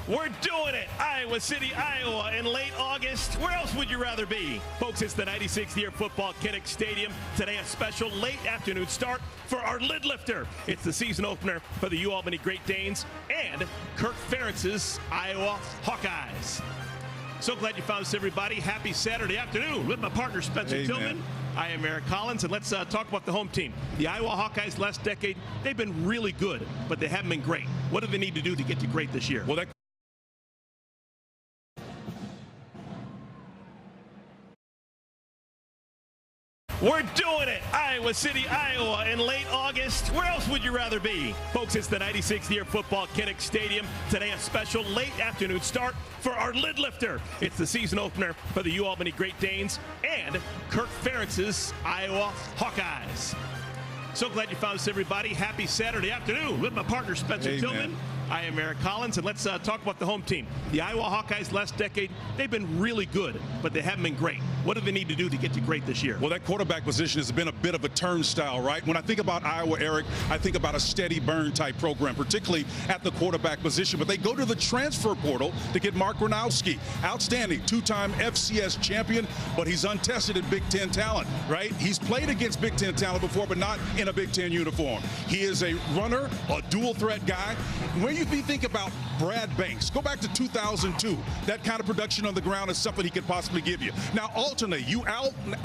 We're doing it. Iowa City, Iowa in late August. Where else would you rather be? Folks, it's the 96th year football at Kinnick Stadium. Today a special late afternoon start for our lid lifter. It's the season opener for the Albany Great Danes and Kirk Ferentz's Iowa Hawkeyes. So glad you found us, everybody. Happy Saturday afternoon with my partner, Spencer Tillman. I am Eric Collins, and let's talk about the home team. The Iowa Hawkeyes last decade, they've been really good, but they haven't been great. What do they need to do to get to great this year? Well, We're doing it. Iowa City, Iowa in late August. Where else would you rather be? Folks, it's the 96th year football at Kinnick Stadium. Today a special late afternoon start for our lid lifter. It's the season opener for the Albany Great Danes and Kirk Ferentz's Iowa Hawkeyes. So glad you found us, everybody. Happy Saturday afternoon with my partner, Spencer Tillman. I am Eric Collins, and let's talk about the home team. The Iowa Hawkeyes last decade, they've been really good, but they haven't been great. What do they need to do to get to great this year? Well, that quarterback position has been a bit of a turnstile, right? When I think about Iowa, Eric, I think about a steady burn type program, particularly at the quarterback position. But they go to the transfer portal to get Mark Gronowski. Outstanding, two-time FCS champion, but he's untested in Big Ten talent, right? He's played against Big Ten talent before, but not in a Big Ten uniform. He is a runner, a dual threat guy. When you think about Brad Banks, go back to 2002. That kind of production on the ground is something he could possibly give you. Now, alternate,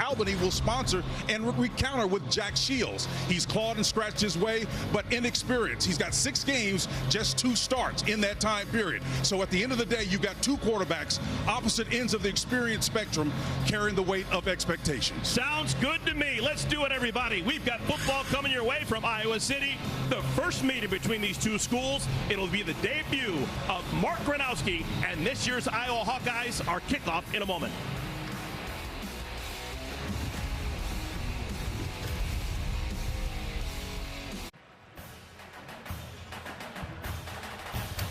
Albany will sponsor and recounter with Jack Shields. He's clawed and scratched his way, but inexperienced. He's got 6 games, just 2 starts in that time period. So at the end of the day, you've got 2 quarterbacks, opposite ends of the experience spectrum, carrying the weight of expectations. Sounds good to me. Let's do it, everybody. We've got football coming your way from Iowa City. The first meeting between these 2 schools. It'll be the debut of Mark Gronowski and this year's Iowa Hawkeyes. Our kickoff in a moment.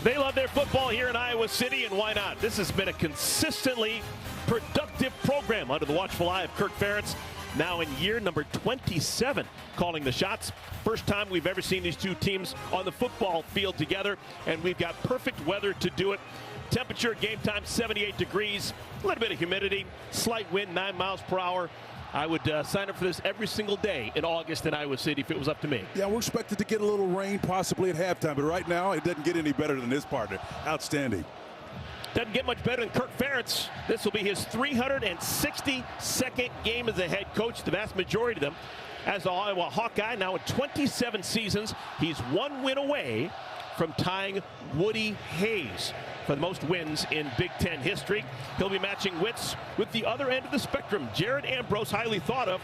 They love their football here in Iowa City, and why not? This has been a consistently productive program under the watchful eye of Kirk Ferentz, now in year number 27, calling the shots. First time we've ever seen these 2 teams on the football field together, and we've got perfect weather to do it. Temperature game time 78 degrees, a little bit of humidity, slight wind 9 miles per hour. I would sign up for this every single day in August in Iowa City if it was up to me. Yeah, we're expected to get a little rain possibly at halftime, but right now it doesn't get any better than this partner. Outstanding. Doesn't get much better than Kirk Ferentz. This will be his 362nd game as a head coach, the vast majority of them as the Iowa Hawkeye. Now in 27 seasons, he's 1 win away from tying Woody Hayes for the most wins in Big Ten history. He'll be matching wits with the other end of the spectrum, Jared Ambrose, highly thought of.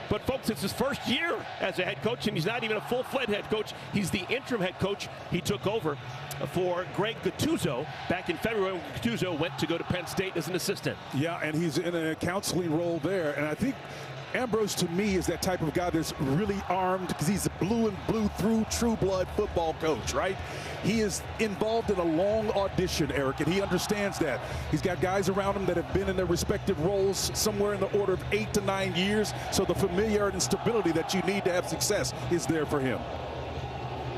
But folks, it's his first year as a head coach, and he's not even a full-fledged head coach. He's the interim head coach. He took over for Greg Gattuso back in February when Gattuso went to go to Penn State as an assistant. Yeah, and he's in a counseling role there. And I think Ambrose, to me, is that type of guy that's really armed because he's a blue through true blood football coach, right? He is involved in a long audition, Eric, and he understands that. He's got guys around him that have been in their respective roles somewhere in the order of 8 to 9 years. So the familiarity and stability that you need to have success is there for him.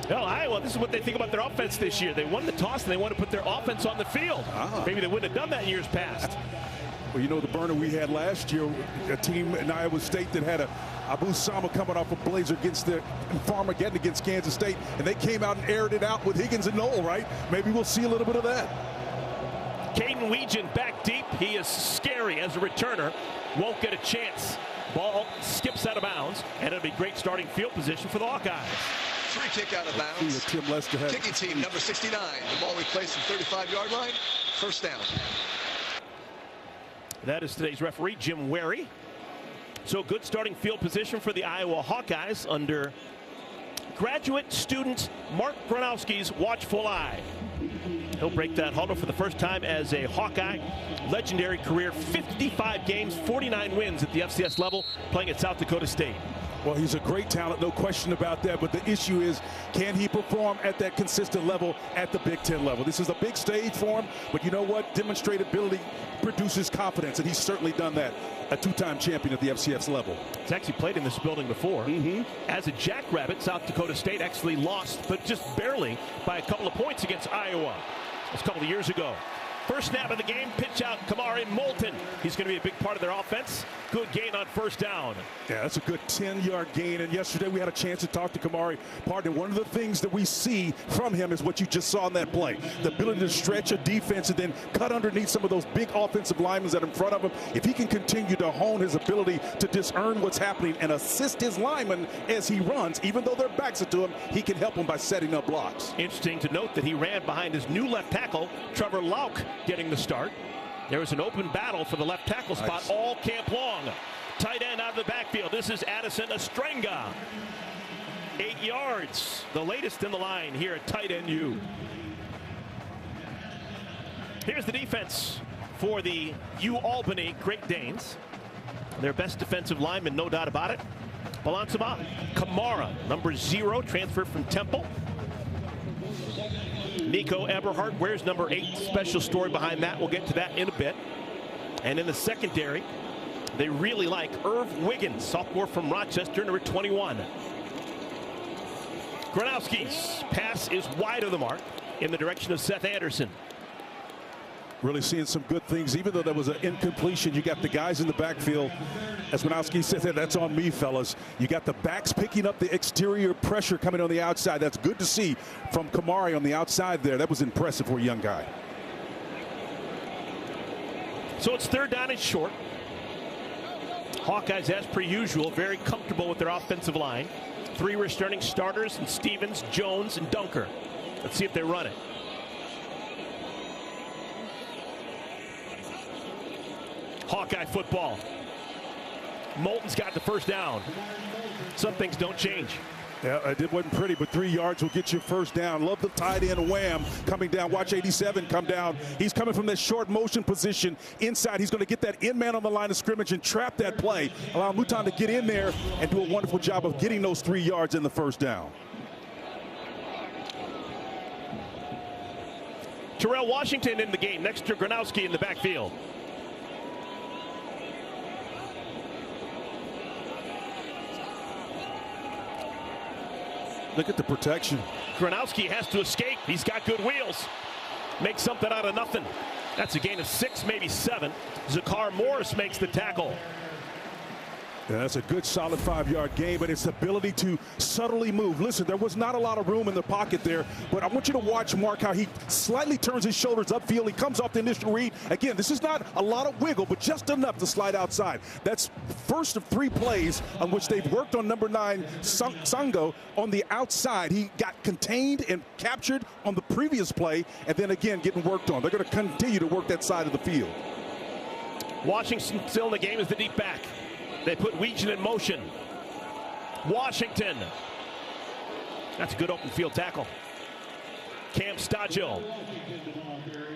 Well, Iowa, this is what they think about their offense this year. They won the toss, and they want to put their offense on the field. Maybe they wouldn't have done that in years past. Well, you know, the burner we had last year, a team in Iowa State that had Abu Sama coming off a blazer against the Farmageddon against Kansas State, and they came out and aired it out with Higgins and Knoll, right? Maybe we'll see a little bit of that. Caden Weegan back deep. He is scary as a returner. Won't get a chance. Ball skips out of bounds, and it'll be great starting field position for the Hawkeyes. Free kick out of bounds. Tim Lester has kicking team number 69. The ball replaced from 35-yard line. First down. That is today's referee, Jim Wary. So good starting field position for the Iowa Hawkeyes under graduate student Mark Gronowski's watchful eye. He'll break that huddle for the first time as a Hawkeye. Legendary career, 55 games, 49 wins at the FCS level, playing at South Dakota State. Well, he's a great talent, no question about that. But the issue is, can he perform at that consistent level at the Big Ten level? This is a big stage for him, but you know what? Demonstratability produces confidence, and he's certainly done that. A 2-time champion at the FCS level. He's actually played in this building before. As a Jackrabbit, South Dakota State actually lost, but just barely by a couple of points against Iowa. That's a couple of years ago. First snap of the game, pitch out, Kamari Moulton. He's going to be a big part of their offense. Good gain on first down. Yeah, that's a good 10-yard gain. And yesterday we had a chance to talk to Kamari. Pardon, one of the things that we see from him is what you just saw in that play. The ability to stretch a defense and then cut underneath some of those big offensive linemen that are in front of him. If he can continue to hone his ability to discern what's happening and assist his linemen as he runs, even though their backs are to him, he can help them by setting up blocks. Interesting to note that he ran behind his new left tackle, Trevor Lauk, getting the start. There was an open battle for the left tackle spot all camp long. Tight end out of the backfield. This is Addison Astrenga. 8 yards. The latest in the line here at tight end U. Here's the defense for the U Albany Great Danes. Their best defensive lineman, no doubt about it. Balansama Kamara, number 0, transferred from Temple. Nico Eberhardt wears number 8. Special story behind that. We'll get to that in a bit. And in the secondary, they really like Irv Wiggins, sophomore from Rochester, number 21. Gronowski's pass is wide of the mark in the direction of Seth Anderson. Really seeing some good things. Even though there was an incompletion, you got the guys in the backfield. As Gronowski said, that's on me, fellas. You got the backs picking up the exterior pressure coming on the outside. That's good to see from Kamari on the outside there. That was impressive for a young guy. So it's third down and short. Hawkeyes, as per usual, very comfortable with their offensive line. 3 returning starters in Stevens, Jones, and Dunker. Let's see if they run it. Hawkeye football. Moulton's got the first down. Some things don't change. Yeah, it wasn't pretty, but 3 yards will get you first down. Love the tight end wham coming down. Watch 87 come down. He's coming from that short motion position inside. He's going to get that in man on the line of scrimmage and trap that play. Allow Mouton to get in there and do a wonderful job of getting those 3 yards in the first down. Terrell Washington in the game next to Gronowski in the backfield. Look at the protection. Gronowski has to escape. He's got good wheels. Makes something out of nothing. That's a gain of 6, maybe 7. Zakar Morris makes the tackle. Yeah, that's a good solid 5-yard gain, but it's the ability to subtly move. Listen, there was not a lot of room in the pocket there, but I want you to watch Mark how he slightly turns his shoulders upfield. He comes off the initial read. Again, this is not a lot of wiggle, but just enough to slide outside. That's first of 3 plays on which they've worked on number 9, Sango, on the outside. He got contained and captured on the previous play, and then again getting worked on. They're going to continue to work that side of the field. Washington still in the game as the deep back. They put Weegan in motion. Washington. That's a good open field tackle. Cam Stadgil.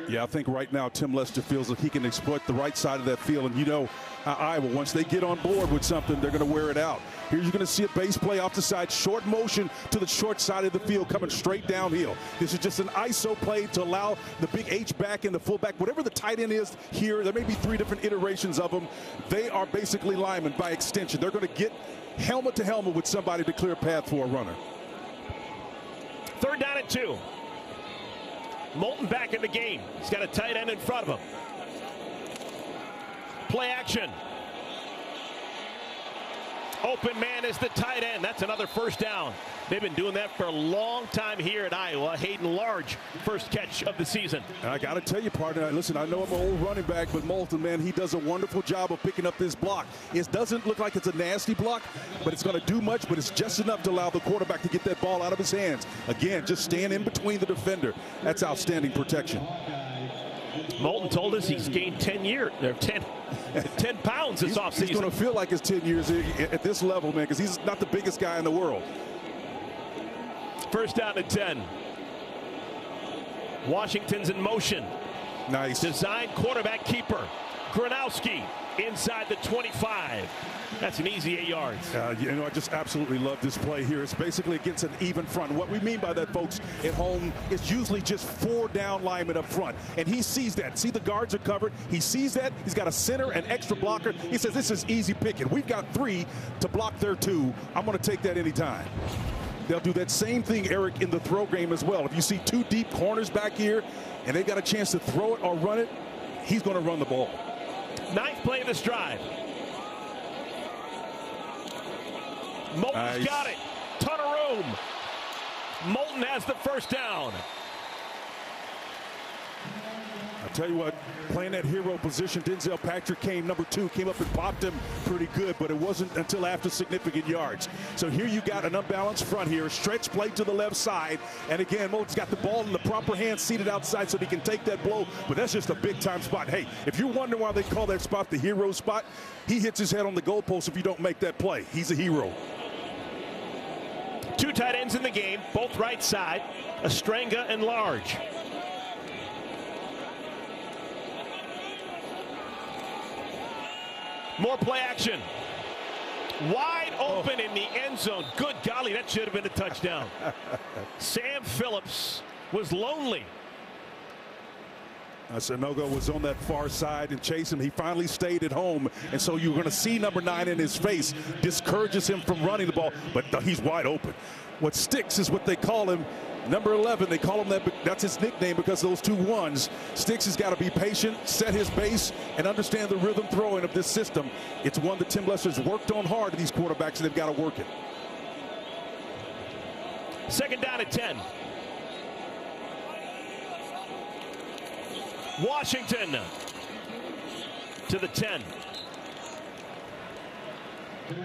Yeah, I think right now Tim Lester feels like he can exploit the right side of that field. And you know how Iowa, once they get on board with something, they're going to wear it out. Here you're going to see a base play off the side, short motion to the short side of the field, coming straight downhill. This is just an ISO play to allow the big H back and the fullback, whatever the tight end is here, there may be 3 different iterations of them. They are basically linemen by extension. They're going to get helmet to helmet with somebody to clear a path for a runner. Third down and 2. Moulton back in the game. He's got a tight end in front of him. Play action. Open man is the tight end. That's another first down. They've been doing that for a long time here at Iowa. Hayden Large, first catch of the season. And I got to tell you, partner, listen, I know I'm an old running back, but Moulton, man, he does a wonderful job of picking up this block. It doesn't look like it's a nasty block, but it's going to do much, but it's just enough to allow the quarterback to get that ball out of his hands. Again, just staying in between the defender. That's outstanding protection. Moulton told us he's gained 10 pounds this offseason. He's going to feel like it's 10 years at this level, man, because he's not the biggest guy in the world. First down and 10. Washington's in motion. Nice. Design quarterback keeper. Gronowski inside the 25. That's an easy 8 yards. You know, I just absolutely love this play here. It's basically against an even front. What we mean by that, folks, at home, is usually just 4 down linemen up front. And he sees that. See, the guards are covered. He sees that. He's got a center, an extra blocker. He says, this is easy picking. We've got 3 to block their 2. I'm going to take that anytime. they'll do that same thing, Eric, in the throw game as well. If you see two deep corners back here and they got a chance to throw it or run it, he's going to run the ball. Ninth play of this drive. Moulton's got it. Ton of room. Moulton has the first down. I'll tell you what, playing that hero position, Denzel Patrick came number 2, came up and popped him pretty good, but it wasn't until after significant yards. So here you got an unbalanced front here, stretch play to the left side, and again, Moulton's got the ball in the proper hands, seated outside so he can take that blow, but that's just a big-time spot. Hey, if you're wondering why they call that spot the hero spot, he hits his head on the goalpost if you don't make that play. He's a hero. 2 tight ends in the game, both right side, Estrenga and Large. More play action. Wide open in the end zone. Good golly, that should have been a touchdown. Sam Phillips was lonely. Sanogo was on that far side and chasing him. He finally stayed at home, and so you're going to see number 9 in his face. Discourages him from running the ball, but he's wide open. What sticks is what they call him. Number 11, they call him that. That's his nickname because of those 2 1s. Sticks has got to be patient, set his base, and understand the rhythm throwing of this system. It's one that Tim Lester's worked on hard to these quarterbacks, and they've got to work it. Second down at 10. Washington to the 10.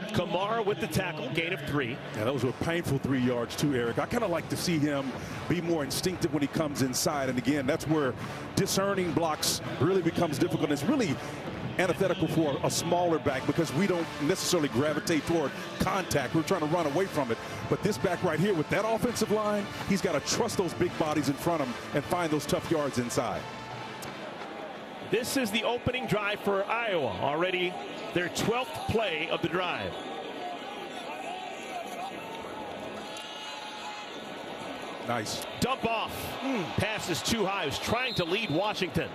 Kamara with the tackle, gain of 3. Yeah, those were painful 3 yards too, Eric. I kind of like to see him be more instinctive when he comes inside. And again, that's where discerning blocks really becomes difficult. It's really antithetical for a smaller back because we don't necessarily gravitate toward contact. We're trying to run away from it. But this back right here with that offensive line, he's got to trust those big bodies in front of him and find those tough yards inside. This is the opening drive for Iowa. Already their 12th play of the drive. Nice. Dump off. Pass is too high. He was trying to lead Washington.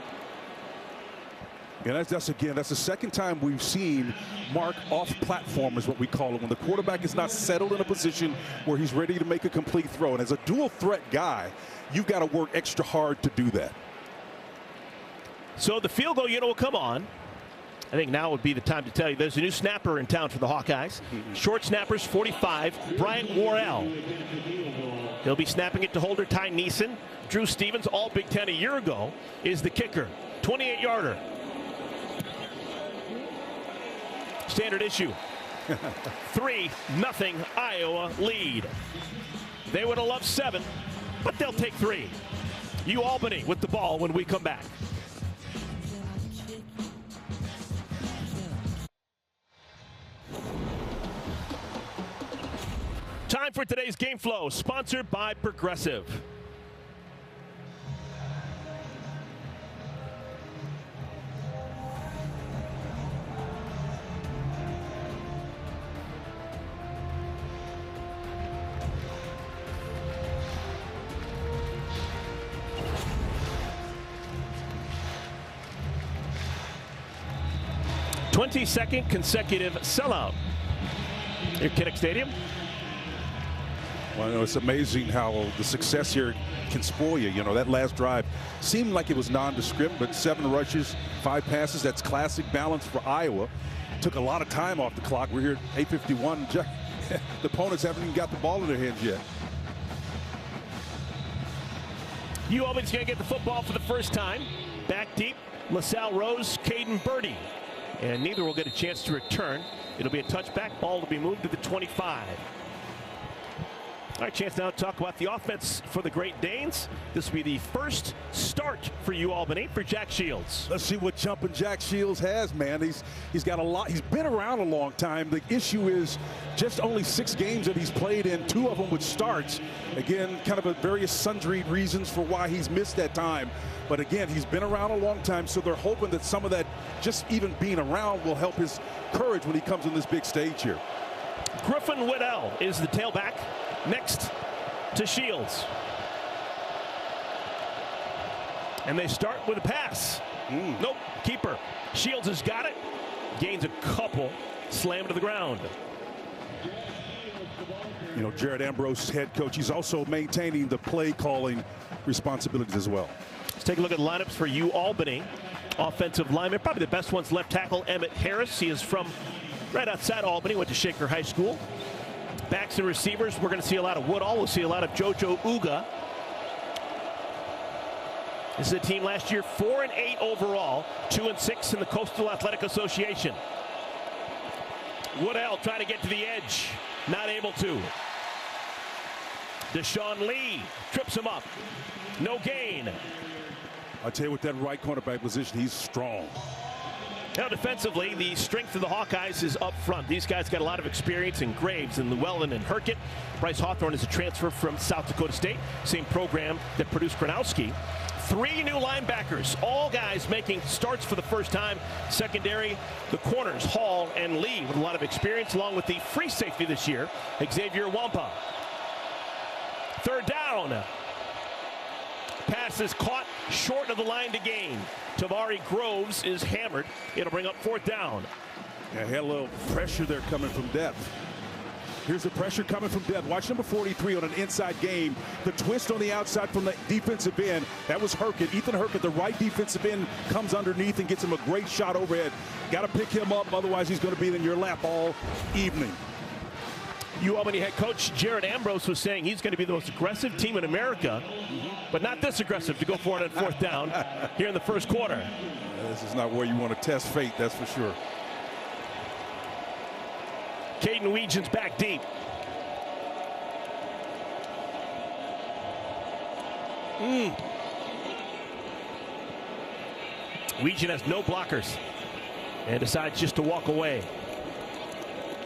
And that's the second time we've seen Mark off platform is what we call it. When the quarterback is not settled in a position where he's ready to make a complete throw. And as a dual threat guy, you've got to work extra hard to do that. So the field goal unit will come on. I think now would be the time to tell you there's a new snapper in town for the Hawkeyes. Short snappers 45, Brian Worrell. He'll be snapping it to holder Ty Neeson. Drew Stevens, all Big Ten a year ago, is the kicker. 28-yarder. Standard issue. 3-0 Iowa lead. They would have loved 7, but they'll take 3. Albany with the ball when we come back. Time for today's Game Flow, sponsored by Progressive. Twenty-second consecutive sellout at Kinnick Stadium. Well, it's amazing how the success here can spoil you. You know, that last drive seemed like it was nondescript, but 7 rushes, 5 passes. That's classic balance for Iowa. Took a lot of time off the clock. We're here at 8:51. The opponents haven't even got the ball in their hands yet. Albany's going to get the football for the first time. Back deep, LaSalle Rose, Caden Birdie. And neither will get a chance to return. It'll be a touchback. Ball to be moved to the 25. All right, chance now to talk about the offense for the Great Danes. This will be the first start for Albany for Jack Shields. Let's see what jumping Jack Shields has, man. He's got a lot. He's been around a long time. The issue is just only 6 games that he's played in, 2 of them with starts. Again, kind of a various sundry reasons for why he's missed that time. But again, he's been around a long time, so they're hoping that some of that just even being around will help his courage when he comes on this big stage here. Griffin Whittell is the tailback. Next to Shields. And they start with a pass. Nope, keeper. Shields has got it. Gains a couple. Slammed to the ground. You know, Jared Ambrose, head coach, he's also maintaining the play calling responsibilities as well. Let's take a look at lineups for Albany. Offensive lineman, probably the best one's left tackle Emmett Harris. He is from right outside Albany, went to Shaker High School. Backs and receivers, we're going to see a lot of Woodall. We'll see a lot of Jojo Uga. This is a team last year 4-8 overall, 2-6 in the Coastal Athletic Association. Woodall trying to get to the edge, not able to. Deshaun Lee trips him up, no gain. I'll tell you what, that right cornerback position, he's strong. Now defensively, the strength of the Hawkeyes is up front. These guys got a lot of experience in Graves and Llewellyn and Herkett. Bryce Hawthorne is a transfer from South Dakota State, same program that produced Gronowski. 3 new linebackers, all guys making starts for the first time. Secondary, the corners, Hall and Lee, with a lot of experience, along with the free safety this year, Xavier Wampa. Third down. Pass is caught short of the line to gain. Tavari Groves is hammered. It'll bring up 4th down. Yeah, had a little pressure there coming from depth. Here's the pressure coming from depth. Watch number 43 on an inside game. The twist on the outside from the defensive end. That was Herkett. Ethan Herkett, the right defensive end, comes underneath and gets him a great shot overhead. Got to pick him up, otherwise he's going to be in your lap all evening. Albany head coach Jared Ambrose was saying he's going to be the most aggressive team in America, but not this aggressive to go for it on 4th down here in the first quarter. This is not where you want to test fate, that's for sure. Caden Weegen's back deep. Weegen has no blockers and decides just to walk away.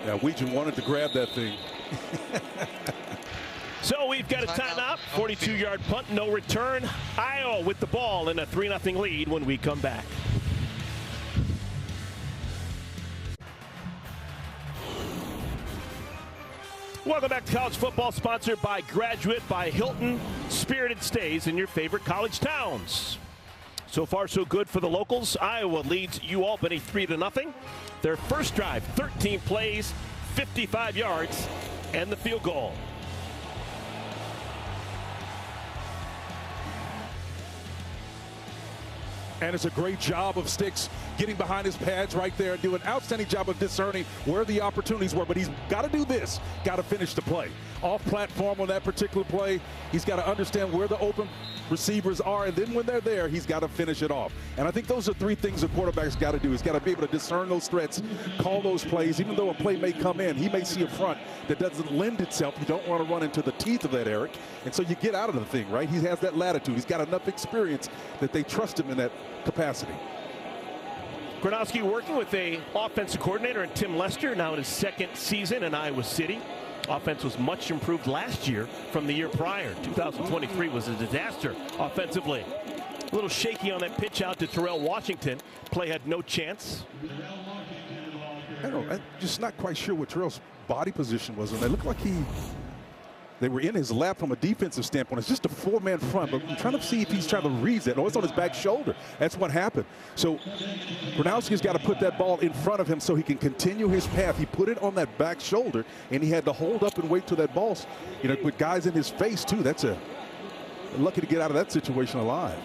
Yeah, Weegen wanted to grab that thing. So we've got a timeout, 42-yard punt, no return. Iowa with the ball in a 3-0 lead when we come back. Welcome back to College Football, sponsored by Graduate by Hilton. Spirited stays in your favorite college towns. So far, so good for the locals. Iowa leads Albany 3-0. Their first drive, 13 plays, 55 yards, and the field goal. And it's a great job of Sticks getting behind his pads right there and doing an outstanding job of discerning where the opportunities were. But he's got to do this, got to finish the play. Off platform on that particular play, he's got to understand where the open receivers are, and then when they're there, he's got to finish it off. And I think those are 3 things a quarterback's got to do. He's got to be able to discern those threats, call those plays. Even though a play may come in, he may see a front that doesn't lend itself. You don't want to run into the teeth of that, Eric. And so you get out of the thing, right? He has that latitude. He's got enough experience that they trust him in that capacity. Gronowski working with a offensive coordinator in Tim Lester, now in his 2nd season in Iowa City. Offense was much improved last year from the year prior. 2023 was a disaster offensively. A little shaky on that pitch out to Terrell Washington. Play had no chance. I'm just not quite sure what Terrell's body position was. And it looked like they were in his lap from a defensive standpoint. It's just a 4-man front, but I'm trying to see if he's trying to read that. Oh, it's on his back shoulder. That's what happened. So Gronowski's got to put that ball in front of him so he can continue his path. He put it on that back shoulder, and he had to hold up and wait till that ball, with guys in his face, too. That's lucky to get out of that situation alive.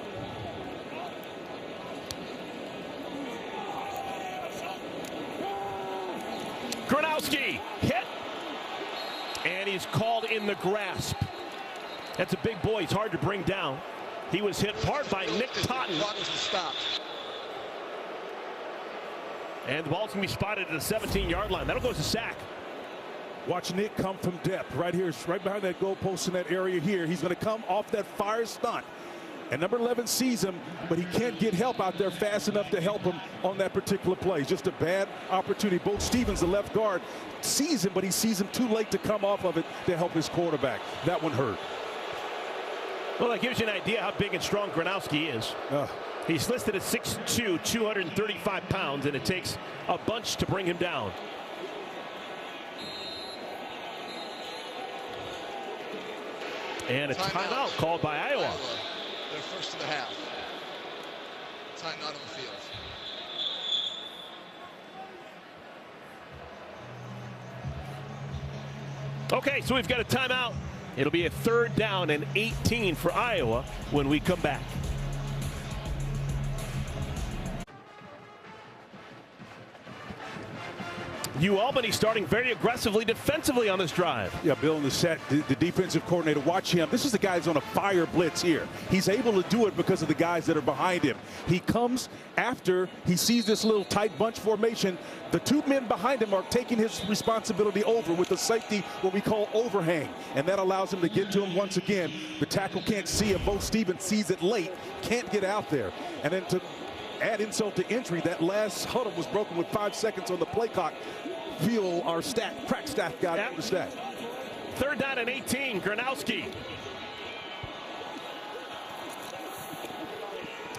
Gronowski hit. And he's called in the grasp. That's a big boy. He's hard to bring down. He was hit hard by Nick Totten. And the ball's going to be spotted at the 17-yard line. That'll go as a sack. Watch Nick come from depth. Right here, right behind that goalpost in that area here. He's going to come off that fire stunt. And number 11 sees him, but he can't get help out there fast enough to help him on that particular play. Just a bad opportunity. Bo Stevens, the left guard, sees him, but he sees him too late to come off of it to help his quarterback. That one hurt. Well, that gives you an idea how big and strong Gronowski is. He's listed at 6'2", 235 pounds, and it takes a bunch to bring him down. And a timeout called by Iowa. Their first of the half. Timeout on the field. Okay, so we've got a timeout. It'll be a 3rd down and 18 for Iowa when we come back. Albany starting very aggressively defensively on this drive. Yeah, Bill in the set, the defensive coordinator, watch him. This is the guy who's on a fire blitz here. He's able to do it because of the guys that are behind him. He comes after he sees this little tight bunch formation. The 2 men behind him are taking his responsibility over with the safety, what we call overhang. And that allows him to get to him once again. The tackle can't see him. Bo Stevens sees it late, can't get out there. And then to add insult to injury, that last huddle was broken with 5 seconds on the play clock. Feel our crack staff got out of the stat. 3rd down and 18, Gronowski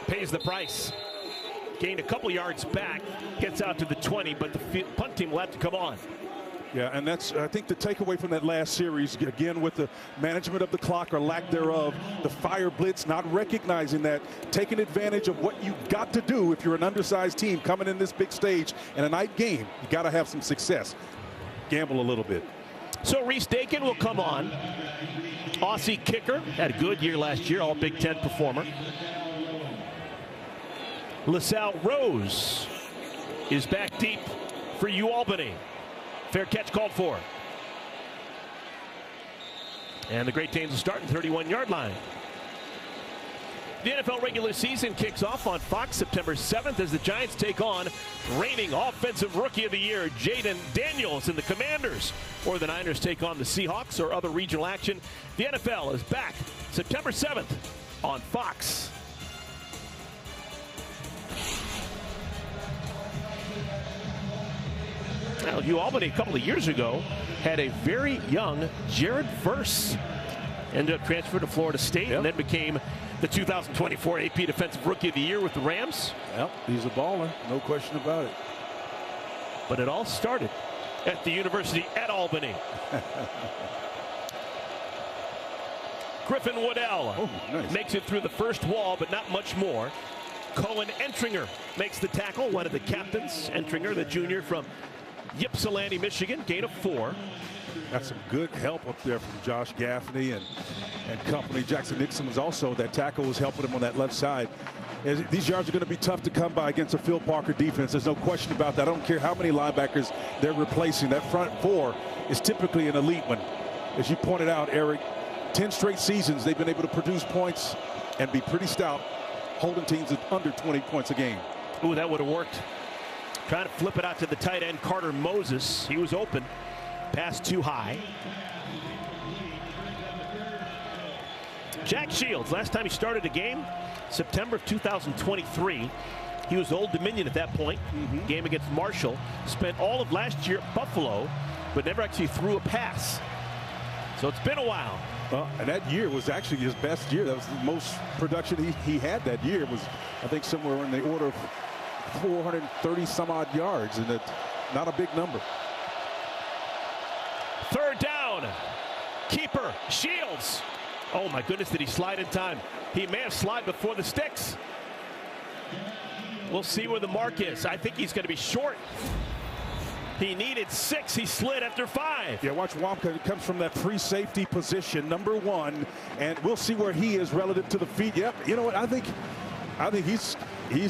pays the price. Gained a couple yards back, gets out to the 20, but the punt team will have to come on. Yeah, and that's, I think, the takeaway from that last series, again, with the management of the clock or lack thereof, the fire blitz, not recognizing that, taking advantage of what you've got to do if you're an undersized team coming in this big stage in a night game. You got to have some success. Gamble a little bit. So Reese Dakin will come on. Aussie kicker, had a good year last year, all Big Ten performer. LaSalle Rose is back deep for Albany. Fair catch called for. And the Great Danes will start in 31-yard line. The NFL regular season kicks off on Fox September 7th as the Giants take on reigning Offensive Rookie of the Year Jaden Daniels and the Commanders. Or the Niners take on the Seahawks or other regional action. The NFL is back September 7th on Fox. Now, Albany a couple of years ago had a very young Jared Verse. Ended up transferred to Florida State and then became the 2024 AP Defensive Rookie of the Year with the Rams. Yep, he's a baller, no question about it. But it all started at the University at Albany. Griffin Waddell makes it through the first wall, but not much more. Cohen Entringer makes the tackle, one of the captains. Entringer, the junior from Ypsilanti, Michigan, gain of 4. Got some good help up there from Josh Gaffney and company. Jackson Nixon was also, that tackle was helping him on that left side. These yards are going to be tough to come by against a Phil Parker defense. There's no question about that. I don't care how many linebackers they're replacing. That front 4 is typically an elite one. As you pointed out, Eric, 10 straight seasons they've been able to produce points and be pretty stout, holding teams at under 20 points a game. Ooh, that would have worked. Trying to flip it out to the tight end, Carter Moses. He was open. Pass too high. Jack Shields, last time he started a game, September of 2023. He was Old Dominion at that point. Game against Marshall. Spent all of last year at Buffalo, but never actually threw a pass. So it's been a while. Well, and that year was actually his best year. That was the most production he had that year. It was, I think, somewhere in the order of 430 some odd yards, and it's not a big number. 3rd down. Keeper Shields. Oh my goodness, did he slide in time? He may have slid before the sticks. We'll see where the mark is. I think he's going to be short. He needed 6. He slid after 5. Yeah, watch Wamka. He comes from that free safety position, number 1, and we'll see where he is relative to the feet. Yep. You know what? I think he's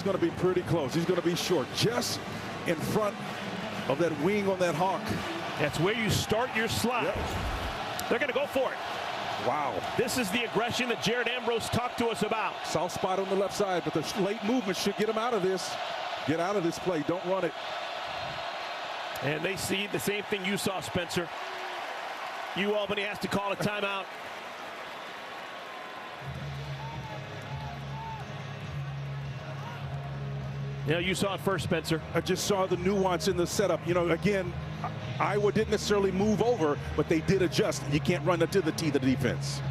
going to be pretty close. He's going to be short, just in front of that wing on that Hawk. That's where you start your slide. Yep. They're going to go for it. Wow. This is the aggression that Jared Ambrose talked to us about. Soft spot on the left side, but the late movement should get him out of this. Get out of this play. Don't run it. And they see the same thing you saw, Spencer. Albany has to call a timeout. You saw it first, Spencer. I just saw the nuance in the setup. Again, Iowa didn't necessarily move over, but they did adjust. You can't run it to the teeth of the defense.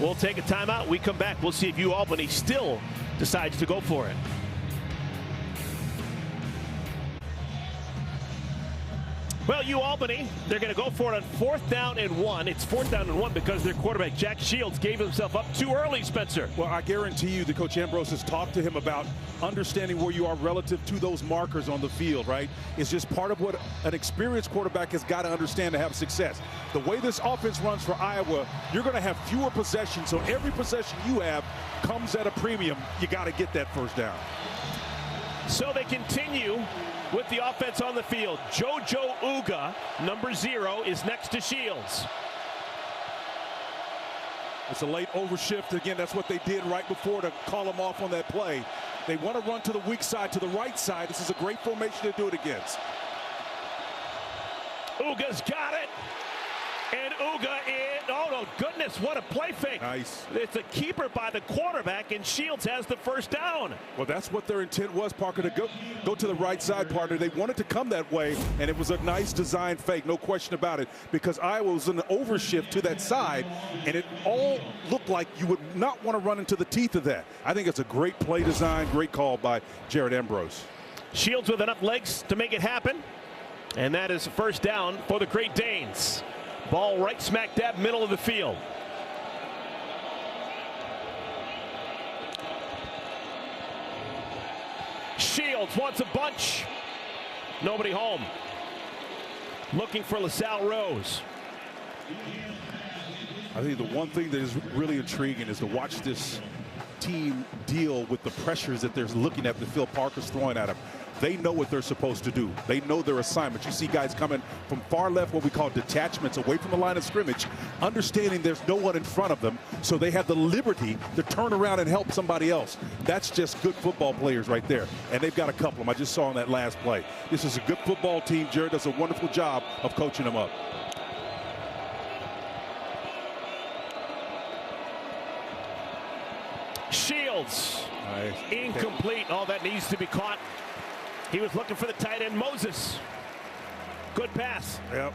We'll take a timeout. We come back. We'll see if Albany still decides to go for it. Well, Albany, they're going to go for it on 4th down and 1. It's 4th down and 1 because their quarterback, Jack Shields, gave himself up too early, Spencer. Well, I guarantee you that Coach Ambrose has talked to him about understanding where you are relative to those markers on the field, right? It's just part of what an experienced quarterback has got to understand to have success. The way this offense runs for Iowa, you're going to have fewer possessions, so every possession you have comes at a premium. You got to get that first down. So they continue with the offense on the field. JoJo Uga, number 0, is next to Shields. It's a late overshift. Again, that's what they did right before to call him off on that play. They want to run to the weak side, to the right side. This is a great formation to do it against. Uga's got it. And Uga oh no, goodness, what a play fake. Nice. It's a keeper by the quarterback, and Shields has the first down. Well, that's what their intent was, Parker, to go to the right side, partner. They wanted to come that way, and it was a nice design fake, no question about it, because Iowa was in an overshift to that side, and it all looked like you would not want to run into the teeth of that. I think it's a great play design, great call by Jared Ambrose. Shields with enough legs to make it happen, and that is first down for the Great Danes. Ball right smack dab middle of the field. Shields wants a bunch. Nobody home. Looking for LaSalle Rose. I think the one thing that is really intriguing is to watch this team deal with the pressures that they're looking at that Phil Parker's throwing at them. They know what they're supposed to do. They know their assignment. You see guys coming from far left, what we call detachments, away from the line of scrimmage, understanding there's no one in front of them, so they have the liberty to turn around and help somebody else. That's just good football players right there, and they've got a couple of them. I just saw on that last play. This is a good football team. Jared does a wonderful job of coaching them up. Shields. Nice. Incomplete. All that needs to be caught. He was looking for the tight end, Moses. Good pass. Yep.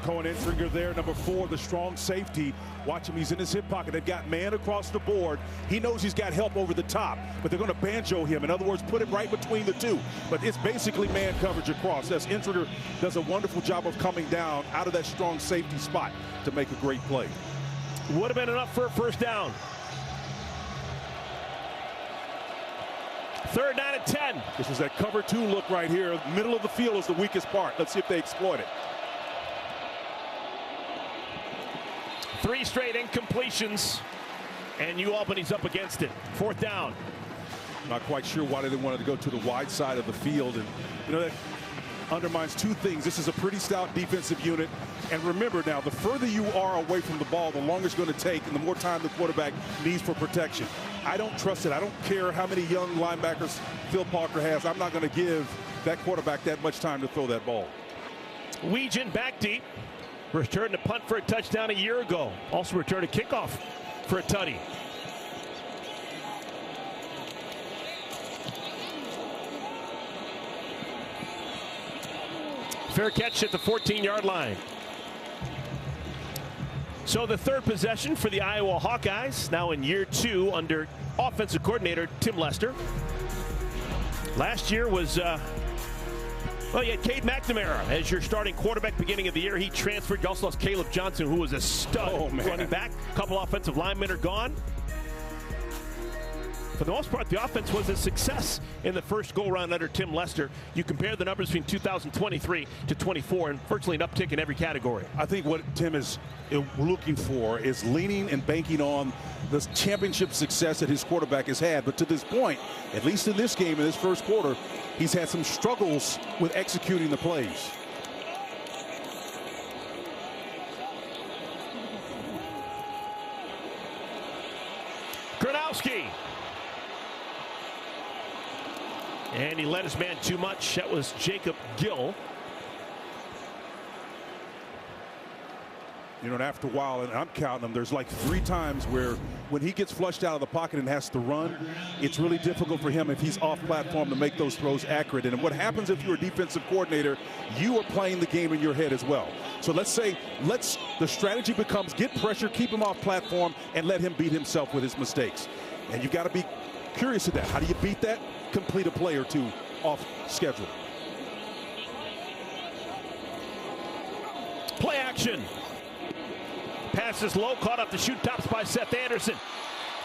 Cohen Entringer there, number 4, the strong safety. Watch him, he's in his hip pocket. They've got man across the board. He knows he's got help over the top, but they're going to banjo him. In other words, put it right between the two. But it's basically man coverage across. That's Entringer does a wonderful job of coming down out of that strong safety spot to make a great play. Would have been enough for a first down. 3rd down and 10. This is that cover 2 look right here. Middle of the field is the weakest part. Let's see if they exploit it. 3 straight incompletions, and Albany's up against it. 4th down. Not quite sure why they didn't want to go to the wide side of the field. And, you know, that undermines 2 things. This is a pretty stout defensive unit. And remember now, the further you are away from the ball, the longer it's going to take and the more time the quarterback needs for protection. I don't trust it. I don't care how many young linebackers Phil Parker has. I'm not going to give that quarterback that much time to throw that ball. Weegan back deep. Returned a punt for a touchdown a year ago. Also returned a kickoff for a tutty. Fair catch at the 14-yard line. So the 3rd possession for the Iowa Hawkeyes, now in year 2 under offensive coordinator Tim Lester. Last year was, well, you had Cade McNamara as your starting quarterback beginning of the year. He transferred. You also lost Caleb Johnson, who was a stud running back. A couple offensive linemen are gone. For the most part, the offense was a success in the first go-around under Tim Lester. You compare the numbers between 2023 to 24, and virtually an uptick in every category. I think what Tim is looking for is leaning and banking on the championship success that his quarterback has had. But to this point, at least in this game, in this first quarter, he's had some struggles with executing the plays. Gronowski. And he led his man too much. That was Jacob Gill. You know, and after a while, and I'm counting them, there's like 3 times where when he gets flushed out of the pocket and has to run, it's really difficult for him if he's off platform to make those throws accurate. And what happens if you're a defensive coordinator, you are playing the game in your head as well. So let's say, the strategy becomes get pressure, keep him off platform, and let him beat himself with his mistakes. And you've got to be curious of that. How do you beat that? Complete a play or 2 off schedule. Play action. Pass is low, caught up the shoot tops by Seth Anderson.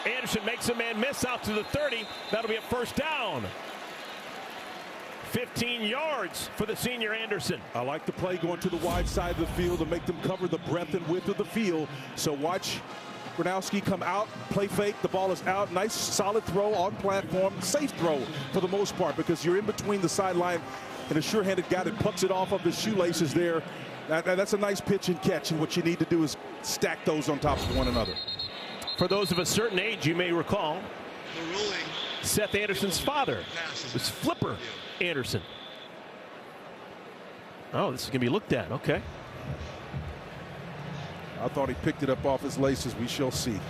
Anderson makes a man miss out to the 30. That'll be a first down. 15 yards for the senior Anderson. I like the play going to the wide side of the field to make them cover the breadth and width of the field. So watch Gronowski come out, play fake, the ball is out. Nice solid throw on platform, safe throw for the most part because you're in between the sideline and a sure-handed guy that plucks it off of his shoelaces there. That's a nice pitch and catch, and what you need to do is stack those on top of one another. For those of a certain age, you may recall, The ruling. Seth Anderson's father was Flipper Anderson. Oh, this is going to be looked at. Okay. I thought he picked it up off his laces. We shall see.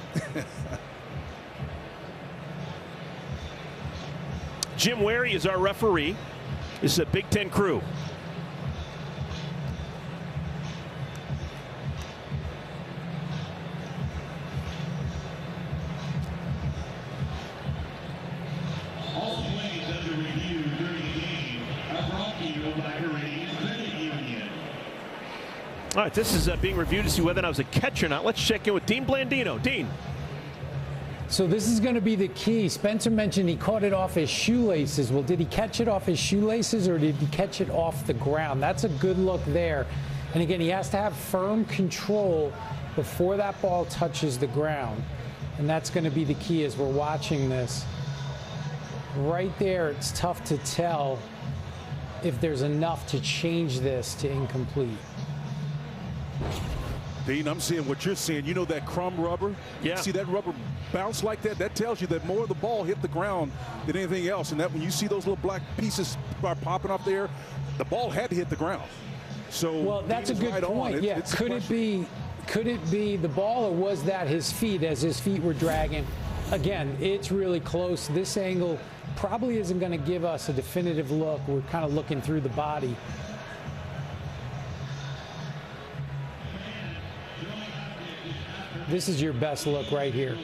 Jim Wary is our referee. This is a Big Ten crew. All plays under review during the game are brought to you by Hawkeyes Credit Union. All right, this is being reviewed to see whether that was a catch or not. Let's check in with Dean Blandino. Dean. So this is going to be the key. Spencer mentioned he caught it off his shoelaces. Well, did he catch it off his shoelaces or did he catch it off the ground? That's a good look there. And again, he has to have firm control before that ball touches the ground. And that's going to be the key as we're watching this. Right there, it's tough to tell if there's enough to change this to incomplete. Dean, I'm seeing what you're seeing. You know that crumb rubber? Yeah. See that rubber bounce like that? That tells you that more of the ball hit the ground than anything else. And that when you see those little black pieces start popping up there, the ball had to hit the ground. So well, that's a good point. Yeah. Could it be the ball, or was that his feet as his feet were dragging? Again, it's really close. This angle probably isn't going to give us a definitive look. We're kind of looking through the body. This is your best look right here.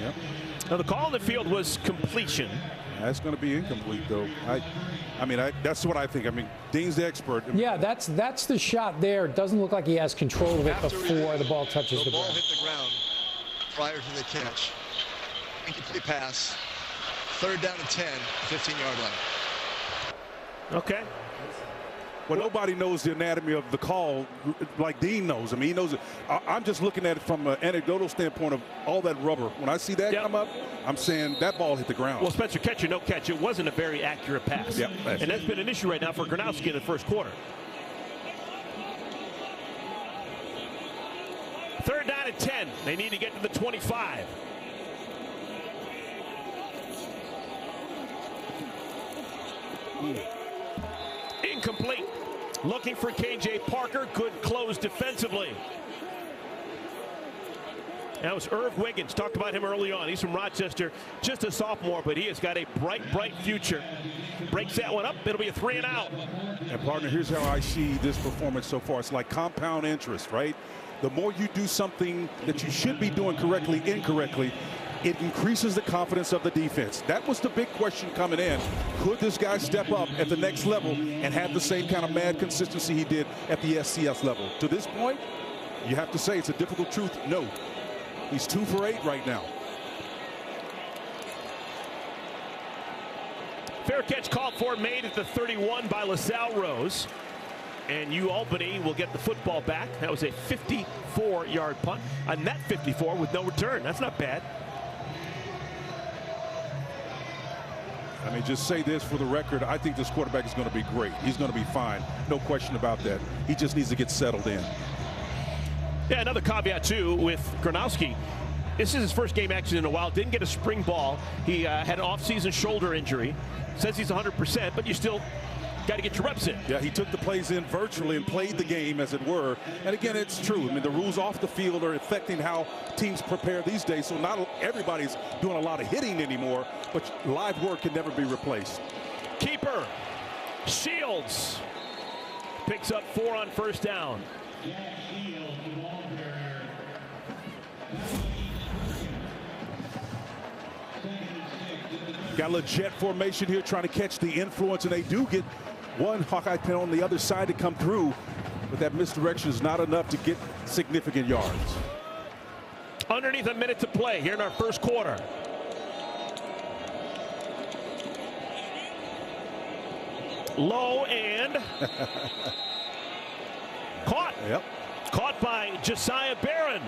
Yep. Now the call on the field was completion. That's going to be incomplete, though. I mean, that's what I think. I mean, Dean's the expert. Yeah, that's the shot there. It doesn't look like he has control of it before the ball touches the ground. The ball hit the ground prior to the catch. Incomplete pass. 3rd down and 10, 15-yard line. Okay. Well, nobody knows the anatomy of the call like Dean knows. I mean, he knows it. I'm just looking at it from an anecdotal standpoint of all that rubber. When I see that come up, I'm saying that ball hit the ground. Well, Spencer, catch or no catch, it wasn't a very accurate pass. Yeah, and that's been an issue right now for Gronowski in the first quarter. 3rd down and 10. They need to get to the 25. Incomplete. Looking for KJ Parker. Good close defensively. That was Irv Wiggins. Talked about him early on. He's from Rochester. Just a sophomore, but he has got a bright, bright future. Breaks that one up. It'll be a 3 and out. And, partner, here's how I see this performance so far. It's like compound interest, right? The more you do something that you should be doing correctly, incorrectly, it increases the confidence of the defense. That was the big question coming in. Could this guy step up at the next level and have the same kind of mad consistency he did at the SCS level? To this point, you have to say it's a difficult truth. No. He's 2 for 8 right now. Fair catch called for, made at the 31 by LaSalle Rose. And Albany will get the football back. That was a 54-yard punt. A net 54 with no return. That's not bad. I mean, just say this for the record. I think this quarterback is going to be great. He's going to be fine. No question about that. He just needs to get settled in. Yeah, another caveat, too, with Gronowski. This is his first game action in a while. Didn't get a spring ball. He had an off-season shoulder injury. Says he's 100%, but you still got to get your reps in. Yeah, he took the plays in virtually and played the game, as it were. And again, it's true. I mean, the rules off the field are affecting how teams prepare these days. So not everybody's doing a lot of hitting anymore, but live work can never be replaced. Keeper Shields picks up 4 on first down. Got a little jet formation here, trying to catch the influence, and they do get one Hawkeye pin on the other side to come through, but that misdirection is not enough to get significant yards. Underneath a minute to play here in our first quarter. Low and caught. Yep. Caught by Josiah Barron.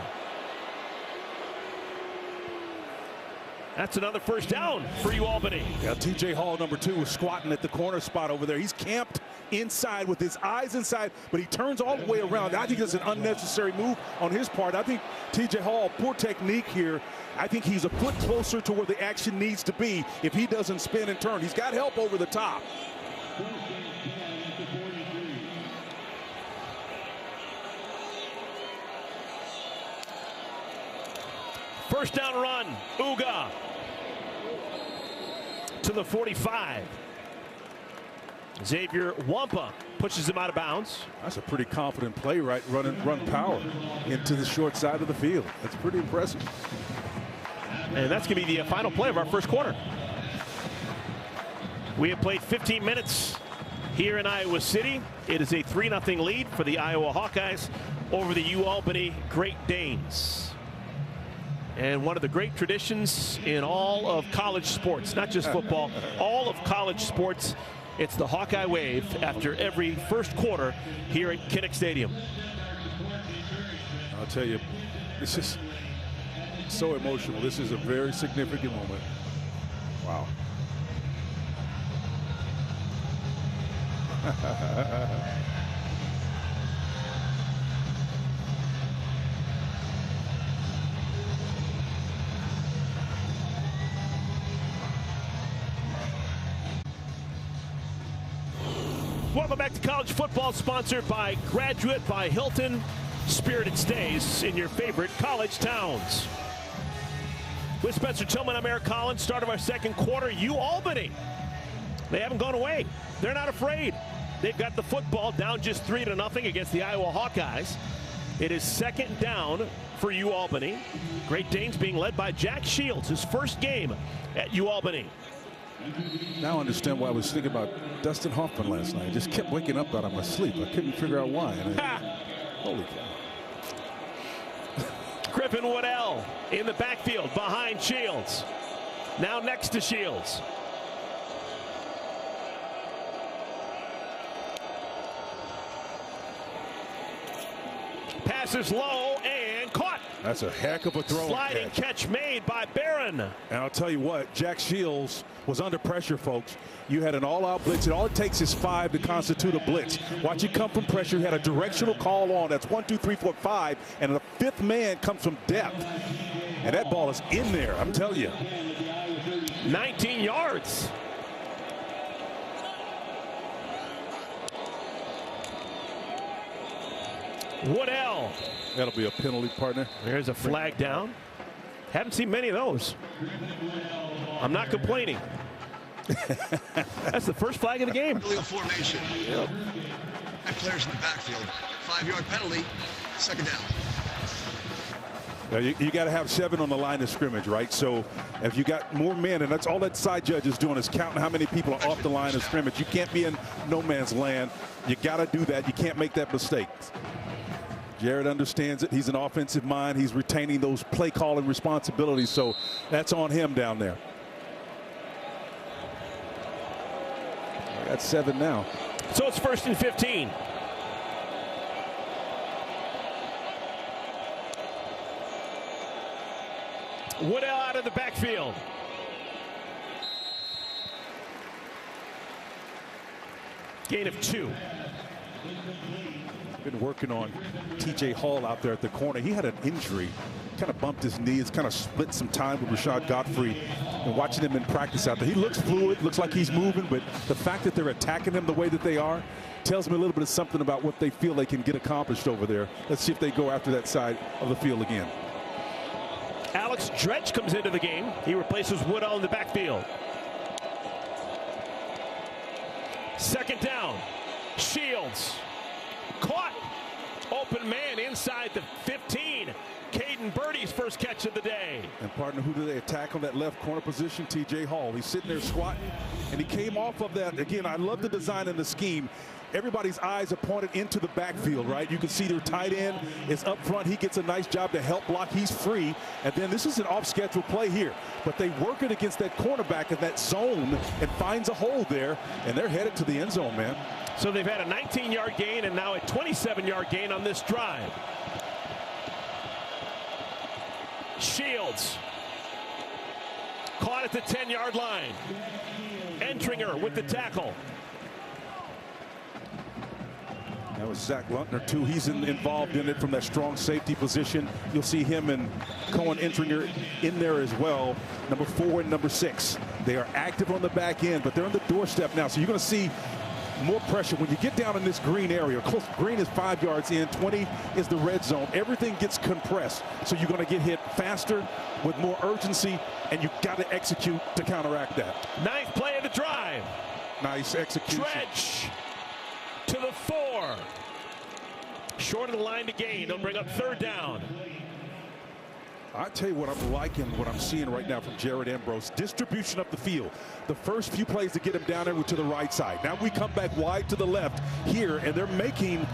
That's another first down for you, Albany. Yeah, TJ Hall, number 2, was squatting at the corner spot over there. He's camped inside with his eyes inside, but he turns all the way around. I think it's an unnecessary move on his part. I think TJ Hall, poor technique here. I think he's a foot closer to where the action needs to be if he doesn't spin and turn. He's got help over the top. First down run, Uga to the 45. Xavier Wampa pushes him out of bounds. That's a pretty confident play, right? Run power into the short side of the field. That's pretty impressive. And that's going to be the final play of our first quarter. We have played 15 minutes here in Iowa City. It is a 3-0 lead for the Iowa Hawkeyes over the UAlbany Great Danes. And one of the great traditions in all of college sports, not just football, all of college sports, it's the Hawkeye wave after every first quarter here at Kinnick Stadium. I'll tell you, this is so emotional. This is a very significant moment. Wow. Welcome back to college football, sponsored by Graduate by Hilton. Spirited stays in your favorite college towns. With Spencer Tillman, I'm Eric Collins. Start of our second quarter, UAlbany. They haven't gone away. They're not afraid. They've got the football down just 3-0 against the Iowa Hawkeyes. It is second down for UAlbany. Great Danes being led by Jack Shields, his first game at UAlbany. Now I understand why I was thinking about Dustin Hoffman last night. I just kept waking up out of my sleep. I couldn't figure out why. Holy cow. Griffin Waddell in the backfield behind Shields. Now next to Shields. Passes low and caught. That's a heck of a throw. Sliding catch made by Barron. And I'll tell you what, Jack Shields was under pressure, folks. You had an all-out blitz, and all it takes is 5 to constitute a blitz. Watch it come from pressure. You had a directional call on. That's 1, 2, 3, 4, 5, and the 5th man comes from depth. And that ball is in there, I'm telling you. 19 yards. Waddell. That'll be a penalty, partner. There's a flag down. Haven't seen many of those. I'm not complaining. That's the first flag of the game. Illegal formation. Yep. 5 players in the backfield. 5-yard penalty. Second down. Now you got to have 7 on the line of scrimmage, right? So if you got more men, and that's all that side judge is doing, is counting how many people are off the line of scrimmage. You can't be in no man's land. You got to do that. You can't make that mistake. Jared understands it. He's an offensive mind. He's retaining those play calling responsibilities. So that's on him down there. That's 7 now. So it's 1st and 15. Waddell out of the backfield. Gain of 2. Been working on TJ Hall out there at the corner. He had an injury, kind of bumped his knee. It's kind of split some time with Rashad Godfrey. And watching him in practice out there, he looks fluid, looks like he's moving, but the fact that they're attacking him the way that they are tells me a little bit of something about what they feel they can get accomplished over there. Let's see if they go after that side of the field again. Alex Dretch comes into the game. He replaces Woodall in the backfield. Second down. Shields. Caught. Open man inside the 15. Caden Braden Birdie's first catch of the day. And partner, who do they attack on that left corner position? T.J. Hall. He's sitting there squatting, and he came off of that. Again, I love the design and the scheme. Everybody's eyes are pointed into the backfield, right? You can see their tight end is up front. He gets a nice job to help block. He's free. And then this is an off-schedule play here. But they work it against that cornerback in that zone and finds a hole there, and they're headed to the end zone, man. So they've had a 19-yard gain and now a 27-yard gain on this drive. Shields caught at the 10-yard line. Entringer with the tackle. That was Zach Luntner, too. He's involved in it from that strong safety position. You'll see him and Cohen Entringer in there as well, number 4 and number 6. They are active on the back end, but they're on the doorstep now. So you're going to see more pressure when you get down in this green area. Green is 5 yards in, 20 is the red zone. Everything gets compressed, so you're going to get hit faster with more urgency, and you've got to execute to counteract that. Ninth play of the drive. Nice execution. Dredge to the 4. Short of the line to gain. They'll bring up 3rd down. I tell you what I'm liking, what I'm seeing right now from Jared Ambrose. Distribution up the field. The first few plays to get him down there were to the right side. Now we come back wide to the left here, and they're making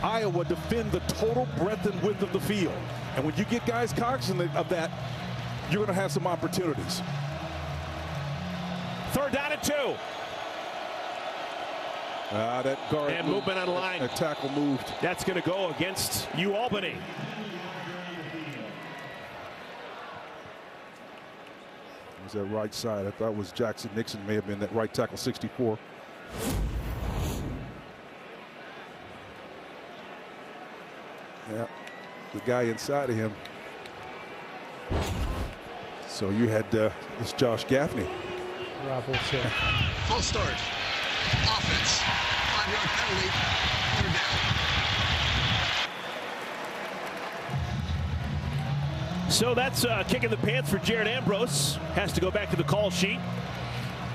Iowa defend the total breadth and width of the field. And when you get guys cognizant of that, you're going to have some opportunities. 3rd down and 2. That guard and movement on line. That tackle moved. That's going to go against Albany. Was that right side? I thought it was Jackson Nixon, may have been that right tackle, 64. Yeah, the guy inside of him. So you had this Josh Gaffney. Full start. Offense. 5-yard penalty. 3rd down. So that's kicking the pants for Jared Ambrose. Has to go back to the call sheet.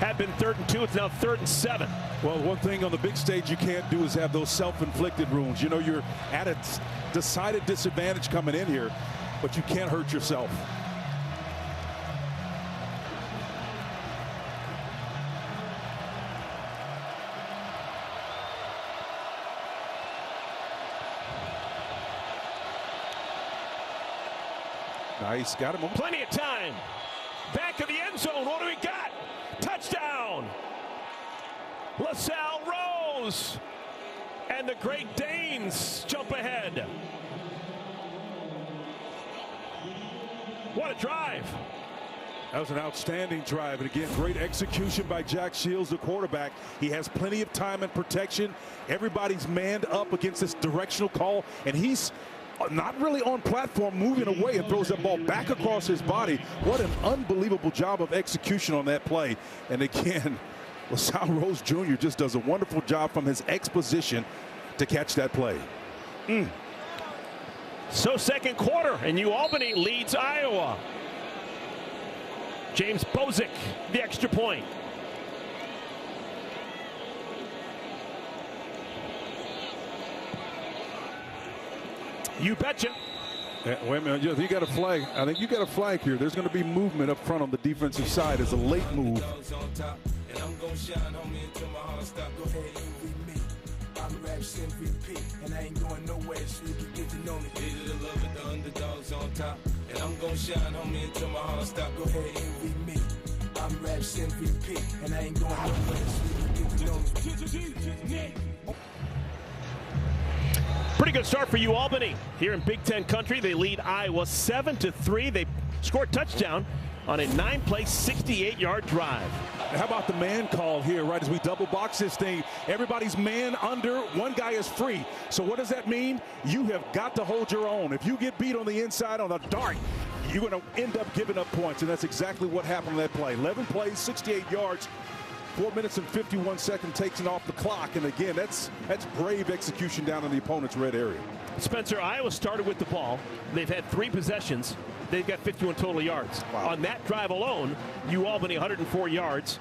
Had been 3rd and 2. It's now 3rd and 7. Well, one thing on the big stage you can't do is have those self-inflicted wounds. You know, you're at a decided disadvantage coming in here, but you can't hurt yourself. Nice, got him. Plenty of time. Back of the end zone. What do we got? Touchdown. LaSalle Rose. And the Great Danes jump ahead. What a drive. That was an outstanding drive. And again, great execution by Jack Shields, the quarterback. He has plenty of time and protection. Everybody's manned up against this directional call, and he's not really on platform, moving away, and throws that ball back across his body. What an unbelievable job of execution on that play. And again, LaSalle Rose Jr. just does a wonderful job from his X position to catch that play. So 2nd quarter, and Albany leads Iowa. James Bozick, the extra point. You betcha. Wait a minute, you got a flag. I think you got a flag here. There's going to be movement up front on the defensive side as a late move. Pretty good start for Albany here in Big Ten country. They lead Iowa 7-3. They scored a touchdown on a 9-play, 68-yard drive. How about the man call here, right, as we double box this thing? Everybody's man under, one guy is free. So what does that mean? You have got to hold your own. If you get beat on the inside on a dart, you're going to end up giving up points, and that's exactly what happened on that play. 11 plays, 68 yards. 4 minutes and 51 seconds takes it off the clock. And again, that's brave execution down in the opponent's red area. Spencer, Iowa started with the ball. They've had 3 possessions. They've got 51 total yards. Wow. On that drive alone, Albany 104 yards.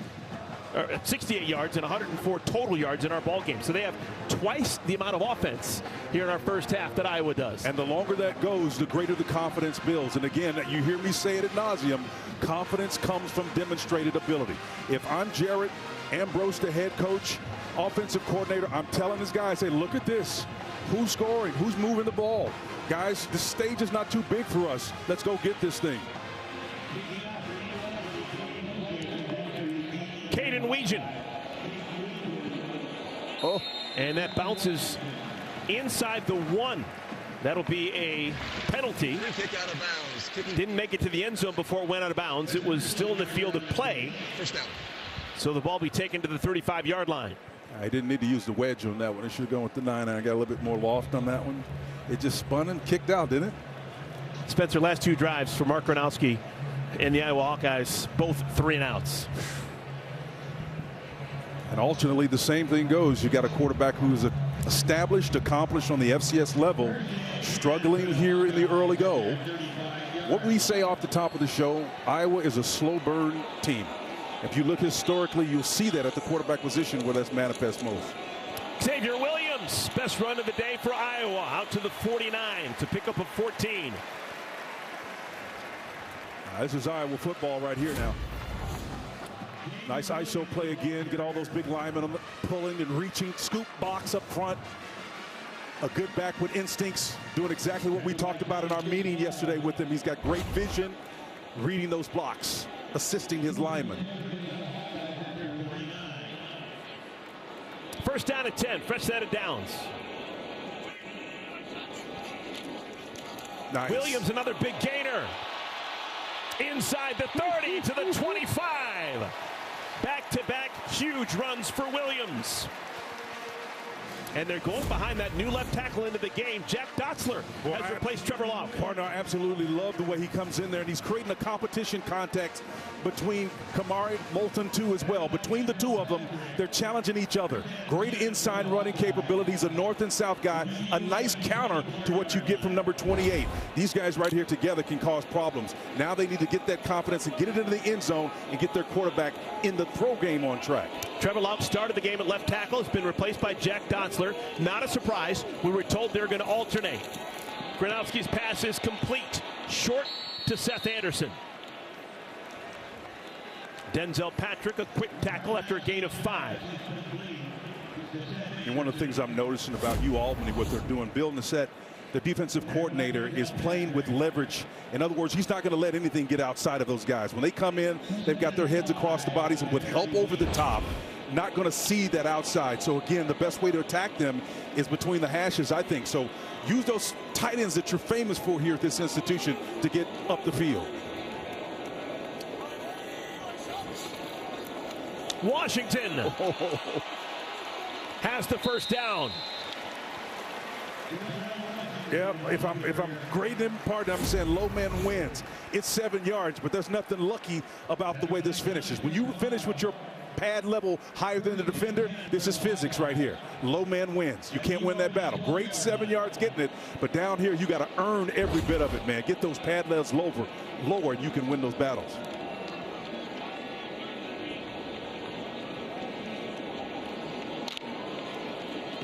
68 yards and 104 total yards in our ball game. So they have twice the amount of offense here in our first half that Iowa does. And the longer that goes, the greater the confidence builds. And again, you hear me say it ad nauseum, confidence comes from demonstrated ability. If I'm Jarrett Ambrose, the head coach, offensive coordinator, I'm telling this guy, I say, look at this. Who's scoring? Who's moving the ball? Guys, the stage is not too big for us. Let's go get this thing. Caden Weegan. Oh. And that bounces inside the 1. That'll be a penalty. Kick out of bounds. Didn't make it to the end zone before it went out of bounds. It was still in the field of play. First down. So the ball be taken to the 35-yard line. I didn't need to use the wedge on that one. I should have gone with the 9, and I got a little bit more loft on that one. It just spun and kicked out, didn't it? Spencer, last 2 drives for Mark Gronowski and the Iowa Hawkeyes, both 3 and outs. And alternately, the same thing goes. You got a quarterback who's established, accomplished on the FCS level, struggling here in the early go. What we say off the top of the show, Iowa is a slow burn team. If you look historically, you'll see that at the quarterback position where that's manifest most. Xavier Williams, best run of the day for Iowa, out to the 49 to pick up a 14. This is Iowa football right here now. Nice ISO play again. Get all those big linemen pulling and reaching. Scoop box up front. A good back with instincts. Doing exactly what we talked about in our meeting yesterday with him. He's got great vision. Reading those blocks. Assisting his linemen. First down at 10. Fresh set of downs. Nice. Williams, another big gainer. Inside the 30 to the 25. Back-to-back huge runs for Williams. And they're going behind that new left tackle into the game. Jack Dotzler has replaced Trevor Locke. Partner, I absolutely love the way he comes in there, and he's creating a competition context between Kamari Moulton too as well. Between the two of them, they're challenging each other. Great inside running capabilities, a north and south guy, a nice counter to what you get from number 28. These guys right here together can cause problems. Now they need to get that confidence and get it into the end zone and get their quarterback in the throw game on track. Trevor Locke started the game at left tackle. Has been replaced by Jack Dotzler. Not a surprise. We were told they're going to alternate. Gronowski's pass is complete. Short to Seth Anderson. Denzel Patrick, a quick tackle after a gain of 5. And one of the things I'm noticing about Albany, what they're doing, Bill Nassett, the defensive coordinator, is playing with leverage. In other words, he's not going to let anything get outside of those guys. When they come in, they've got their heads across the bodies, and with help over the top, not going to see that outside. So again, the best way to attack them is between the hashes, I think. So use those tight ends that you're famous for here at this institution to get up the field. Washington has the first down. Yeah, if I'm grading him, partner, I'm saying low man wins. It's 7 yards, but there's nothing lucky about the way this finishes. When you finish with your pad level higher than the defender, this is physics right here. Low man wins. You can't win that battle. Great 7 yards getting it, but down here you got to earn every bit of it, man. Get those pad levels lower, and you can win those battles.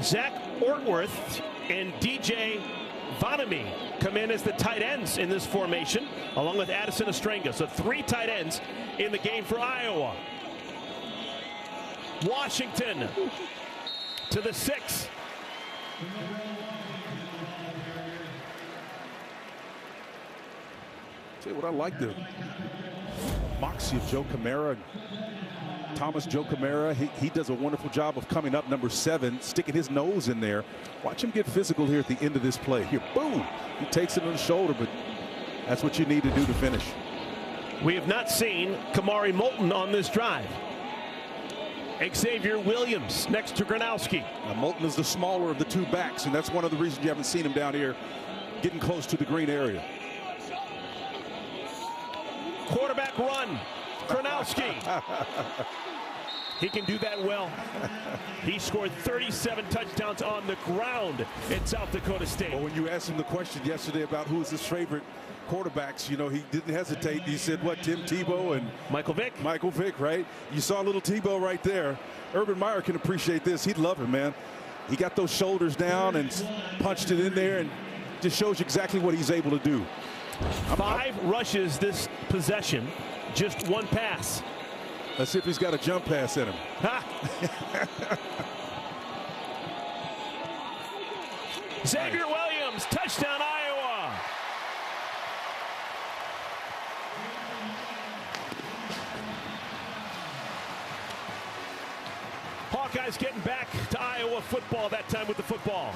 Zach Ortworth and DJ Vanami come in as the tight ends in this formation, along with Addison Ostrenga. So 3 tight ends in the game for Iowa. Washington to the 6. Tell you what I like, the moxie of Joe Camara. Thomas Joe Camara, he does a wonderful job of coming up, number 7, sticking his nose in there. Watch him get physical here at the end of this play. Here, boom, he takes it on the shoulder, but that's what you need to do to finish. We have not seen Kamari Moulton on this drive. Xavier Williams next to Gronowski. Now, Moulton is the smaller of the 2 backs, and that's one of the reasons you haven't seen him down here getting close to the green area. Quarterback run, Gronowski. He can do that well. He scored 37 touchdowns on the ground at South Dakota State. Well, when you asked him the question yesterday about who is his favorite quarterbacks, you know, he didn't hesitate. He said, what, Tim Tebow and Michael Vick, right? You saw little Tebow right there. Urban Meyer can appreciate this. He'd love it, man. He got those shoulders down and punched it in there, and just shows you exactly what he's able to do. 5 rushes this possession, just 1 pass. Let's see if he's got a jump pass in him. Xavier Williams, touchdown Iowa. Hawkeyes getting back to Iowa football, that time with the football.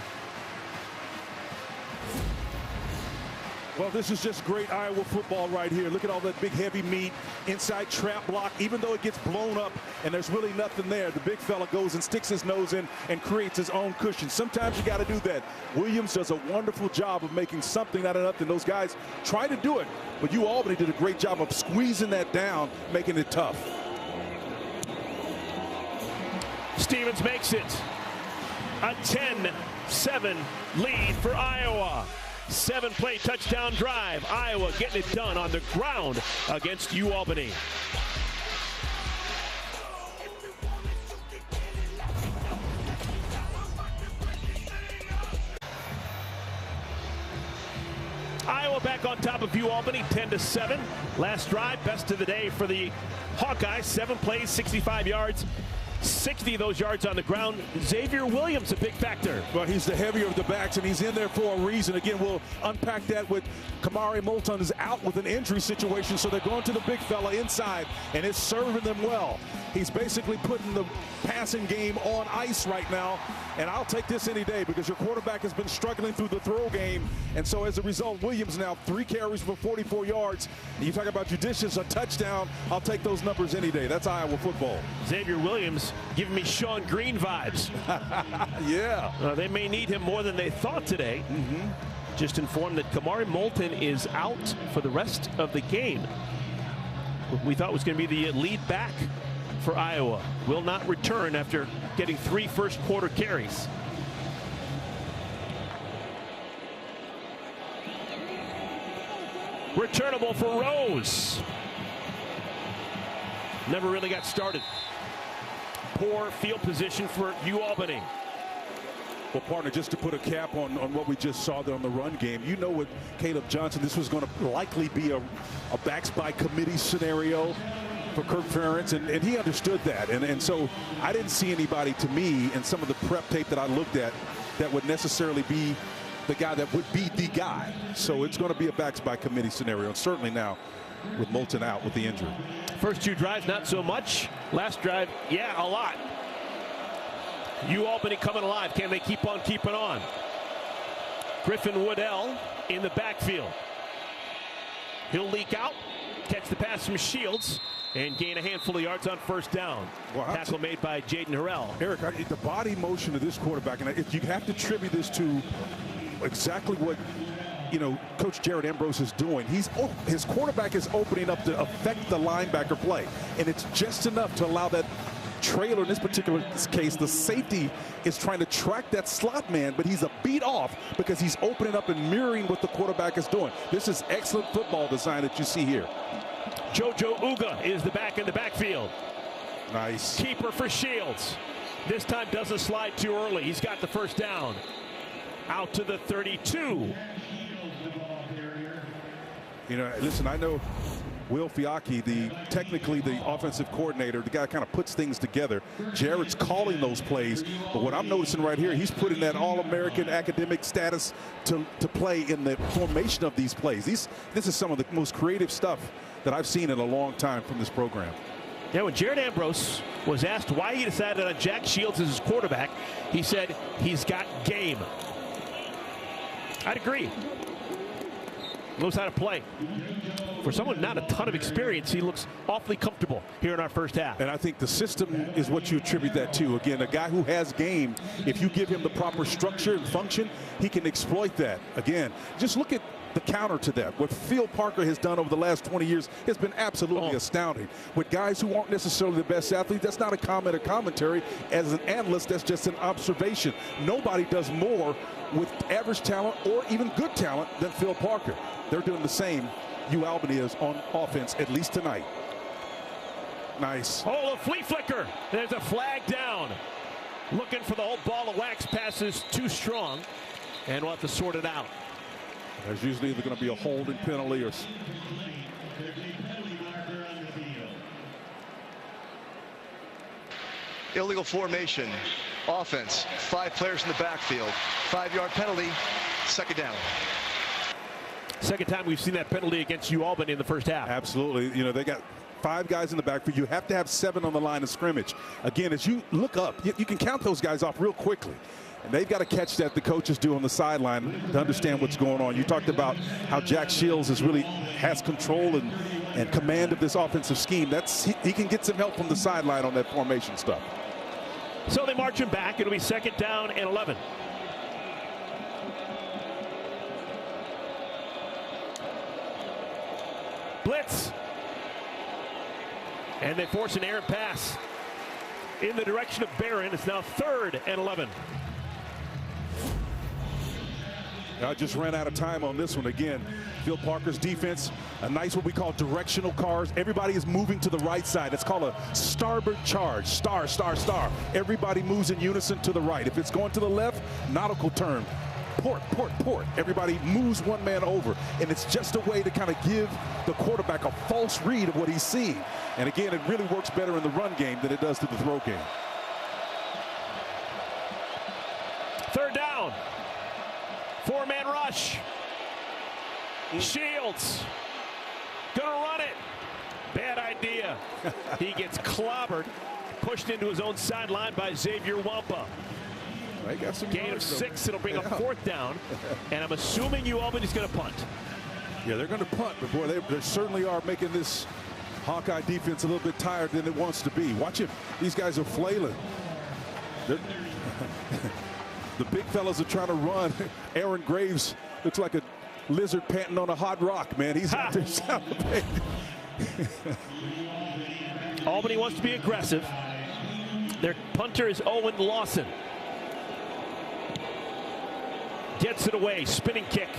Well, this is just great Iowa football right here. Look at all that big heavy meat, inside trap block. Even though it gets blown up and there's really nothing there, the big fella goes and sticks his nose in and creates his own cushion. Sometimes you got to do that. Williams does a wonderful job of making something out of nothing. Those guys try to do it, but Albany did a great job of squeezing that down, making it tough. Stevens makes it a 10-7 lead for Iowa. 7-play touchdown drive. Iowa getting it done on the ground against Albany. Iowa back on top of Albany, 10-7. Last drive, best of the day for the Hawkeyes. 7 plays, 65 yards. 60 of those yards on the ground. Xavier Williams, a big factor. Well, he's the heavier of the backs, and he's in there for a reason. Again, we'll unpack that with Kamari Moulton is out with an injury situation, so they're going to the big fella inside, and it's serving them well. He's basically putting the passing game on ice right now, and I'll take this any day because your quarterback has been struggling through the throw game, and so as a result, Williams now 3 carries for 44 yards. And you talk about judicious, a touchdown, I'll take those numbers any day. That's Iowa football. Xavier Williams giving me Sean Green vibes. Yeah. They may need him more than they thought today. Just informed that Kamari Moulton is out for the rest of the game. We thought was going to be the lead back for Iowa. Will not return after getting 3 first-quarter carries. Returnable for Rose. Never really got started. Poor field position for Albany. Well, partner, just to put a cap on what we just saw there on the run game, you know with Caleb Johnson, this was going to likely be a backs by committee scenario for Kirk Ferentz, and he understood that. And so I didn't see anybody, to me, in some of the prep tape that I looked at, that would necessarily be the guy that would be the guy. So it's going to be a backs by committee scenario, and certainly now with Moulton out with the injury. First 2 drives, not so much. Last drive, yeah, a lot. Albany coming alive. Can they keep on keeping on? Griffin Waddell in the backfield. He'll leak out, catch the pass from Shields, and gain a handful of yards on first down. Well, tackle made by Jaden Harrell. Eric, the body motion of this quarterback, and if you have to attribute this to exactly what Coach Jared Ambrose is doing. His quarterback is opening up to affect the linebacker play, and it's just enough to allow that trailer. In this particular case, the safety is trying to track that slot man, but he's a beat off because he's opening up and mirroring what the quarterback is doing. This is excellent football design that you see here. JoJo Uga is the back in the backfield. Nice. Keeper for Shields. This time doesn't slide too early. He's got the first down. Out to the 32. Listen, I know Will Hawkeyes, technically the offensive coordinator, the guy kind of puts things together. Jared's calling those plays, but what I'm noticing right here, he's putting that All-American academic status to play in the formation of these plays. This is some of the most creative stuff that I've seen in a long time from this program. Yeah, when Jared Ambrose was asked why he decided on Jack Shields as his quarterback, he said he's got game. I'd agree. Knows how to play. For someone not a ton of experience, he looks awfully comfortable here in our first half. And I think the system is what you attribute that to. Again, a guy who has game, if you give him the proper structure and function, he can exploit that. Again, just look at the counter to that. What Phil Parker has done over the last 20 years has been absolutely astounding. With guys who aren't necessarily the best athletes, that's not a comment or commentary. As an analyst, that's just an observation. Nobody does more with average talent or even good talent than Phil Parker. They're doing the same, Albany is on offense, at least tonight. Nice. Oh, a flea flicker. There's a flag down. Looking for the whole ball of wax, passes too strong, and we'll have to sort it out. There's usually either going to be a holding penalty or... Illegal formation. Offense. 5 players in the backfield. 5-yard penalty. Second down. Second time we've seen that penalty against Albany in the first half. Absolutely. You know, they got 5 guys in the backfield. You have to have 7 on the line of scrimmage. Again, as you look up, you can count those guys off real quickly. And they've got to catch that the coaches do on the sideline to understand what's going on. You talked about how Jack Shields has control and command of this offensive scheme. He can get some help from the sideline on that formation stuff. So they march him back. It'll be second down and 11. Blitz. And they force an errant pass in the direction of Barron. It's now 3rd and 11. I just ran out of time on this one again. Phil Parker's defense, a nice what we call directional cars. Everybody is moving to the right side. It's called a starboard charge. Star, star, star. Everybody moves in unison to the right. If it's going to the left, nautical term. Port, port, port. Everybody moves one man over. And it's just a way to kind of give the quarterback a false read of what he's seeing. And again, it really works better in the run game than it does to the throw game. 3rd down. 4-man rush. Shields gonna run it. Bad idea. He gets clobbered, pushed into his own sideline by Xavier Wampa. Gain of 6. It'll bring a 4th down. And I'm assuming Albany's going to punt. Yeah, they're going to punt, but boy, they certainly are making this Hawkeye defense a little bit tired than it wants to be. Watch it. These guys are flailing. The big fellas are trying to run. Aaron Graves looks like a lizard panting on a hot rock, man. He's out there salivating. Albany wants to be aggressive. Their punter is Owen Lawson. Gets it away, spinning kick.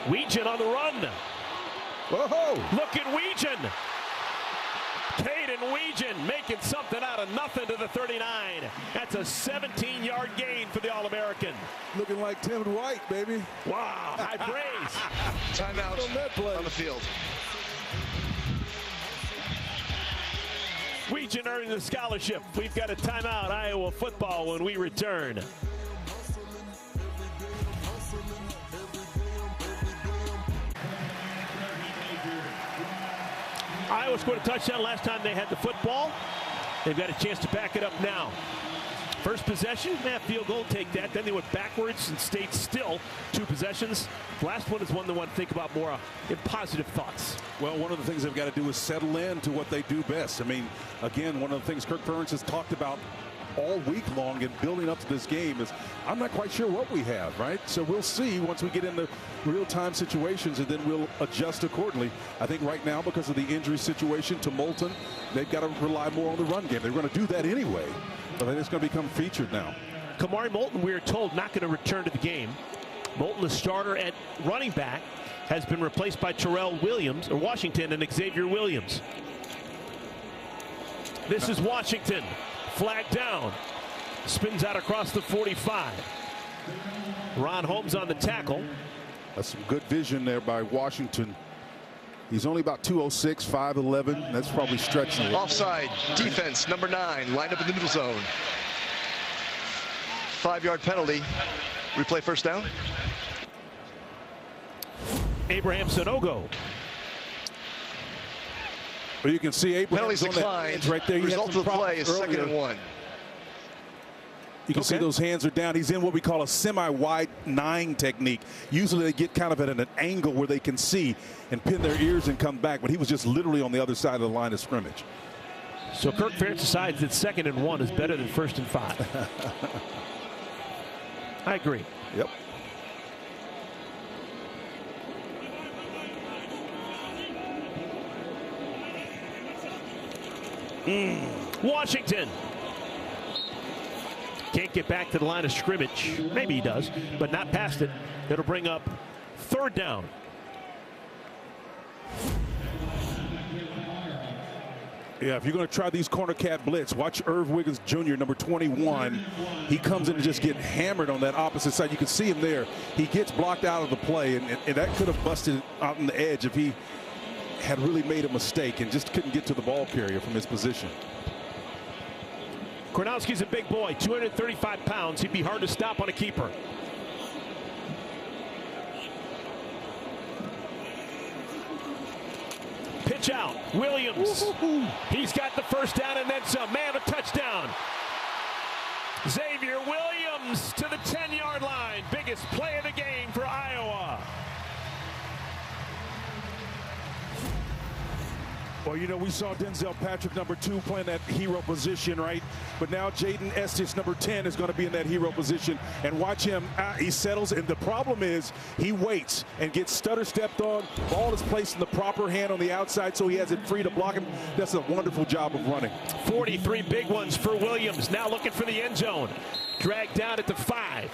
Weegan on the run. Whoa! Look at Weegan. Caden Weegan making something out of nothing to the 39. That's a 17-yard gain for the All-American. Looking like Tim White, baby. Wow, high praise. Timeout on the field. Weegan earning the scholarship. We've got a timeout, Iowa football, when we return. Iowa scored a touchdown last time they had the football. They've got a chance to back it up now. First possession, field goal, take that. Then they went backwards and stayed still. 2 possessions. The last one is one they want to think about more in positive thoughts. Well, one of the things they've got to do is settle in to what they do best. I mean, again, one of the things Kirk Ferentz has talked about all week long in building up to this game is I'm not quite sure what we have, right? So we'll see once we get into real-time situations, and then we'll adjust accordingly. I think right now, because of the injury situation to Moulton, they've got to rely more on the run game. They're going to do that anyway, but I think it's going to become featured now. Kamari Moulton, we are told, not going to return to the game. Moulton, the starter at running back, has been replaced by Terrell Williams, or Washington, and Xavier Williams. This is Washington. Flag down. Spins out across the 45. Ron Holmes on the tackle. That's some good vision there by Washington. He's only about 206, 5'11". That's probably stretching it. Offside. Defense, number 9. Lined up in the middle zone. 5-yard penalty. Replay first down. Abraham Sanogo. But you can see Abraham's penalties declined. Right there. Result of the play is earlier. 2nd and 1. You can see those hands are down. He's in what we call a semi-wide 9 technique. Usually they get kind of at an angle where they can see and pin their ears and come back, but he was just literally on the other side of the line of scrimmage. So Kirk Ferentz decides that 2nd and 1 is better than 1st and 5. I agree. Yep. Washington can't get back to the line of scrimmage. Maybe he does, but not past it. It'll bring up 3rd down. Yeah, if you're going to try these corner cat blitz, watch Irv Wiggins Jr., number 21. He comes in and just get hammered on that opposite side. You can see him there. He gets blocked out of the play, and that could have busted out on the edge if he had really made a mistake and just couldn't get to the ball carrier from his position. Gronowski's a big boy, 235 pounds. He'd be hard to stop on a keeper. Pitch out. Williams. He's got the 1st down and then some. Man, a touchdown. Xavier Williams to the 10-yard line. Biggest play of the game for Iowa. Well, you know, we saw Denzel Patrick, number 2, playing that hero position, right? But now Jaden Estes, number 10, is going to be in that hero position. And watch him. He settles. And the problem is he waits and gets stutter stepped on. Ball is placed in the proper hand on the outside, so he has it free to block him. That's a wonderful job of running. 43 big ones for Williams. Now looking for the end zone. Dragged down at the 5.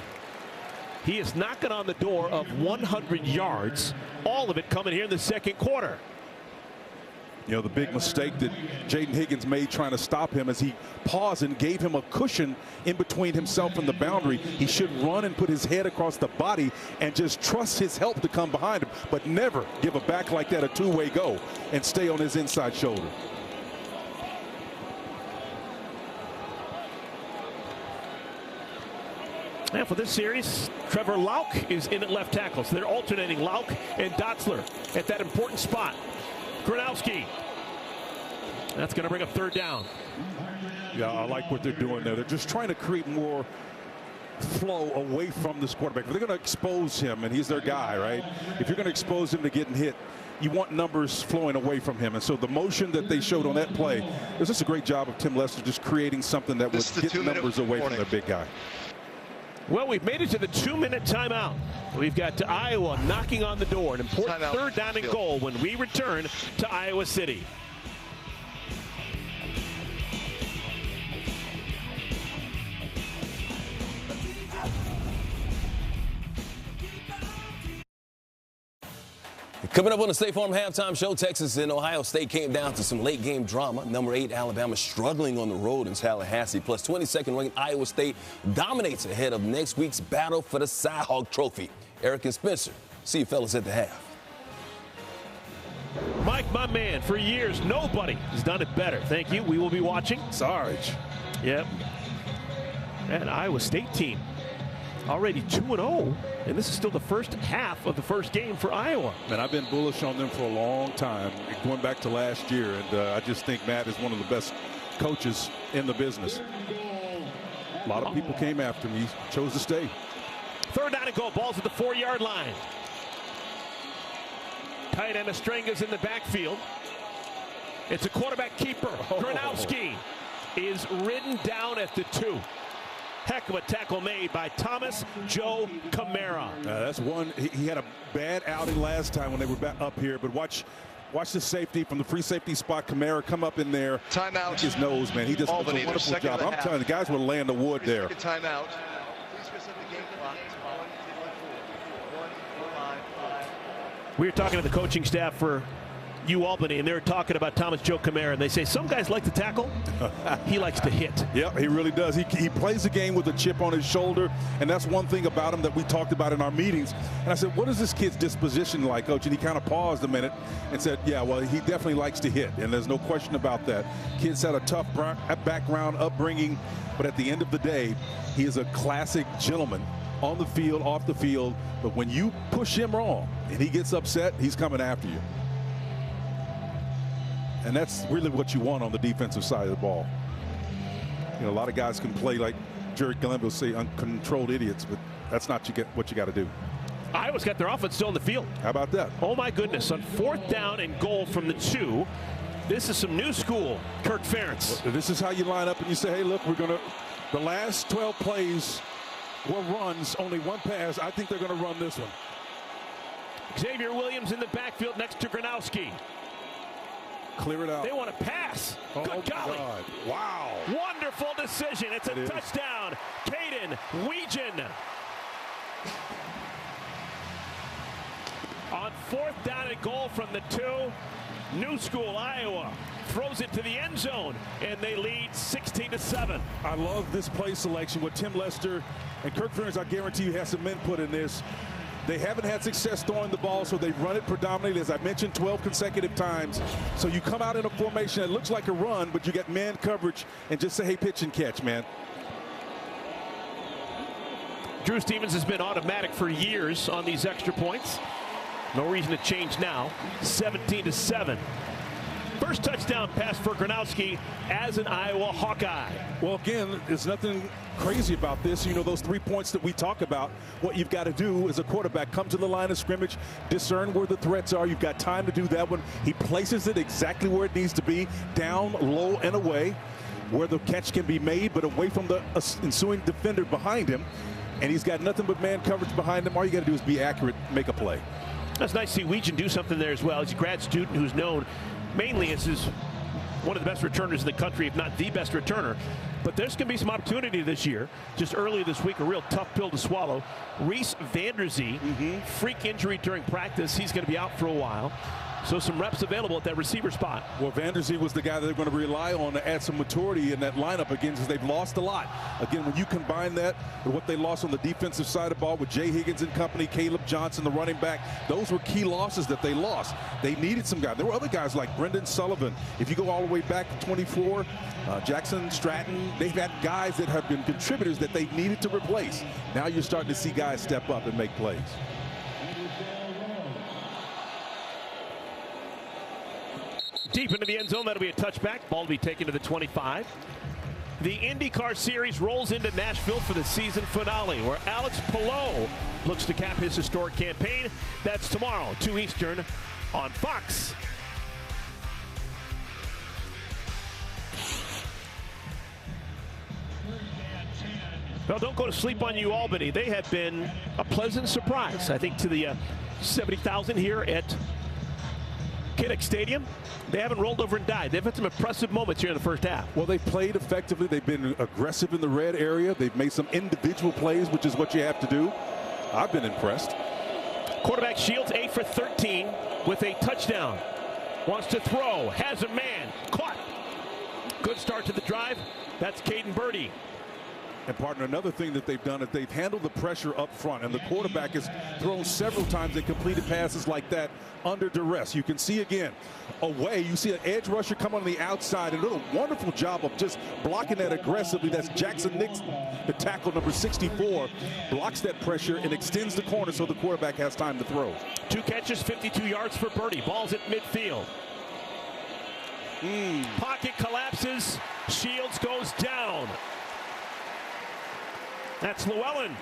He is knocking on the door of 100 yards. All of it coming here in the 2nd quarter. You know, the big mistake that Jaden Higgins made trying to stop him is he paused and gave him a cushion in between himself and the boundary. He should run and put his head across the body and just trust his help to come behind him, but never give a back like that a 2-way go and stay on his inside shoulder. And for this series, Trevor Lauk is in at left tackle. So they're alternating Lauk and Dotzler at that important spot. Gronowski. That's going to bring up 3rd down. Yeah, I like what they're doing there. They're just trying to create more flow away from this quarterback. They're going to expose him, and he's their guy, right? If you're going to expose him to getting hit, you want numbers flowing away from him. And so the motion that they showed on that play, it was just a great job of Tim Lester just creating something that would get numbers away from their big guy. Well, we've made it to the 2-minute timeout. We've got Iowa knocking on the door. An important 3rd down and goal when we return to Iowa City. Coming up on the State Farm Halftime Show, Texas and Ohio State came down to some late game drama. Number 8 Alabama struggling on the road in Tallahassee. Plus 22nd ranked Iowa State dominates ahead of next week's battle for the Cy-Hawk Trophy. Eric and Spencer, see you fellas at the half. Mike, my man, for years, nobody has done it better. Thank you. We will be watching. Sarge. Yep. And Iowa State team already 2-0, and this is still the first half of the first game for Iowa. Man, I've been bullish on them for a long time, going back to last year, and I just think Matt is one of the best coaches in the business. A lot of people came after him. He chose to stay. 3rd down and goal. Ball's at the 4-yard line. Tight end Estrenga's in the backfield. It's a quarterback keeper. Gronowski is ridden down at the 2. Heck of a tackle made by Thomas Joe Camara. That's one. He had a bad outing last time when they were back up here, but watch the safety from the free safety spot. Camara come up in there. Timeout. His nose, man. He just does a wonderful job. I'm telling you, the guys were laying the wood there. Timeout. Please reset the game clock. We were talking to the coaching staff for Albany, and they were talking about Thomas Joe Camara, and they say some guys like to tackle. He likes to hit. Yep, he really does. He plays the game with a chip on his shoulder, and that's one thing about him that we talked about in our meetings. And I said, what is this kid's disposition like, Coach? And he kind of paused a minute and said, yeah, well, he definitely likes to hit, and there's no question about that. Kid's had a tough background, upbringing, but at the end of the day, he is a classic gentleman on the field, off the field. But when you push him wrong and he gets upset, he's coming after you. And that's really what you want on the defensive side of the ball. You know, a lot of guys can play, like Jerry Glenn will say, uncontrolled idiots, but that's not what you got to do. Iowa's got their offense still in the field. How about that? Oh, my goodness. On 4th down and goal from the 2, this is some new school, Kirk Ferentz. Well, this is how you line up and you say, hey, look, the last 12 plays were runs, only one pass. I think they're going to run this one. Xavier Williams in the backfield next to Gronowski. Clear it out. They want to pass. Oh, Good golly. God. Wow. Wonderful decision. It's a touchdown. Caden Weegan. On 4th down and goal from the 2, New School, Iowa throws it to the end zone, and they lead 16-7. I love this play selection with Tim Lester and Kirk Ferentz. I guarantee you has some input in this. They haven't had success throwing the ball, so they've run it predominantly, as I mentioned, 12 consecutive times. So you come out in a formation that looks like a run, but you get man coverage and just say, hey, pitch and catch, man. Drew Stevens has been automatic for years on these extra points. No reason to change now. 17-7. First touchdown pass for Gronowski as an Iowa Hawkeye. Well, again, there's nothing crazy about this. You know, those 3 points that we talk about, what you've got to do as a quarterback, come to the line of scrimmage, discern where the threats are. You've got time to do that one. He places it exactly where it needs to be, down, low, and away, where the catch can be made, but away from the ensuing defender behind him. And he's got nothing but man coverage behind him. All you got to do is be accurate, make a play. That's nice to see Weegan do something there as well. He's a grad student who's known mainly as one of the best returners in the country, if not the best returner. But there's going to be some opportunity this year. Just earlier this week, a real tough pill to swallow. Reese Vanderzee, freak injury during practice. He's going to be out for a while. So some reps available at that receiver spot. Well, Vanderzee was the guy that they're going to rely on to add some maturity in that lineup again, because they've lost a lot. Again, when you combine that with what they lost on the defensive side of the ball with Jay Higgins and company, Caleb Johnson, the running back, those were key losses that they lost. They needed some guys. There were other guys like Brendan Sullivan. If you go all the way back to 24, Jackson Stratton, they've had guys that have been contributors that they needed to replace. Now you're starting to see guys step up and make plays. Deep into the end zone, that'll be a touchback. Ball to be taken to the 25. The IndyCar Series rolls into Nashville for the season finale, where Alex Palou looks to cap his historic campaign. That's tomorrow, 2 Eastern on Fox. Well, don't go to sleep on you, Albany. They have been a pleasant surprise, I think, to the 70,000 here at Kinnick Stadium. They haven't rolled over and died. They've had some impressive moments here in the first half. Well, they played effectively. They've been aggressive in the red area. They've made some individual plays, which is what you have to do. I've been impressed. Quarterback Shields 8 for 13 with a touchdown. Wants to throw, has a man, caught. Good start to the drive. That's Caden Birdie. And partner, another thing that they've done is they've handled the pressure up front, and the quarterback has thrown several times and completed passes like that under duress. You can see again, away, you see an edge rusher come on the outside and do a wonderful job of just blocking that aggressively. That's Jackson Nixon, the tackle, number 64, blocks that pressure and extends the corner so the quarterback has time to throw. 2 catches, 52 yards for Birdie. Ball's at midfield. Pocket collapses. Shields goes down. That's Llewellyn.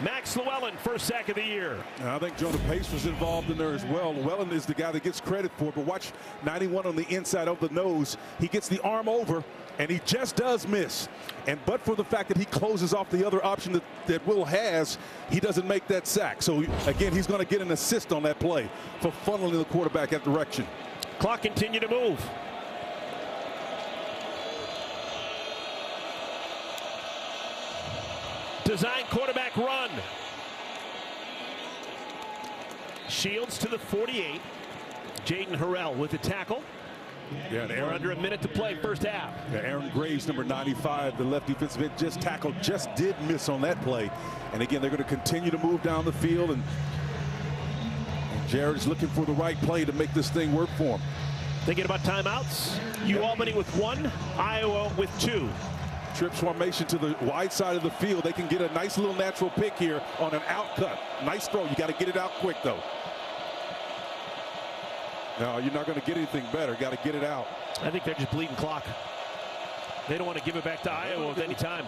Max Llewellyn, first sack of the year. And I think Jonah Pace was involved in there as well. Llewellyn is the guy that gets credit for it, but watch 91 on the inside of the nose. He gets the arm over, and he just does miss. And but for the fact that he closes off the other option that Will has, he doesn't make that sack. So, again, he's going to get an assist on that play for funneling the quarterback that direction. Clock continue to move. Design quarterback run. Shields to the 48. Jaden Harrell with the tackle. Yeah, and We're under a minute to play, first half. Yeah, Aaron Graves, number 95, the left defensive end, just tackled, just did miss on that play. And again, they're going to continue to move down the field, and Jared's looking for the right play to make this thing work for him. Thinking about timeouts. Albany with 1, Iowa with 2. Trips formation to the wide side of the field. They can get a nice little natural pick here on an out cut. Nice throw. You got to get it out quick, though. No, you're not going to get anything better. Got to get it out. I think they're just bleeding clock. They don't want to give it back to Iowa at any time.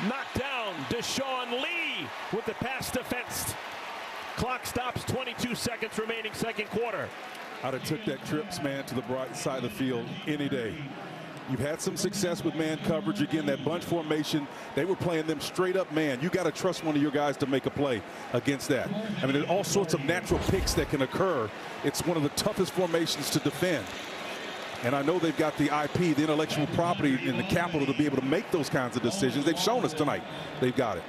Knocked down. Deshaun Lee with the pass defense. Clock stops, 22 seconds remaining, second quarter. I'd have took that trips, man, to the bright side of the field any day. You've had some success with man coverage. Again, that bunch formation, they were playing them straight up man. You got to trust one of your guys to make a play against that. I mean, there's all sorts of natural picks that can occur. It's one of the toughest formations to defend. And I know they've got the IP, the intellectual property, and the capital to be able to make those kinds of decisions. They've shown us tonight they've got it.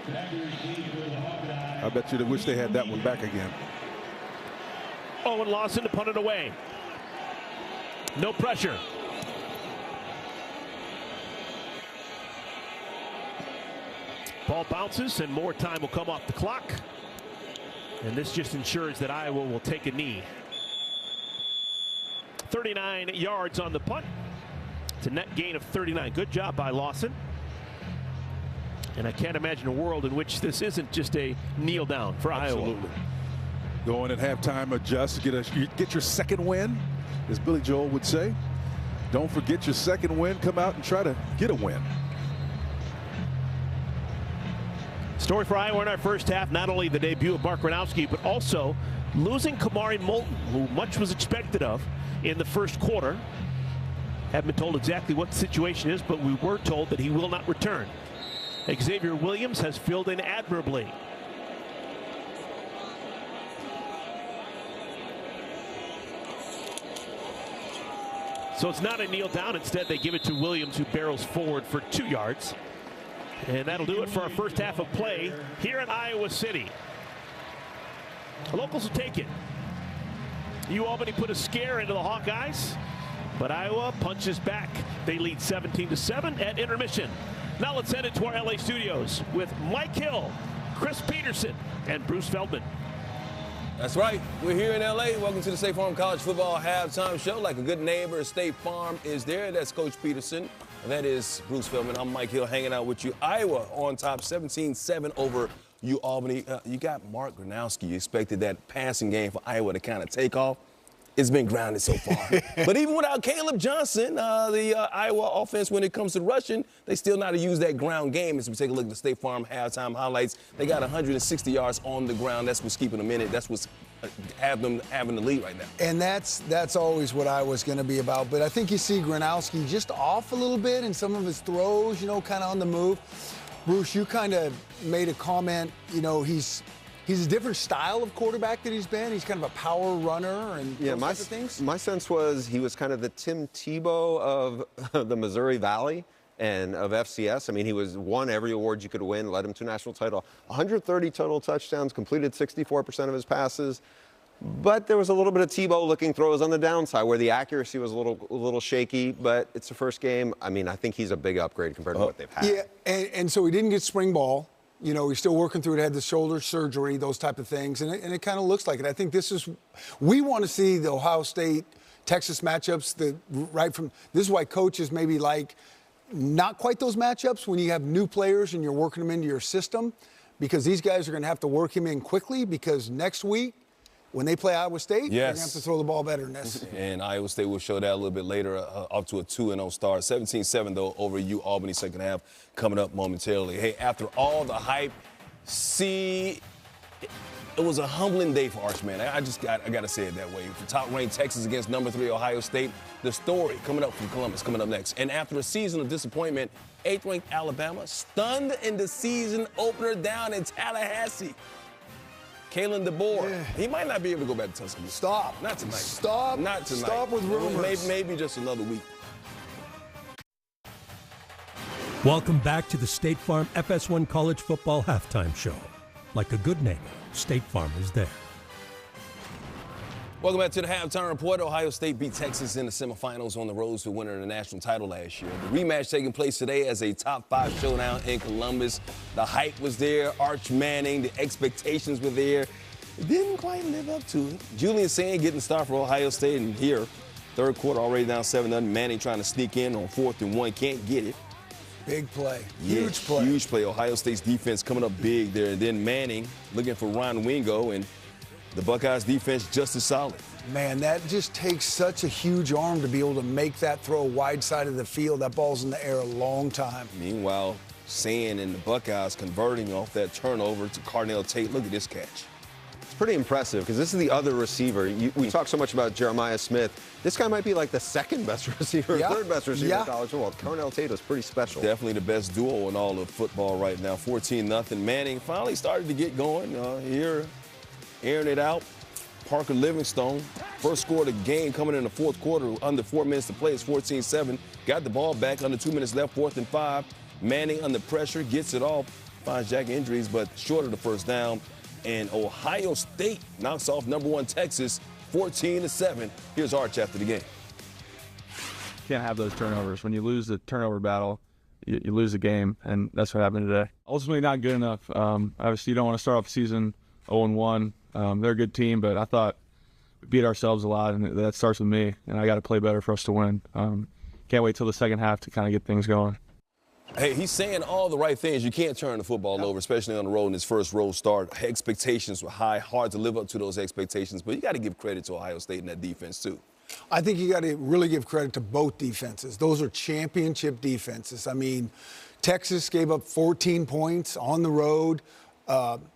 I bet you they wish they had that one back again. Owen Lawson to punt it away. No pressure. Ball bounces and more time will come off the clock. And this just ensures that Iowa will take a knee. 39 yards on the punt. It's a net gain of 39. Good job by Lawson. And I can't imagine a world in which this isn't just a kneel down for Iowa. Go in at halftime, adjust, get your second win, as Billy Joel would say. Don't forget your second win. Come out and try to get a win. Story for Iowa in our first half, not only the debut of Mark Gronowski, but also losing Kamari Moulton, who much was expected of in the first quarter. Haven't been told exactly what the situation is, but we were told that he will not return. Xavier Williams has filled in admirably. So it's not a kneel down. Instead, they give it to Williams, who barrels forward for 2 yards. And that'll do it for our first half of play here in Iowa City. The locals will take it. Albany put a scare into the Hawkeyes, but Iowa punches back. They lead 17-7 at intermission. Now let's head into our LA studios with Mike Hill, Chris Peterson, and Bruce Feldman. That's right. We're here in L.A. Welcome to the State Farm College Football Halftime Show. Like a good neighbor, State Farm is there. That's Coach Peterson. And that is Bruce Feldman. I'm Mike Hill hanging out with you. Iowa on top, 17-7 over Albany. You got Mark Gronowski. You expected that passing game for Iowa to kind of take off. It's been grounded so far. But even without Caleb Johnson, the Iowa offense, when it comes to rushing, they still know how to use that ground game. As we take a look at the State Farm halftime highlights, they got 160 yards on the ground. That's what's keeping them in it. That's what's having the lead right now. And that's always what Iowa's going to be about. But I think you see Gronowski just off a little bit in some of his throws, kind of on the move. Bruce, you kind of made a comment, he's a different style of quarterback that he's been. He's kind of a power runner and those types of things. My sense was he was kind of the Tim Tebow of the Missouri Valley and of FCS. I mean, he won every award you could win, led him to a national title. 130 total touchdowns, completed 64% of his passes. But there was a little bit of Tebow-looking throws on the downside where the accuracy was a little shaky. But it's the first game. I mean, I think he's a big upgrade compared to what they've had. Yeah, and so he didn't get spring ball. He's still working through it, had the shoulder surgery, those type of things, and it kind of looks like it. I think we want to see the Ohio State-Texas matchups, this is why coaches maybe like not quite those matchups when you have new players and you're working them into your system, because these guys are going to have to work him in quickly, because next week, when they play Iowa State, they're going to have to throw the ball better than this. And Iowa State will show that a little bit later, up to a 2-0 start. 17-7, though, over Albany, second half, coming up momentarily. Hey, after all the hype, it was a humbling day for Archman. I got to say it that way. For top-ranked Texas against number 3 Ohio State, the story coming up from Columbus, coming up next. And after a season of disappointment, 8th-ranked Alabama stunned in the season opener down in Tallahassee. Kalen DeBoer, he might not be able to go back to Tuscaloosa. Stop. Not tonight. Stop. Not tonight. Stop with rumors. Maybe just another week. Welcome back to the State Farm FS1 College Football Halftime Show. Like a good neighbor, State Farm is there. Welcome back to the Halftime Report. Ohio State beat Texas in the semifinals on the road to winning the national title last year. The rematch taking place today as a top-5 showdown in Columbus. The hype was there. Arch Manning, the expectations were there. It didn't quite live up to it. Julian Sand getting the start for Ohio State, and here, third quarter already down 7-0. Manning trying to sneak in on 4th and 1, can't get it. Big play. Huge play. Huge play. Ohio State's defense coming up big there. And then Manning looking for Ron Wingo, and the Buckeyes defense just as solid. Man, that just takes such a huge arm to be able to make that throw wide side of the field. That ball's in the air a long time. Meanwhile, Sand and the Buckeyes converting off that turnover to Carnell Tate. Look at this catch. pretty impressive because this is the other receiver. We talk so much about Jeremiah Smith. This guy might be like the second best receiver, third best receiver in college football. Cornell Tate is pretty special. Definitely the best duo in all of football right now. 14-0. Manning finally started to get going here, airing it out. Parker Livingstone, first score of the game coming in the fourth quarter, under 4 minutes to play. It's 14-7. Got the ball back, under 2 minutes left, 4th and 5. Manning under pressure, gets it off, finds Jack injuries, but short of the first down. And Ohio State knocks off number 1 Texas, 14-7. Here's Arch after the game. Can't have those turnovers. When you lose the turnover battle, you lose the game, and that's what happened today. Ultimately not good enough. Obviously, you don't want to start off the season 0-1. They're a good team, but I thought we beat ourselves a lot, and that starts with me, and I got to play better for us to win. Can't wait till the second half to kind of get things going. Hey, he's saying all the right things. You can't turn the football over, especially on the road in his first road start. Expectations were high, hard to live up to those expectations, but you got to give credit to Ohio State and that defense, too. I think you got to really give credit to both defenses. Those are championship defenses. I mean, Texas gave up 14 points on the road.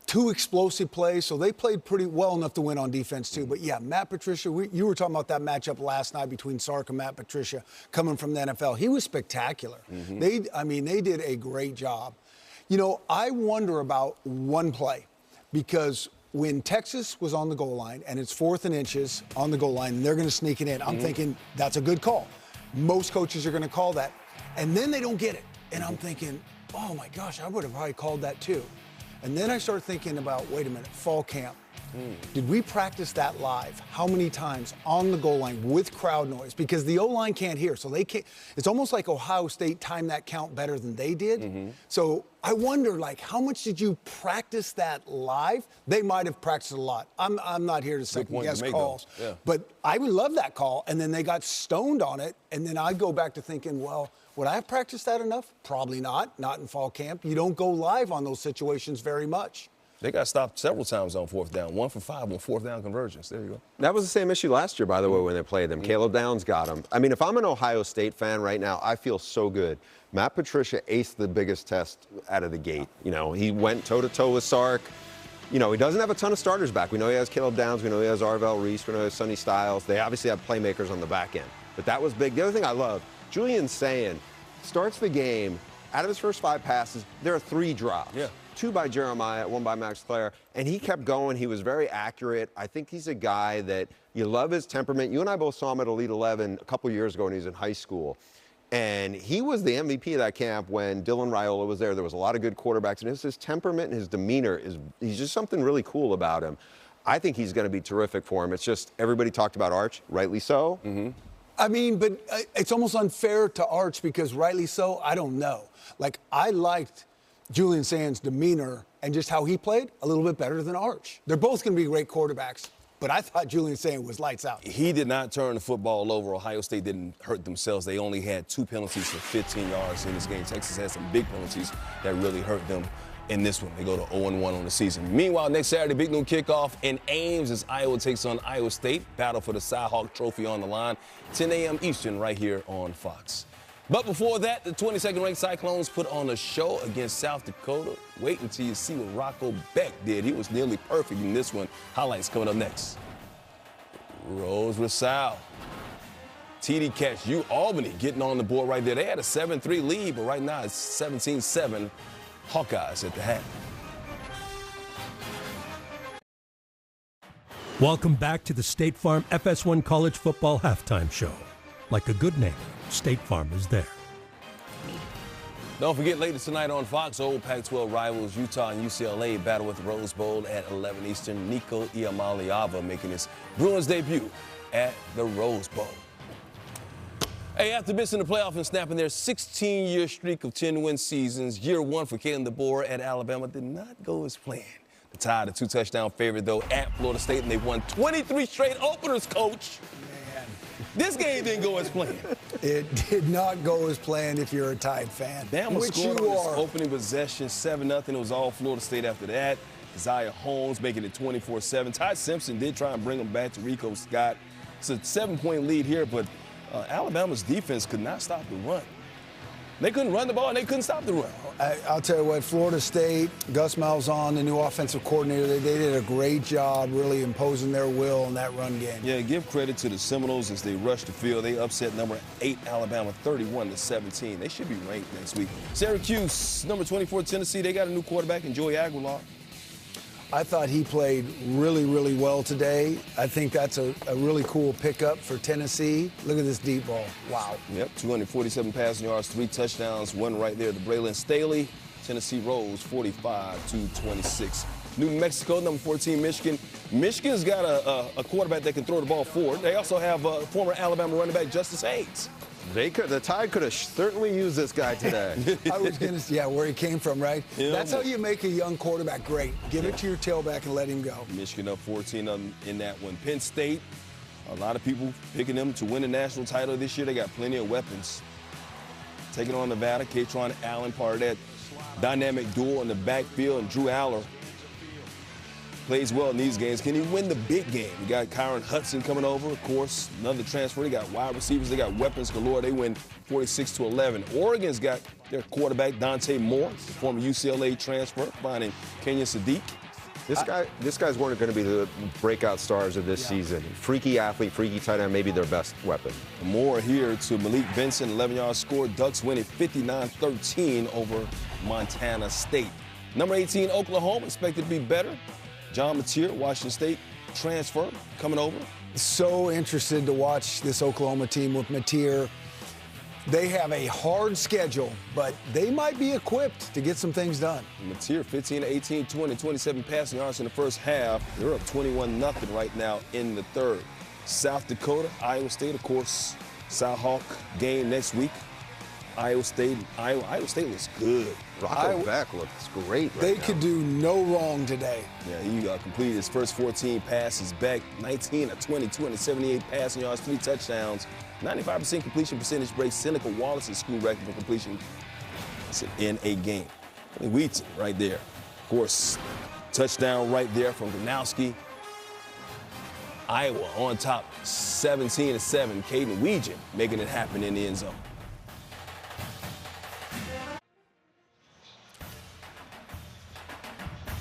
2 explosive plays, so they played pretty well enough to win on defense, too. But, yeah, Matt Patricia, you were talking about that matchup last night between Sark and Matt Patricia coming from the NFL. He was spectacular. They did a great job. You know, I wonder about one play because when Texas was on the goal line and it's 4th and inches on the goal line and they're going to sneak it in, I'm thinking that's a good call. Most coaches are going to call that. And then they don't get it. And I'm thinking, oh, my gosh, I would have probably called that, too. And then I started thinking about, wait a minute, fall camp. Did we practice that live? How many times on the goal line with crowd noise? Because the O-line can't hear, so they can't. It's almost like Ohio State timed that count better than they did. So I wonder, like, how much did you practice that live? They might have practiced a lot. I'm not here to second-guess calls. Yeah. But I would love that call, and then they got stoned on it, and then I'd go back to thinking, well, would I have practiced that enough? Probably not in fall camp. You don't go live on those situations very much. They got stopped several times on 4th down. 1 for 5 on 4th down conversions. There you go. That was the same issue last year, by the way, when they played them. Caleb Downs got them. I mean, if I'm an Ohio State fan right now, I feel so good. Matt Patricia aced the biggest test out of the gate. You know, he went toe-to-toe with Sark. You know, he doesn't have a ton of starters back. We know he has Caleb Downs. We know he has Arvell Reese. We know he has Sonny Styles. They obviously have playmakers on the back end. But that was big. The other thing I love, Julian Sayin starts the game. Out of his first 5 passes, there are 3 drops. Yeah. 2 by Jeremiah, 1 by Max Clare, and he kept going. He was very accurate. I think he's a guy that you love his temperament. You and I both saw him at Elite 11 a couple years ago when he was in high school, and he was the MVP of that camp when Dylan Raiola was there. There was a lot of good quarterbacks, and his temperament and his demeanor he's just something really cool about him. I think he's going to be terrific for him. It's just everybody talked about Arch, rightly so. I mean, but it's almost unfair to Arch because rightly so, I don't know. Like, I liked Julian Sayin's demeanor and just how he played a little bit better than Arch. They're both going to be great quarterbacks, but I thought Julian Sayin was lights out. He did not turn the football over. Ohio State didn't hurt themselves. They only had 2 penalties for 15 yards in this game. Texas had some big penalties that really hurt them in this one. They go to 0-1 on the season. Meanwhile, next Saturday, big noon kickoff in Ames as Iowa takes on Iowa State. Battle for the Cy-Hawk Trophy on the line. 10 a.m. Eastern right here on Fox. But before that, the 22nd ranked Cyclones put on a show against South Dakota. Wait until you see what Rocco Beck did. He was nearly perfect in this one. Highlights coming up next. Rose Rosal. TD catch. Albany getting on the board right there. They had a 7-3 lead, but right now it's 17-7. Hawkeyes at the half. Welcome back to the State Farm FS1 College Football Halftime Show. Like a good neighbor, State Farm is there. Don't forget, later tonight on Fox, old Pac-12 rivals Utah and UCLA battle with the Rose Bowl at 11 Eastern. Nico Iamaleava making his Bruins debut at the Rose Bowl. Hey, after missing the playoff and snapping their 16-year streak of 10-win seasons, year 1 for Kalen DeBoer at Alabama did not go as planned. The Tide, a 2-touchdown favorite, though, at Florida State, and they won 23 straight openers, Coach. Man. This game didn't go as planned. It did not go as planned if you're a Tide fan. Bama scored on this opening possession, 7-0. It was all Florida State after that. Isaiah Holmes making it 24-7. Ty Simpson did try and bring him back to Rico Scott. It's a 7-point lead here, but Alabama's defense could not stop the run. They couldn't run the ball, and they couldn't stop the run. I'll tell you what, Florida State, Gus Malzahn, the new offensive coordinator, they did a great job really imposing their will in that run game. Yeah, give credit to the Seminoles as they rushed the field. They upset number 8 Alabama 31-17. They should be ranked next week. Syracuse, number 24 Tennessee, they got a new quarterback in Joey Aguilar. I thought he played really, really well today. I think that's a really cool pickup for Tennessee. Look at this deep ball. Wow. Yep, 247 passing yards, 3 touchdowns, one right there to Braylon Staley. Tennessee rose 45-26. New Mexico, number 14, Michigan. Michigan's got a quarterback that can throw the ball forward. They also have former Alabama running back Justice Hayes. The Tide could have certainly used this guy today. I was going to say, yeah, where he came from, right? Yeah, That's how you make a young quarterback great. Give it to your tailback and let him go. Michigan up 14 in that one. Penn State, a lot of people picking them to win the national title this year. They got plenty of weapons. Taking on Nevada, Katron Allen, part of that dynamic duel in the backfield, and Drew Aller plays well in these games. Can he win the big game? You got Kyron Hudson coming over, of course, another transfer. They got wide receivers. They got weapons galore. They win 46-11. Oregon's got their quarterback, Dante Moore, former UCLA transfer, finding Kenyon Sadiq. This guy's one going to be the breakout stars of this season. Freaky athlete, freaky tight end, maybe their best weapon. Moore here to Malik Benson, 11-yard score. Ducks winning 59-13 over Montana State. Number 18, Oklahoma, expected to be better. John Mateer, Washington State transfer, coming over. So interested to watch this Oklahoma team with Mateer. They have a hard schedule, but they might be equipped to get some things done. Mateer, 15-18, 227 passing yards in the first half. They're up 21-0 right now in the third. South Dakota, Iowa State, of course, South Hawk game next week. Iowa State looks good. Rocco Beck looks great. They could do no wrong today. Yeah, he completed his first 14 passes. Beck, 19 of 20, 278 passing yards, 3 touchdowns, 95% completion percentage, breaks Seneca Wallace's school record for completion in a game. Wheaton right there. Of course, touchdown right there from Gronowski. Iowa on top, 17-7. Caden Weegan making it happen in the end zone.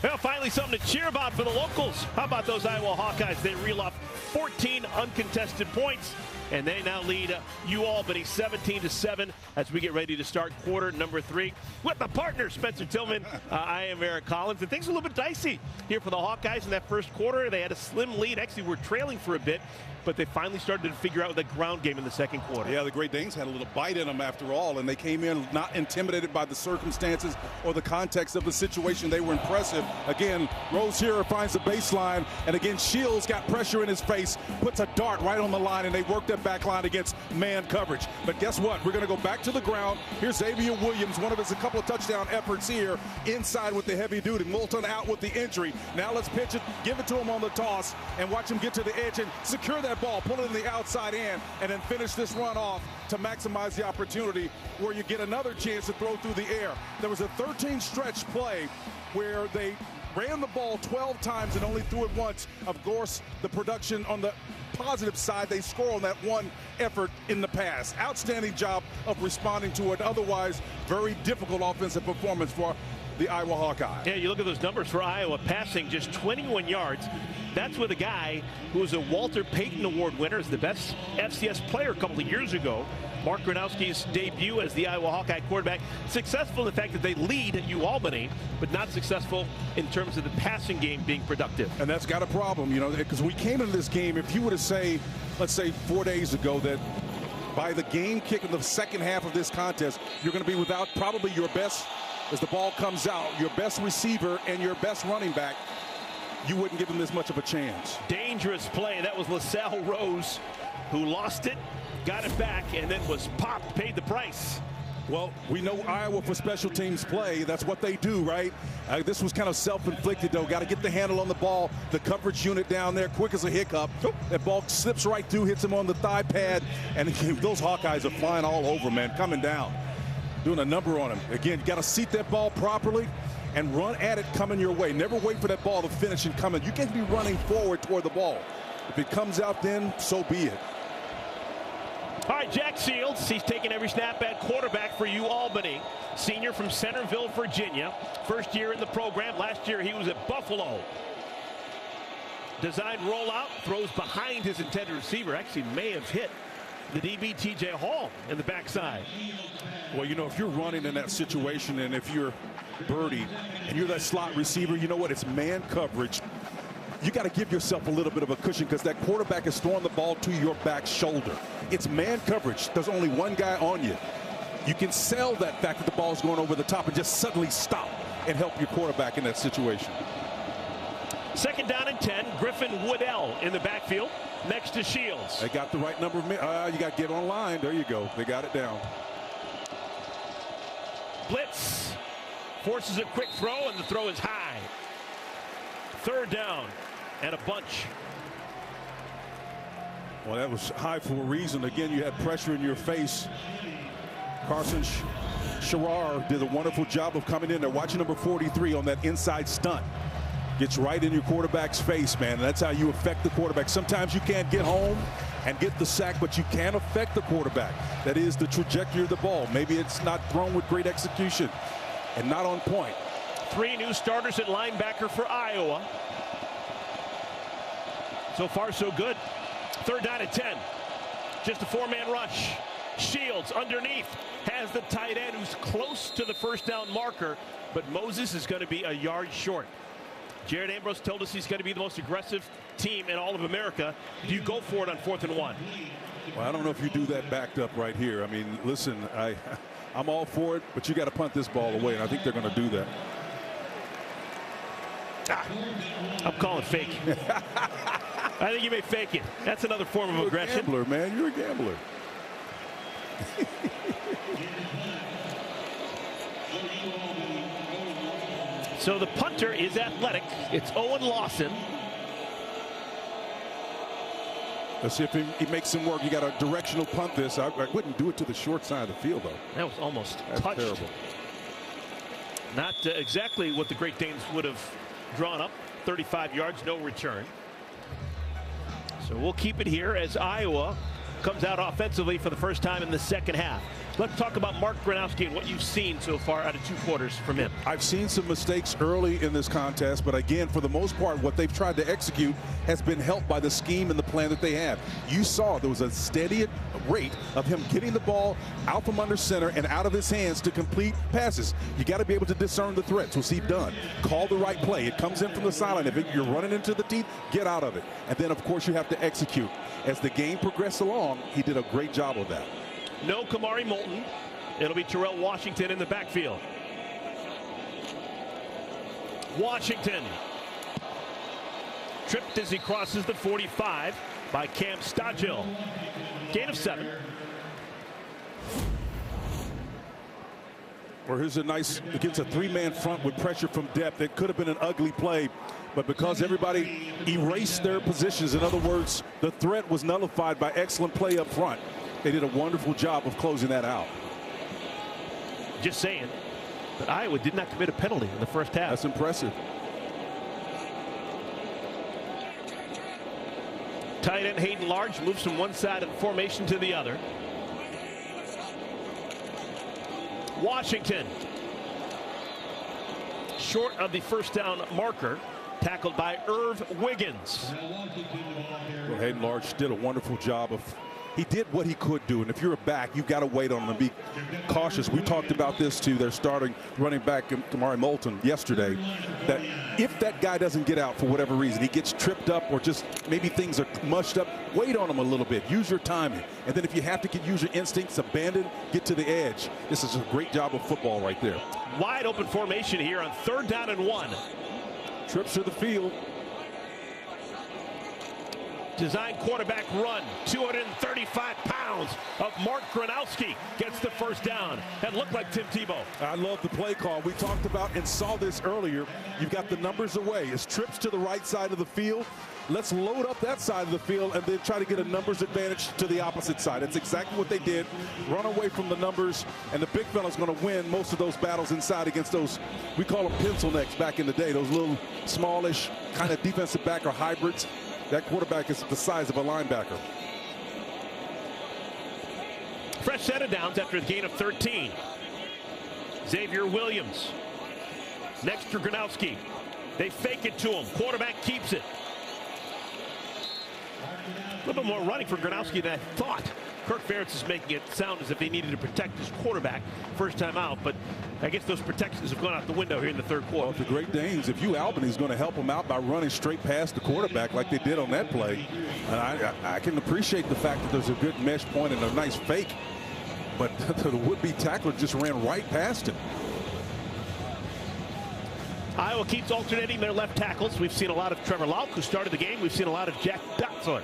Well, finally something to cheer about for the locals. How about those Iowa Hawkeyes? They reel off 14 uncontested points, and they now lead Albany 17-7 as we get ready to start quarter number 3 with the partner, Spencer Tillman. I am Eric Collins, and things are a little bit dicey here for the Hawkeyes in that first quarter. They had a slim lead. Actually, were trailing for a bit, but they finally started to figure out the ground game in the second quarter. Yeah, the Great Danes had a little bite in them after all, and they came in not intimidated by the circumstances or the context of the situation. They were impressive. Again, Rose here finds the baseline, and again, Shields got pressure in his face, puts a dart right on the line, and they worked that back line against man coverage. But guess what? We're going to go back to the ground. Here's Xavier Williams, one of his a couple of touchdown efforts here, inside with the heavy duty. Moulton out with the injury. Now let's pitch it, give it to him on the toss, and watch him get to the edge and secure that ball, pull it in the outside end, and then finish this run off to maximize the opportunity where you get another chance to throw through the air. There was a 13 stretch play where they ran the ball 12 times and only threw it once. Of course, the production on the positive side, they score on that one effort in the pass. Outstanding job of responding to an otherwise very difficult offensive performance for the Iowa Hawkeyes. Yeah, you look at those numbers for Iowa, passing just 21 yards. That's with a guy who was a Walter Payton Award winner, as the best FCS player a couple of years ago. Mark Gronowski's debut as the Iowa Hawkeye quarterback. Successful in the fact that they lead at Albany, but not successful in terms of the passing game being productive. And that's got a problem, you know, because we came into this game, if you were to say, let's say 4 days ago, that by the game kick in the second half of this contest, you're going to be without probably your best, as the ball comes out, your best receiver and your best running back, you wouldn't give them this much of a chance. Dangerous play. That was LaSalle Rose who lost it, got it back, and then was popped, paid the price. Well, we know Iowa for special teams play. That's what they do, right? This was kind of self-inflicted, though. Got to get the handle on the ball. The coverage unit down there, quick as a hiccup. That ball slips right through, hits him on the thigh pad, and those Hawkeyes are flying all over, man, coming down, doing a number on him. Again, you got to seat that ball properly and run at it coming your way. Never wait for that ball to finish and come in. You can't be running forward toward the ball. If it comes out, then so be it. All right, Jack Seals, he's taking every snap at quarterback for Albany. Senior from Centerville, Virginia. First year in the program. Last year he was at Buffalo. Designed rollout, throws behind his intended receiver. Actually may have hit the DB TJ Hall in the backside. Well, you know, if you're running in that situation and if you're Birdie and you're that slot receiver, you know what? It's man coverage. You got to give yourself a little bit of a cushion because that quarterback is throwing the ball to your back shoulder. It's man coverage. There's only one guy on you. You can sell that fact that the ball is going over the top and just suddenly stop and help your quarterback in that situation. Second down and 10. Griffin Woodell in the backfield next to Shields. They got the right number of men. You got to get on line. There you go. They got it down. Blitz forces a quick throw, and the throw is high. Third down and a bunch. Well, that was high for a reason. Again, you had pressure in your face. Carson Sherrar did a wonderful job of coming in there. Watching number 43 on that inside stunt. Gets right in your quarterback's face, man. And that's how you affect the quarterback. Sometimes you can't get home and get the sack, but you can affect the quarterback. That is the trajectory of the ball. Maybe it's not thrown with great execution and not on point. 3 new starters at linebacker for Iowa. So far, so good. Third down and 10. Just a 4-man rush. Shields underneath has the tight end who's close to the first down marker, but Moses is going to be a yard short. Jared Ambrose told us he's going to be the most aggressive team in all of America. Do you go for it on 4th and 1? Well, I don't know if you do that backed up right here. I mean, listen, I'm all for it, but you got to punt this ball away, and I think they're going to do that. I'm calling fake. I think you may fake it. That's another form of aggression. You're a gambler, man. You're a gambler. So the punter is athletic. It's Owen Lawson. Let's see if he makes him work. You got a directional punt this. I wouldn't do it to the short side of the field, though. That was almost That's touched. terrible. Not exactly what the Great Danes would have drawn up. 35 yards, no return. So we'll keep it here as Iowa comes out offensively for the first time in the second half. Let's talk about Mark Gronowski and what you've seen so far out of 2 quarters from him. I've seen some mistakes early in this contest, but again, for the most part, what they've tried to execute has been helped by the scheme and the plan that they have. You saw there was a steady rate of him getting the ball out from under center and out of his hands to complete passes. You got to be able to discern the threats, which he's done. Call the right play. It comes in from the sideline. If you're running into the teeth, get out of it. And then, of course, you have to execute. As the game progressed along, he did a great job of that. No Kamari Moulton. It'll be Terrell Washington in the backfield. Washington tripped as he crosses the 45 by Cam Stodgill. Gain of 7. Or here's a nice, against a 3-man front with pressure from depth. It could have been an ugly play, but because everybody erased their positions, in other words, the threat was nullified by excellent play up front. They did a wonderful job of closing that out. Just saying, but Iowa did not commit a penalty in the first half. That's impressive. Tight end Hayden Large moves from one side of the formation to the other. Washington short of the first down marker, tackled by Irv Wiggins. Well, Hayden Large did a wonderful job of, he did what he could do, and if you're a back, you've got to wait on him and be cautious. We talked about this to their starting running back, Kamari Moulton, yesterday, that if that guy doesn't get out for whatever reason, he gets tripped up or just maybe things are mushed up, wait on him a little bit. Use your timing. And then if you have to use your instincts, abandon, get to the edge. This is a great job of football right there. Wide open formation here on 3rd down and 1. Trips to the field. Design quarterback run. 235 pounds of Mark Gronowski gets the first down. That looked like Tim Tebow. I love the play call. We talked about and saw this earlier. You've got the numbers away. It's trips to the right side of the field. Let's load up that side of the field and then try to get a numbers advantage to the opposite side. That's exactly what they did. Run away from the numbers, and the big fella's going to win most of those battles inside against those, we call them pencil necks back in the day, those little smallish kind of defensive back or hybrids. That quarterback is the size of a linebacker. Fresh set of downs after a gain of 13. Xavier Williams. Next to Gronowski. They fake it to him. Quarterback keeps it. A little bit more running for Gronowski than I thought. Kirk Ferentz is making it sound as if they needed to protect his quarterback first time out, but I guess those protections have gone out the window here in the third quarter. Well, the Great Danes, if you Albany is going to help them out by running straight past the quarterback like they did on that play, and I can appreciate the fact that there's a good mesh point and a nice fake, but the would-be tackler just ran right past him. Iowa keeps alternating their left tackles. We've seen a lot of Trevor Lauk, who started the game. We've seen a lot of Jack Dotzler.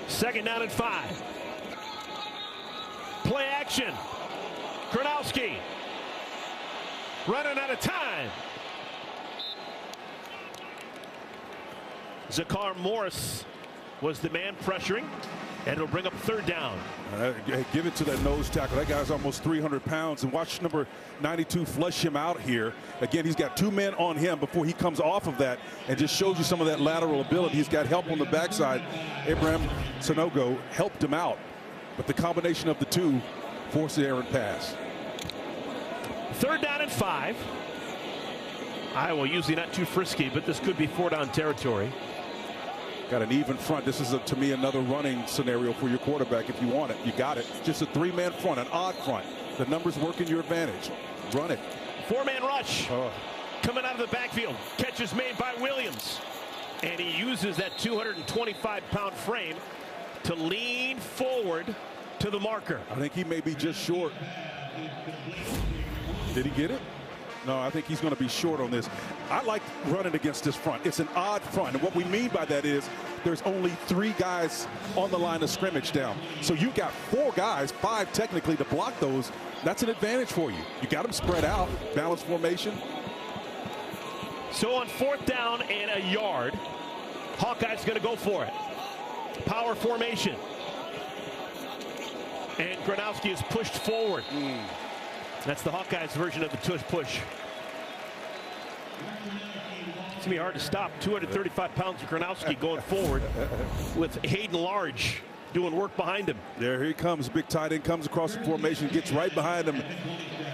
2nd down and 5. Play action. Gronowski running out of time. Zakar Morris was the man pressuring, and it'll bring up 3rd down. Give it to that nose tackle. That guy's almost 300 pounds. And watch number 92 flush him out here. Again, he's got 2 men on him before he comes off of that, and just shows you some of that lateral ability. He's got help on the backside. Abraham Sanogo helped him out, but the combination of the two forced the errant pass. 3rd down and 5. Iowa usually not too frisky, but this could be 4-down territory. Got an even front. This is, to me, another running scenario for your quarterback if you want it. You got it. Just a 3-man front, an odd front. The numbers work in your advantage. Run it. 4-man rush. Coming out of the backfield. Catch is made by Williams. And he uses that 225-pound frame to lean forward to the marker. I think he may be just short. Did he get it? No, I think he's going to be short on this. I like running against this front. It's an odd front. And what we mean by that is there's only 3 guys on the line of scrimmage down. So you've got 4 guys, 5 technically, to block those. That's an advantage for you. You got them spread out, balanced formation. So on 4th down and a yard, Hawkeyes going to go for it. Power formation. And Gronowski is pushed forward. That's the Hawkeyes version of the tush push. It's going to be hard to stop. 235 pounds of Gronowski going forward with Hayden Large doing work behind him. There he comes. Big tight end comes across the formation, gets right behind him.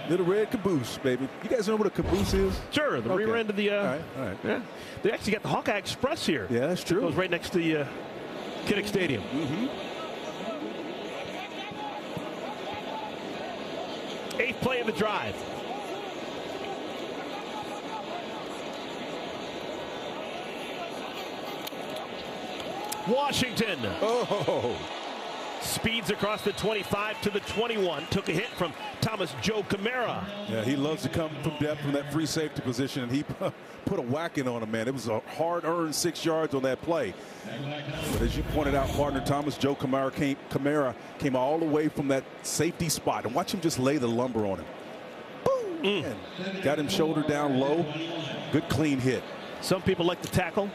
Little red caboose, baby. You guys know what a caboose is? Sure, the rear end of the... all right. Yeah. They actually got the Hawkeye Express here. Yeah, that's true. It goes right next to the Kinnick Stadium. Eighth play of the drive. Washington. Speeds across the 25 to the 21. Took a hit from Thomas Joe Camara. Yeah, he loves to come from depth from that free safety position, and he put a whacking on him, man. It was a hard-earned 6 yards on that play. But as you pointed out, partner, Thomas Joe Camara came all the way from that safety spot. And watch him just lay the lumber on him. Boom! And got him shoulder down low. Good, clean hit. Some people like to tackle.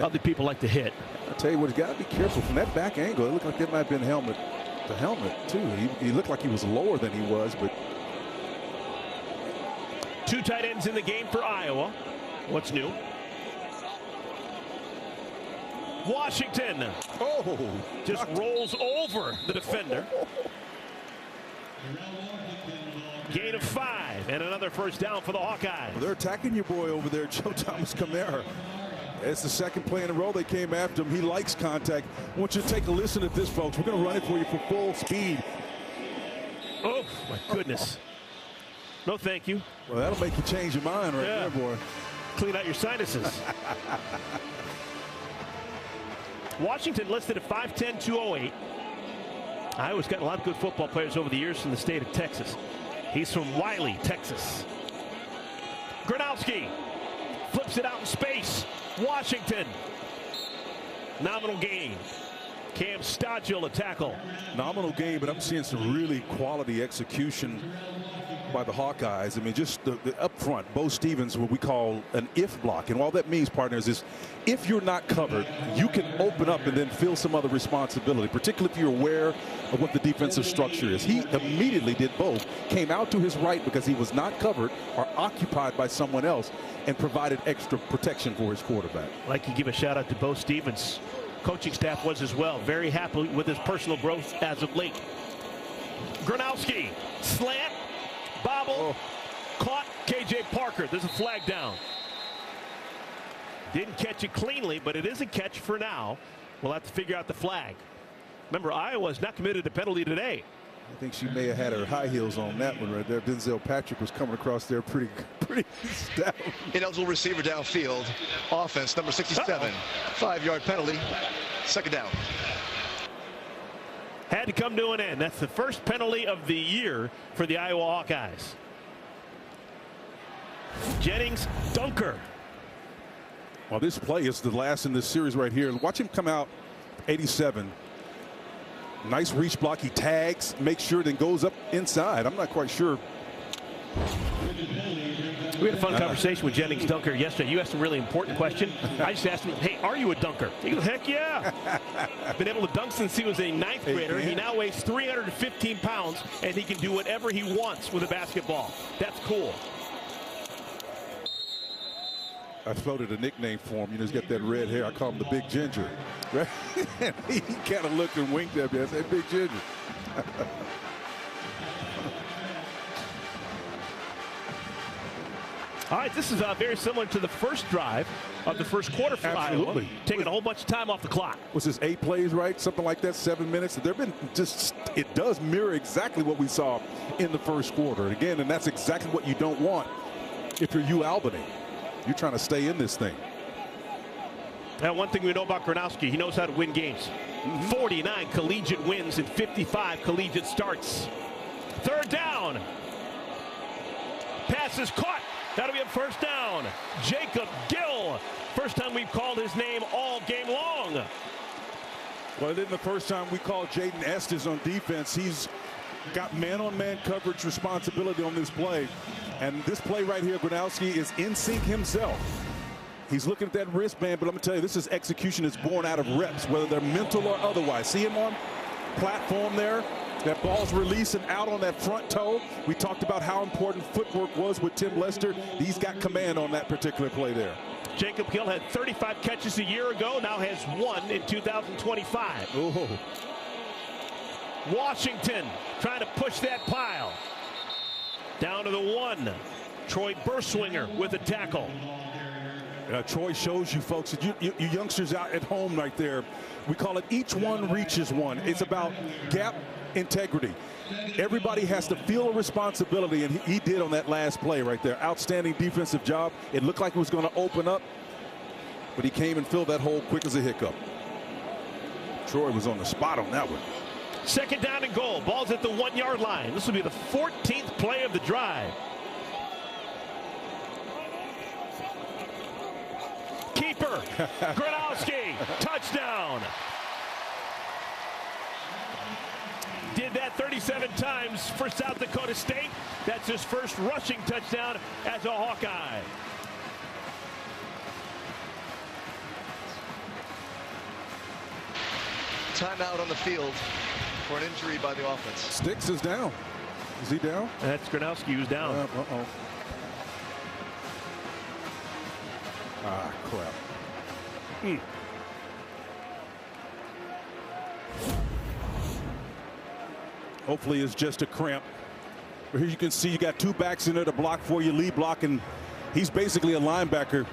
Other people like to hit. I'll tell you what, you got to be careful. From that back angle, it looked like that might have been the helmet, too. He looked like he was lower than he was, but... 2 tight ends in the game for Iowa. What's new? Washington. Just rolls over the defender. Gain of 5 and another first down for the Hawkeyes. Well, they're attacking your boy over there, Joe Thomas Camara. It's the 2nd play in a row they came after him. He likes contact. I want you to take a listen at this, folks. We're going to run it for you for full speed. Oh, my goodness. No, thank you. Well, that'll make you change your mind right there, boy. Clean out your sinuses. Washington listed at 5'10", 208. Iowa's got a lot of good football players over the years from the state of Texas. He's from Wiley, Texas. Gronowski flips it out in space. Washington. Nominal gain. Cam Stodgill a tackle. Nominal gain, but I'm seeing some really quality execution by the Hawkeyes. I mean, just the up front, Bo Stevens, what we call an if block. And all that means, partners, is if you're not covered, you can open up and then feel some other responsibility, particularly if you're aware of what the defensive structure is. He immediately did both. Came out to his right because he was not covered or occupied by someone else, and provided extra protection for his quarterback. I'd like to give a shout out to Bo Stevens. coaching staff was as well. Very happy with his personal growth as of late. Gronowski, slant, bobble, caught K.J. Parker. There's a flag down. Didn't catch it cleanly, but it is a catch for now. We'll have to figure out the flag. Remember, Iowa's not committed a penalty today. I think she may have had her high heels on that one right there. Denzel Patrick was coming across there pretty stout. Ineligible receiver downfield. Offense, number 67. 5-yard penalty. Second down. Had to come to an end. That's the first penalty of the year for the Iowa Hawkeyes. Jennings, dunker. Well, this play is the last in this series right here. Watch him come out, 87. Nice reach block. He tags, makes sure, then goes up inside. I'm not quite sure. We had a fun conversation with Jennings Dunker yesterday. You asked a really important question. I just asked him, hey, are you a dunker? He goes, heck yeah. Been able to dunk since he was a 9th grader. He now weighs 315 pounds, and he can do whatever he wants with a basketball. That's cool. I floated a nickname for him. You know, he's got that red hair. I call him the Big Ginger. Right? He kind of looked and winked at me. I said, Big Ginger. All right, this is very similar to the first drive of the first quarter for Iowa. Taking a whole bunch of time off the clock. Was this 8 plays, right? Something like that, 7 minutes. There've been just, it does mirror exactly what we saw in the first quarter. Again, and that's exactly what you don't want if you're Albany. You're trying to stay in this thing. Now, one thing we know about Gronowski, he knows how to win games. 49 collegiate wins and 55 collegiate starts. Third down. Pass is caught. That'll be a first down. Jacob Gill. First time we've called his name all game long. Well, then the first time we called Jaden Estes on defense, he's got man-on-man coverage responsibility on this play. And this play right here, Gronowski is in sync himself. He's looking at that wristband, but let me tell you, this is execution that's born out of reps, whether they're mental or otherwise. See him on platform there? That ball's releasing out on that front toe. We talked about how important footwork was with Tim Lester. He's got command on that particular play there. Jacob Gill had 35 catches a year ago, now has 1 in 2025. Oh. Washington trying to push that pile. Down to the 1. Troy Burswinger with a tackle. Troy shows you folks, you youngsters out at home right there, we call it each one reaches one. It's about gap integrity. Everybody has to feel a responsibility, and he did on that last play right there. Outstanding defensive job. It looked like it was going to open up, but he came and filled that hole quick as a hiccup. Troy was on the spot on that one. Second down and goal. Ball's at the 1-yard line. This will be the 14th play of the drive. Keeper, Gronowski, touchdown. Did that 37 times for South Dakota State. That's his first rushing touchdown as a Hawkeye. Timeout on the field for an injury by the offense. Sticks is down. Is he down? That's Gronowski who's down. Uh-oh. Ah, crap. Hopefully it's just a cramp. But here you can see you got 2 backs in there to block for you, lead block, and he's basically a linebacker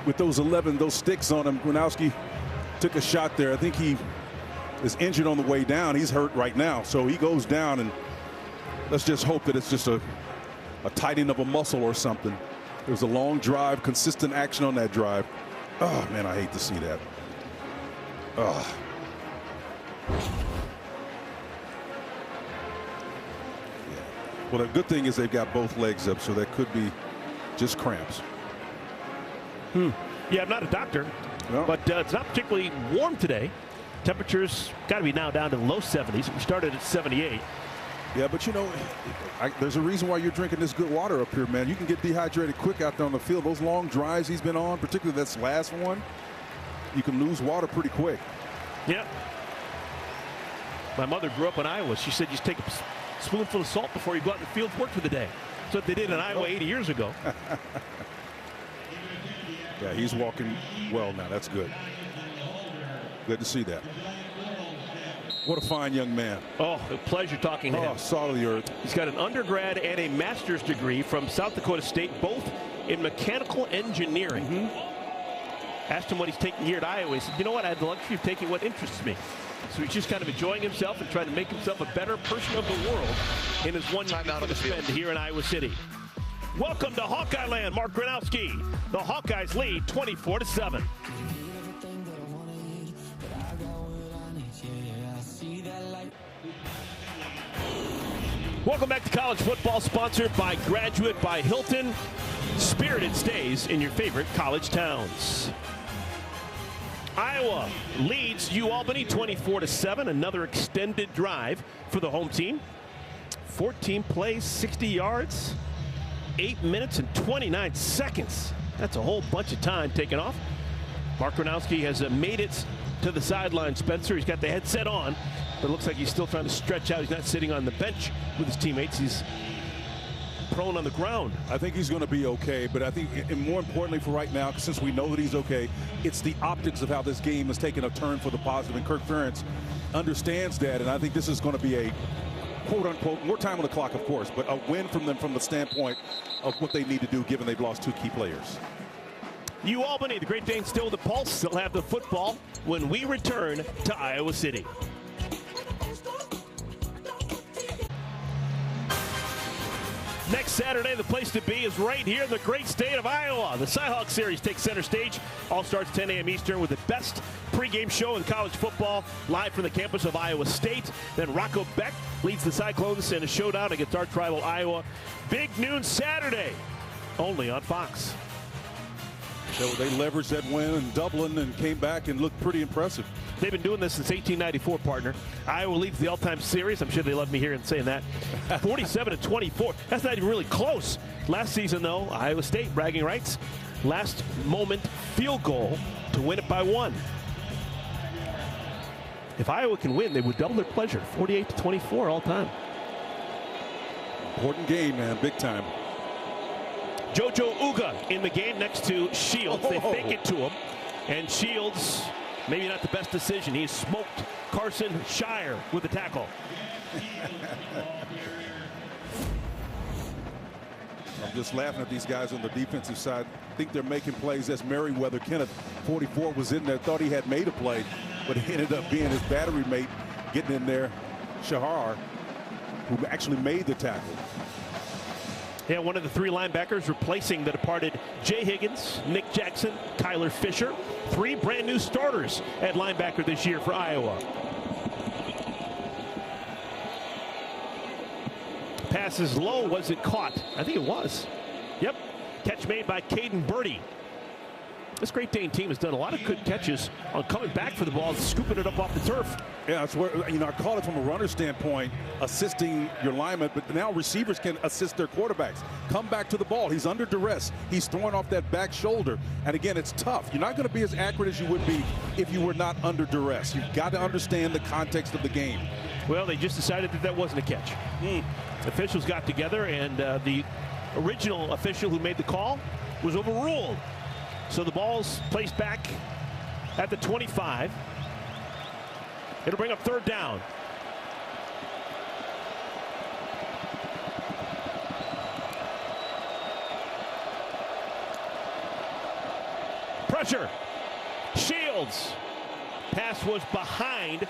with those sticks on him. Gronowski took a shot there. I think he is injured on the way down. He's hurt right now, so he goes down, and let's just hope that it's just a tightening of a muscle or something. It was a long drive, consistent action on that drive. Oh, man, I hate to see that. Oh. Yeah. Well, the good thing is they've got both legs up, so that could be just cramps. Yeah, I'm not a doctor, no. but it's not particularly warm today. Temperatures got to be now down to the low 70s. We started at 78. Yeah, but you know, there's a reason why you're drinking this good water up here, man. You can get dehydrated quick out there on the field. Those long drives he's been on, particularly this last one, you can lose water pretty quick. Yeah. My mother grew up in Iowa. She said you just take a spoonful of salt before you go out in the field to work for the day. That's what they did in Iowa 80 years ago. Yeah, he's walking well now. That's good. Good to see that. What a fine young man. Oh, a pleasure talking to him. Oh, salt of the earth. He's got an undergrad and a master's degree from South Dakota State, both in mechanical engineering. Asked him what he's taking here at Iowa. He said, you know what, I had the luxury of taking what interests me. So he's just kind of enjoying himself and trying to make himself a better person of the world in his one time out of the spend here in Iowa City. Welcome to Hawkeye Land, Mark Gronowski. The Hawkeyes lead 24-7. Welcome back to college football, sponsored by Graduate by Hilton. Spirited stays in your favorite college towns. Iowa leads Albany 24-7. Another extended drive for the home team. 14 plays, 60 yards, 8 minutes and 29 seconds. That's a whole bunch of time taken off. Mark Gronowski has made it to the sideline, Spencer. He's got the headset on, but it looks like he's still trying to stretch out. He's not sitting on the bench with his teammates. He's prone on the ground. I think he's going to be okay, but I think, and more importantly for right now, since we know that he's okay, it's the optics of how this game has taken a turn for the positive, and Kirk Ferentz understands that, and I think this is going to be a quote-unquote, more time on the clock, of course, but a win from them from the standpoint of what they need to do, given they've lost two key players. Albany, the Great Danes still with the pulse. They'll have the football when we return to Iowa City. Next Saturday, the place to be is right here in the great state of Iowa. The Cy-Hawk Series takes center stage. All starts 10 a.m. Eastern with the best pregame show in college football, live from the campus of Iowa State. Then Rocco Beck leads the Cyclones in a showdown against our rival Iowa. Big noon Saturday, only on Fox. So they leveraged that win in Dublin and came back and looked pretty impressive. They've been doing this since 1894, partner. Iowa leads the all-time series. I'm sure they love me hearing saying that. 47-24. That's not even really close. Last season, though, Iowa State, bragging rights, last moment field goal to win it by 1. If Iowa can win, they would double their pleasure. 48-24 all time. Important game, man. Big time. JoJo Uga in the game next to Shields. They fake it to him. And Shields, maybe not the best decision. He smoked Carson Shire with the tackle. I'm just laughing at these guys on the defensive side. I think they're making plays as Merriweather. Kenneth, 44, was in there, thought he had made a play, but it ended up being his battery mate getting in there, Shahar, who actually made the tackle. Yeah, one of the 3 linebackers replacing the departed Jay Higgins, Nick Jackson, Kyler Fisher. 3 brand new starters at linebacker this year for Iowa. Pass is low. Was it caught? I think it was. Yep. Catch made by Caden Birdie. This Great Dane team has done a lot of good catches on coming back for the ball and scooping it up off the turf. Yeah, that's where, I call it from a runner standpoint, assisting your lineman, but now receivers can assist their quarterbacks. Come back to the ball. He's under duress. He's throwing off that back shoulder. And again, it's tough. You're not going to be as accurate as you would be if you were not under duress. You've got to understand the context of the game. Well, they just decided that that wasn't a catch. Officials got together, and the original official who made the call was overruled. So the ball's placed back at the 25. It'll bring up 3rd down. Pressure. Shields. Pass was behind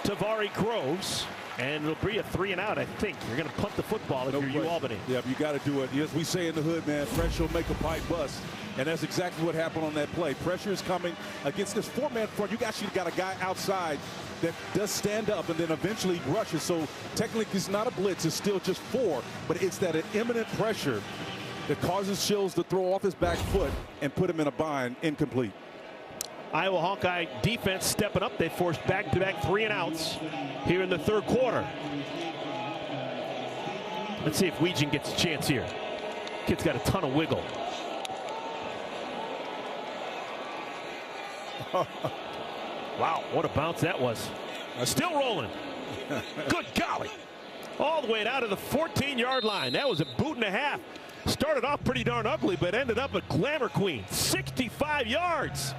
Tavari Groves. And it'll be a 3-and-out, I think. You're going to punt the football if you're Albany. Yeah, you got to do it. As we say in the hood, man, pressure will make a pipe bust. And that's exactly what happened on that play. Pressure is coming against this 4-man front. You actually got a guy outside that does stand up and then eventually rushes. So technically it's not a blitz. It's still just 4. But it's that imminent pressure that causes Shields to throw off his back foot and put him in a bind, incomplete. Iowa Hawkeye defense stepping up. They forced back-to-back 3-and-outs here in the 3rd quarter. Let's see if Weegan gets a chance here. Kid's got a ton of wiggle. Wow, what a bounce that was. Still rolling. Good golly. All the way down to the 14-yard line. That was a boot and a half. Started off pretty darn ugly, but ended up a glamour queen. 65 yards.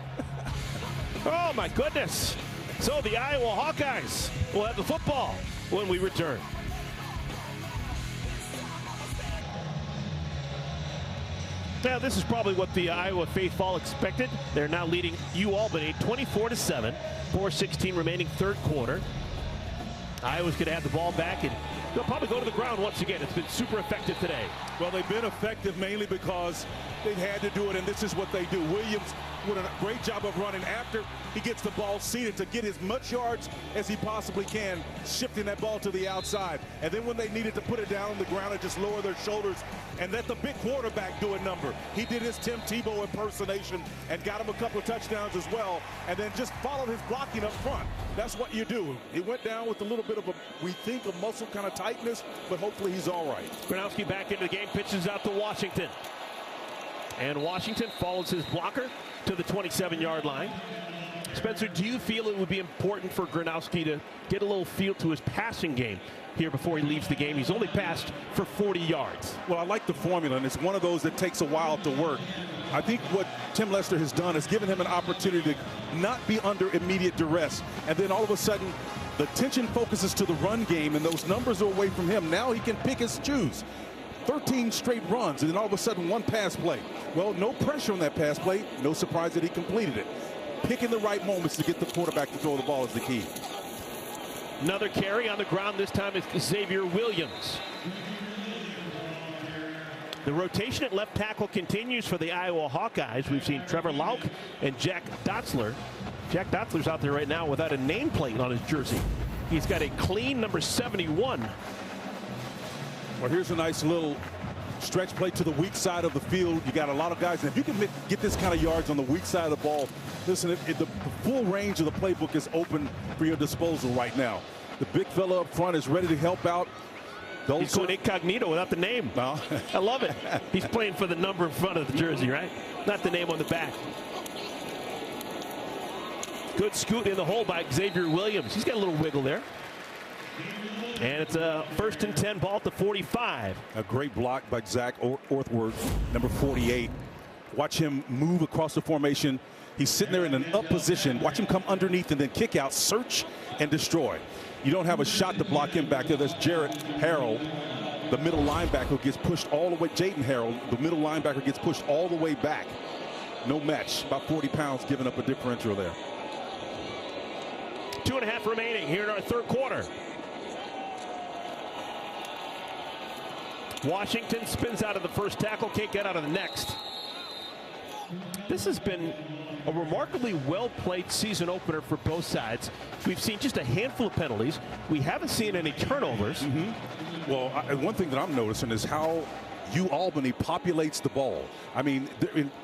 Oh, my goodness. So the Iowa Hawkeyes will have the football when we return. Now, this is probably what the Iowa faithful expected. They're now leading Albany 24-7. 4:16 remaining third quarter. Iowa's going to have the ball back, and they'll probably go to the ground once again. It's been super effective today. Well, they've been effective mainly because they've had to do it, and this is what they do. Williams with a great job of running after he gets the ball seated to get as much yards as he possibly can, shifting that ball to the outside. And then when they needed to put it down on the ground and just lower their shoulders and let the big quarterback do a number. He did his Tim Tebow impersonation and got him a couple of touchdowns as well, and then just followed his blocking up front. That's what you do. He went down with a little bit of we think, a muscle kind of tightness, but hopefully he's all right. Gronowski back into the game, pitches out to Washington. And Washington follows his blocker to the 27-yard line. Spencer, do you feel it would be important for Gronowski to get a little feel to his passing game here before he leaves the game? He's only passed for 40 yards. Well, I like the formula, and it's one of those that takes a while to work. I think what Tim Lester has done is given him an opportunity to not be under immediate duress, and then all of a sudden the attention focuses to the run game, and those numbers are away from him. Now he can pick his choose. 13 straight runs, and then all of a sudden one pass play. Well, no pressure on that pass play. No surprise that he completed it. Picking the right moments to get the quarterback to throw the ball is the key. Another carry on the ground. This time is Xavier Williams. The rotation at left tackle continues for the Iowa Hawkeyes. We've seen Trevor Lauk and Jack Dotzler. Jack Dotzler's out there right now without a nameplate on his jersey. He's got a clean number 71. Well, here's a nice little stretch play to the weak side of the field. You got a lot of guys, and if you can get this kind of yards on the weak side of the ball, listen, the full range of the playbook is open for your disposal right now. The big fella up front is ready to help out. He's going incognito without the name. No. I love it. He's playing for the number in front of the jersey, right? Not the name on the back. Good scoot in the hole by Xavier Williams. He's got a little wiggle there. And it's a 1st and 10 ball at the 45. A great block by Zach Orthworth, number 48. Watch him move across the formation. He's sitting there in an up position. Watch him come underneath and then kick out, search, and destroy. You don't have a shot to block him back there. There's Jarrett Harrell, the middle linebacker, gets pushed all the way. Jaden Harrell, the middle linebacker, gets pushed all the way back. No match. About 40 pounds, giving up a differential there. 2.5 remaining here in our third quarter. Washington spins out of the first tackle, can't get out of the next. This has been a remarkably well-played season opener for both sides. We've seen just a handful of penalties. We haven't seen any turnovers. Well, one thing that I'm noticing is how Albany populates the ball. I mean,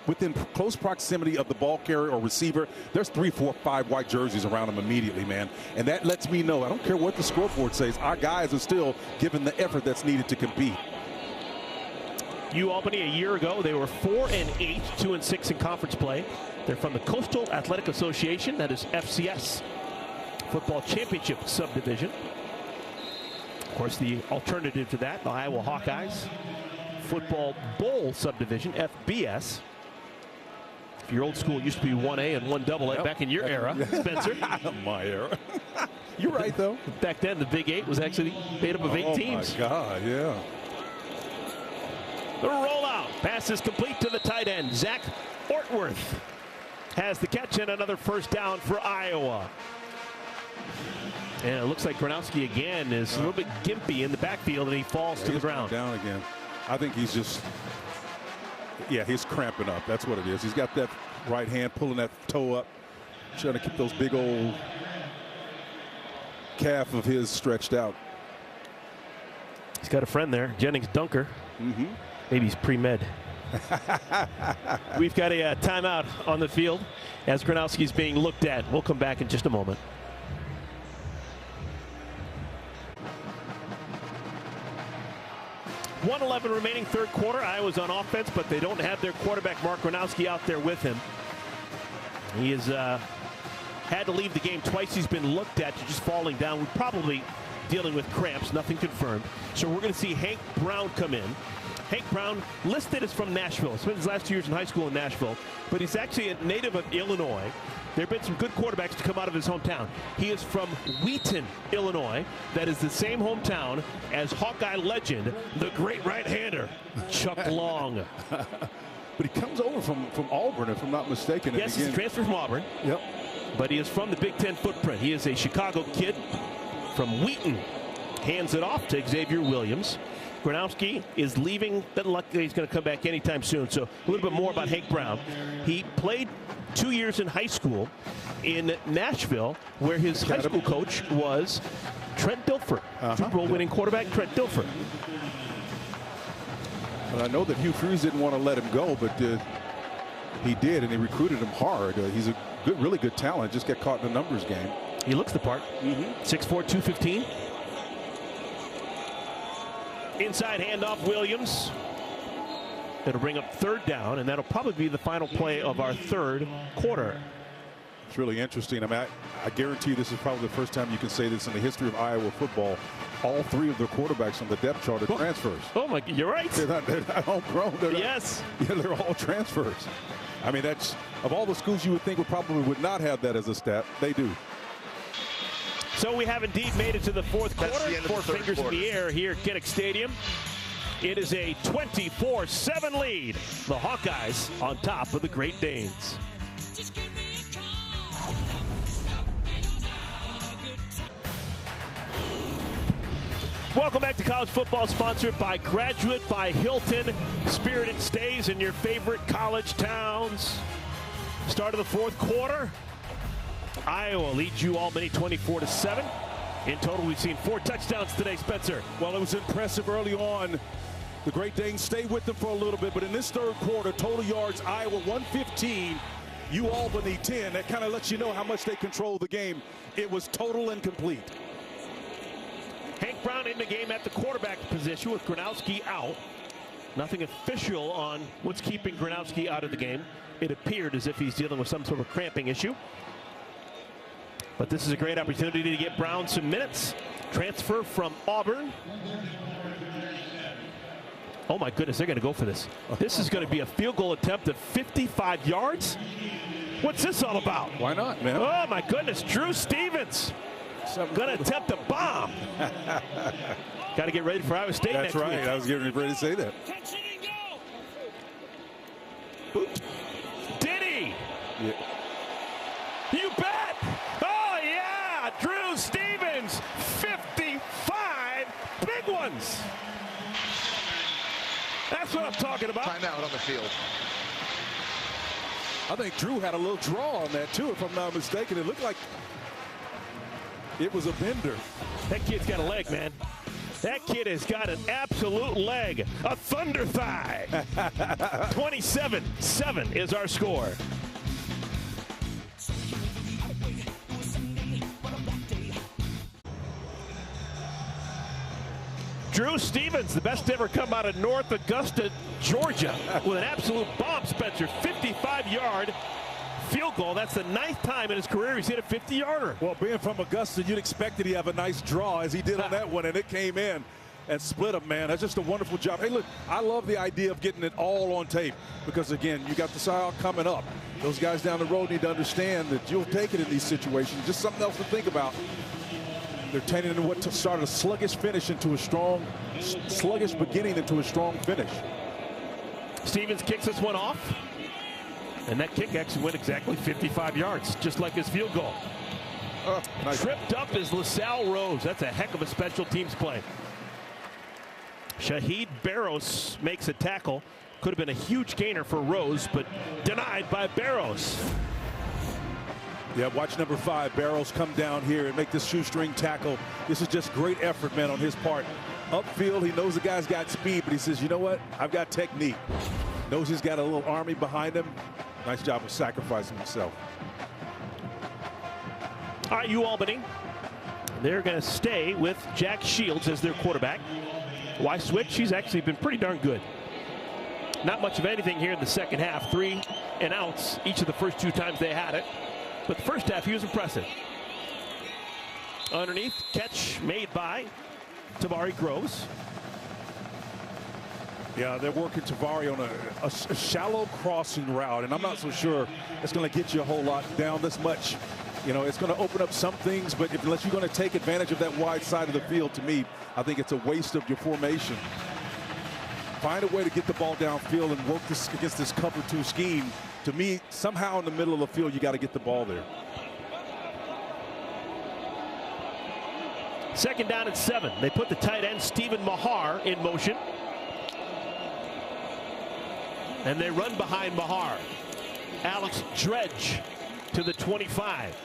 within close proximity of the ball carrier or receiver, there's 3, 4, 5 white jerseys around them immediately, man. And that lets me know, I don't care what the scoreboard says, our guys are still giving the effort that's needed to compete. Albany a year ago, they were 4-8, 2-6 in conference play. They're from the Coastal Athletic Association, that is FCS Football Championship Subdivision. Of course, the alternative to that, the Iowa Hawkeyes Football Bowl Subdivision, FBS. If you're old school, it used to be 1A and 1AA back in your era, Spencer. My era. You're right, though. Back then, the Big 8 was actually made up of 8 teams. Oh, my God, yeah. The rollout. Pass is complete to the tight end. Zach Ortworth has the catch and another first down for Iowa. And it looks like Gronowski again is a little bit gimpy in the backfield, and he falls to the ground. Down again. I think he's just, he's cramping up. That's what it is. He's got that right hand pulling that toe up, trying to keep those big old calf of his stretched out. He's got a friend there, Jennings Dunker. Maybe he's pre-med. We've got a timeout on the field as Gronowski's being looked at. We'll come back in just a moment. .111 remaining third quarter. Iowa's on offense, but they don't have their quarterback Mark Gronowski out there with him. He has had to leave the game twice. He's been looked at to just falling down. We're probably dealing with cramps, nothing confirmed. So we're going to see Hank Brown come in. Hank Brown, listed as from Nashville. Spent his last 2 years in high school in Nashville, but he's actually a native of Illinois. There have been some good quarterbacks to come out of his hometown. He is from Wheaton, Illinois. That is the same hometown as Hawkeye legend, the great right-hander, Chuck Long. But he comes over from Auburn, if I'm not mistaken. Yes, he's transferred from Auburn. Yep. But he is from the Big Ten footprint. He is a Chicago kid from Wheaton. Hands it off to Xavier Williams. Gronowski is leaving. Doesn't look like he's going to come back anytime soon. So a little bit more about Hank Brown. He played 2 years in high school in Nashville, where his high school coach was Trent Dilfer. Super Bowl winning quarterback Trent Dilfer. But I know that Hugh Freeze didn't want to let him go, but he did, and he recruited him hard. He's a really good talent. Just got caught in the numbers game. He looks the part. 6'4", 215. Inside handoff, Williams. It'll bring up third down, and that'll probably be the final play of our third quarter. It's really interesting. I mean, I guarantee this is probably the first time you can say this in the history of Iowa football. All three of their quarterbacks on the depth chart are transfers. Oh, my, you're right. They're not homegrown. Yes. They're all transfers. I mean, that's, of all the schools you would think would not have that as a stat, they do. So we have indeed made it to the fourth quarter. Four fingers quarter. in the air here at Kinnick Stadium. It is a 24-7 lead. The Hawkeyes on top of the Great Danes. Welcome back to college football, sponsored by Graduate by Hilton. Spirited stays in your favorite college towns. Start of the fourth quarter. Iowa leads you Albany 24-7. In total, we've seen 4 touchdowns today, Spencer. Well, it was impressive early on. The Great Danes stayed with them for a little bit, but in this third quarter, total yards, Iowa 115, Albany 10. That kind of lets you know how much they control the game. It was total and complete. Hank Brown in the game at the quarterback position with Gronowski out. Nothing official on what's keeping Gronowski out of the game. It appeared as if he's dealing with some sort of cramping issue. But this is a great opportunity to get Brown some minutes. Transfer from Auburn. Oh my goodness, they're going to go for this. This is going to be a field goal attempt of 55 yards. What's this all about? Why not, man? Oh my goodness, Drew Stevens going to attempt a bomb. Got to get ready for Iowa State next week. That's right. I was getting ready to say that. Did he? Yeah. You bet. Oh yeah, Drew Stevens, 55 big ones. That's what I'm talking about. Timeout on the field. I think Drew had a little draw on that too, if I'm not mistaken. It looked like it was a bender. That kid's got a leg, man. That kid has got an absolute leg, a thunder thigh. 27-7 is our score. Drew Stevens, the best to ever come out of North Augusta, Georgia, with an absolute bomb, Spencer. 55-yard field goal. That's the 9th time in his career he's hit a 50-yarder. Well, being from Augusta, you'd expect that he have a nice draw as he did on that one, and it came in and split him, man. That's just a wonderful job. Hey, look, I love the idea of getting it all on tape because, again, you got the side coming up. Those guys down the road need to understand that you'll take it in these situations. Just something else to think about. They're turning into what started a sluggish finish into a sluggish beginning into a strong finish. Stevens kicks this one off, and that kick actually went exactly 55 yards, just like his field goal. Nice. Tripped up is LaSalle Rose. That's a heck of a special teams play. Shaheed Barrows makes a tackle. Could have been a huge gainer for Rose, but denied by Barrows. Yeah, watch number 5, Barrows, come down here and make this shoestring tackle. This is just great effort, man, on his part. Upfield, he knows the guy's got speed, but he says, you know what? I've got technique. Knows he's got a little army behind him. Nice job of sacrificing himself. All right, Albany. They're going to stay with Jack Shields as their quarterback. Why switch? He's actually been pretty darn good. Not much of anything here in the second half. 3 and outs each of the first 2 times they had it. But the first half, he was impressive. Underneath, catch made by Tabari Groves. Yeah, they're working Tavari on a shallow crossing route, and I'm not so sure it's going to get you a whole lot down this much. You know, it's going to open up some things, but unless you're going to take advantage of that wide side of the field, to me, I think it's a waste of your formation. Find a way to get the ball downfield and work this against this cover 2 scheme. To me, somehow in the middle of the field, you got to get the ball there. 2nd down and 7. They put the tight end, Stephen Mahar, in motion. And they run behind Mahar. Alex Dredge to the 25.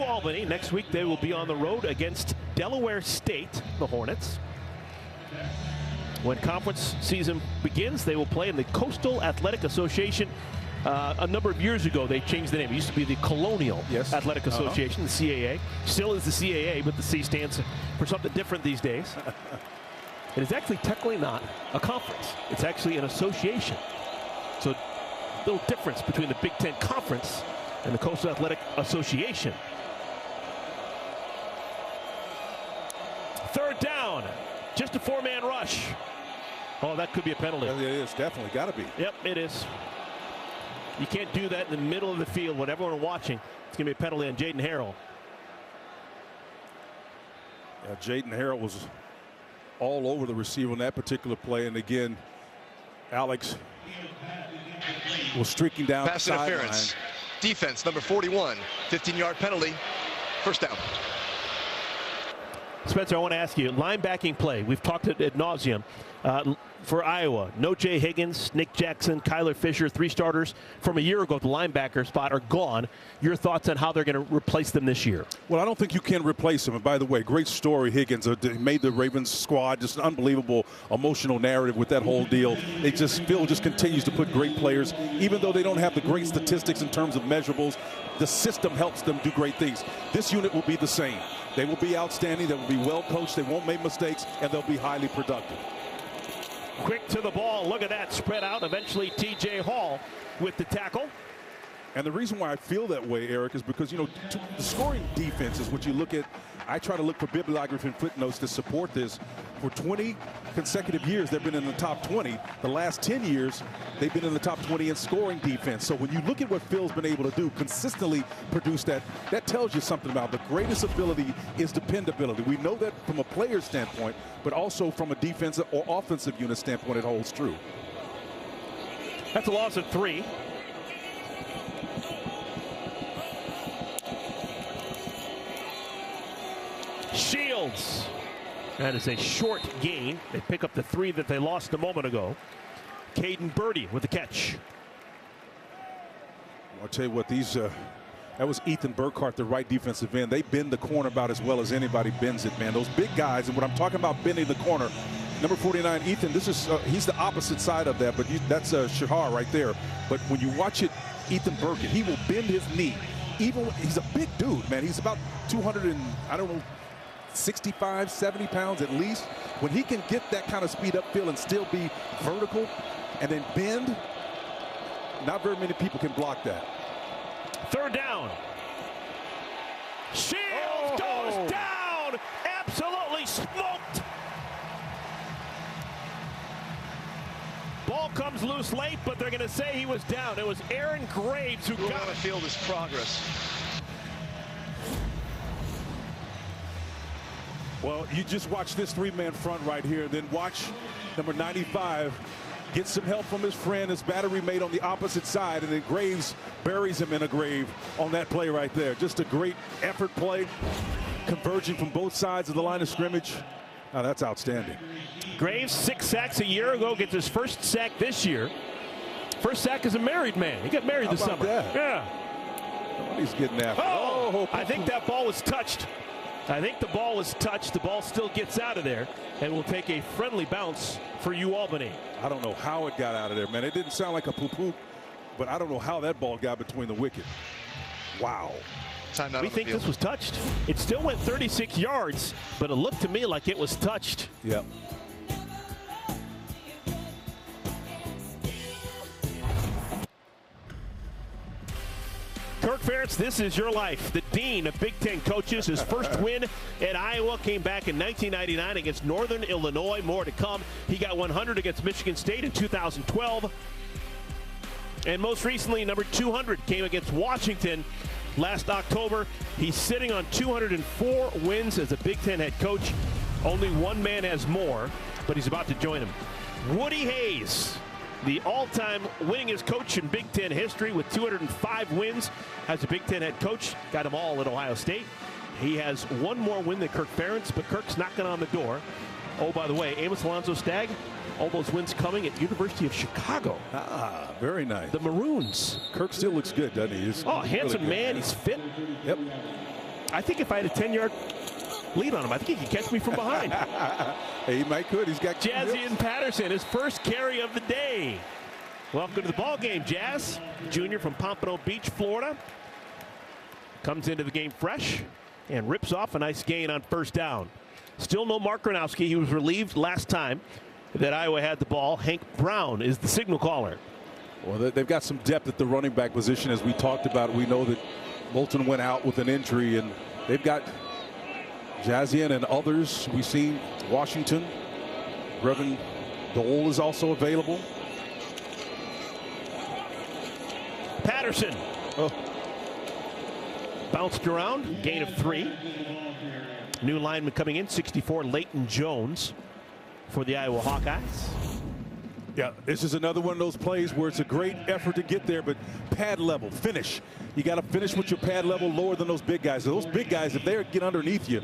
Albany, next week they will be on the road against Delaware State, the Hornets. When conference season begins, they will play in the Coastal Athletic Association. A number of years ago, they changed the name. It used to be the Colonial Athletic Association, the CAA. Still is the CAA, but the C stands for something different these days. It is actually technically not a conference. It's actually an association. So a little difference between the Big Ten Conference and the Coastal Athletic Association. 3rd down. Just a 4-man rush. Oh, that could be a penalty. It is definitely got to be. Yep, it is. You can't do that in the middle of the field when everyone is watching. It's going to be a penalty on Jaden Harrell. Yeah, Jaden Harrell was all over the receiver on that particular play. And again, Alex was streaking down pass the interference. Defense, number 41. 15-yard penalty. 1st down. Spencer, I want to ask you, linebacking play. We've talked ad nauseum for Iowa. No Jay Higgins, Nick Jackson, Kyler Fisher, 3 starters from a year ago at the linebacker spot are gone. Your thoughts on how they're going to replace them this year? Well, I don't think you can replace him. And by the way, great story, Higgins. Made the Ravens squad. Just an unbelievable emotional narrative with that whole deal. Phil just continues to put great players. Even though they don't have the great statistics in terms of measurables, the system helps them do great things. This unit will be the same. They will be outstanding. They will be well coached. They won't make mistakes, and they'll be highly productive. Quick to the ball. Look at that. Spread out. Eventually, T.J. Hall with the tackle. And the reason why I feel that way, Eric, is because, you know, the scoring defense is what you look at. I try to look for bibliography and footnotes to support this. For 20 consecutive years, they've been in the top 20. The last 10 years, they've been in the top 20 in scoring defense. So when you look at what Phil's been able to do, consistently produce that tells you something about the greatest ability is dependability. We know that from a player standpoint, but also from a defensive or offensive unit standpoint, it holds true. That's a loss of 3. Shields. That is a short gain. They pick up the 3 that they lost a moment ago. Caden Birdie with the catch. I'll tell you what, that was Ethan Burkhart, the right defensive end. They bend the corner about as well as anybody bends it, man. Those big guys, and when I'm talking about bending the corner, number 49, Ethan, this is he's the opposite side of that, but that's Shahar right there. But when you watch it, Ethan Burkhart, he will bend his knee. He's a big dude, man. He's about 200 and, I don't know, 65, 70 pounds at least. When he can get that kind of speed upfield and still be vertical and then bend, not very many people can block that. 3rd down. Shields goes down. Absolutely smoked. Ball comes loose late, but they're going to say he was down. It was Aaron Graves who got it. Field is progress. Well, you just watch this 3-man front right here, then watch number 95 get some help from his friend, his battery mate on the opposite side, and then Graves buries him in a grave on that play right there. Just a great effort play, converging from both sides of the line of scrimmage. Oh, that's outstanding. Graves, 6 sacks a year ago, gets his first sack this year. First sack as a married man. He got married this summer. That? Yeah. He's getting after. I think that ball was touched. I think the ball was touched. The ball still gets out of there and will take a friendly bounce for Albany. I don't know how it got out of there, man. It didn't sound like a poo-poo, but I don't know how that ball got between the wicket. Wow. We think this was touched. It still went 36 yards, but it looked to me like it was touched. Yep. Kirk Ferentz, this is your life. The dean of Big Ten coaches. His first win at Iowa came back in 1999 against Northern Illinois. More to come. He got 100 against Michigan State in 2012. And most recently, number 200 came against Washington last October. He's sitting on 204 wins as a Big Ten head coach. Only one man has more, but he's about to join him. Woody Hayes, the all-time winningest coach in Big Ten history with 205 wins as a Big Ten head coach. Got them all at Ohio State. He has one more win than Kirk Ferentz, but Kirk's knocking on the door. Oh, by the way, Amos Alonzo Stagg, all those wins coming at University of Chicago. Ah, very nice. The Maroons. Kirk still looks good, doesn't he? He's handsome really man. He's fit. Yep. I think if I had a 10-yard lead on him, I think he could catch me from behind. Hey, he might could. He's got Jazian Patterson, his first carry of the day. Welcome to the ball game, Jazz. Junior from Pompano Beach, Florida. Comes into the game fresh and rips off a nice gain on first down. Still no Mark Gronowski. He was relieved last time that Iowa had the ball. Hank Brown is the signal caller. Well, they've got some depth at the running back position, as we talked about. We know that Bolton went out with an injury, and they've got Jazian and others. We've seen Washington. Brevin Dole is also available. Patterson. Bounced around. Gain of 3. New lineman coming in, 64, Leighton Jones for the Iowa Hawkeyes. Yeah, this is another one of those plays where it's a great effort to get there, but pad level, finish. You got to finish with your pad level lower than those big guys. So those big guys, if they get underneath you,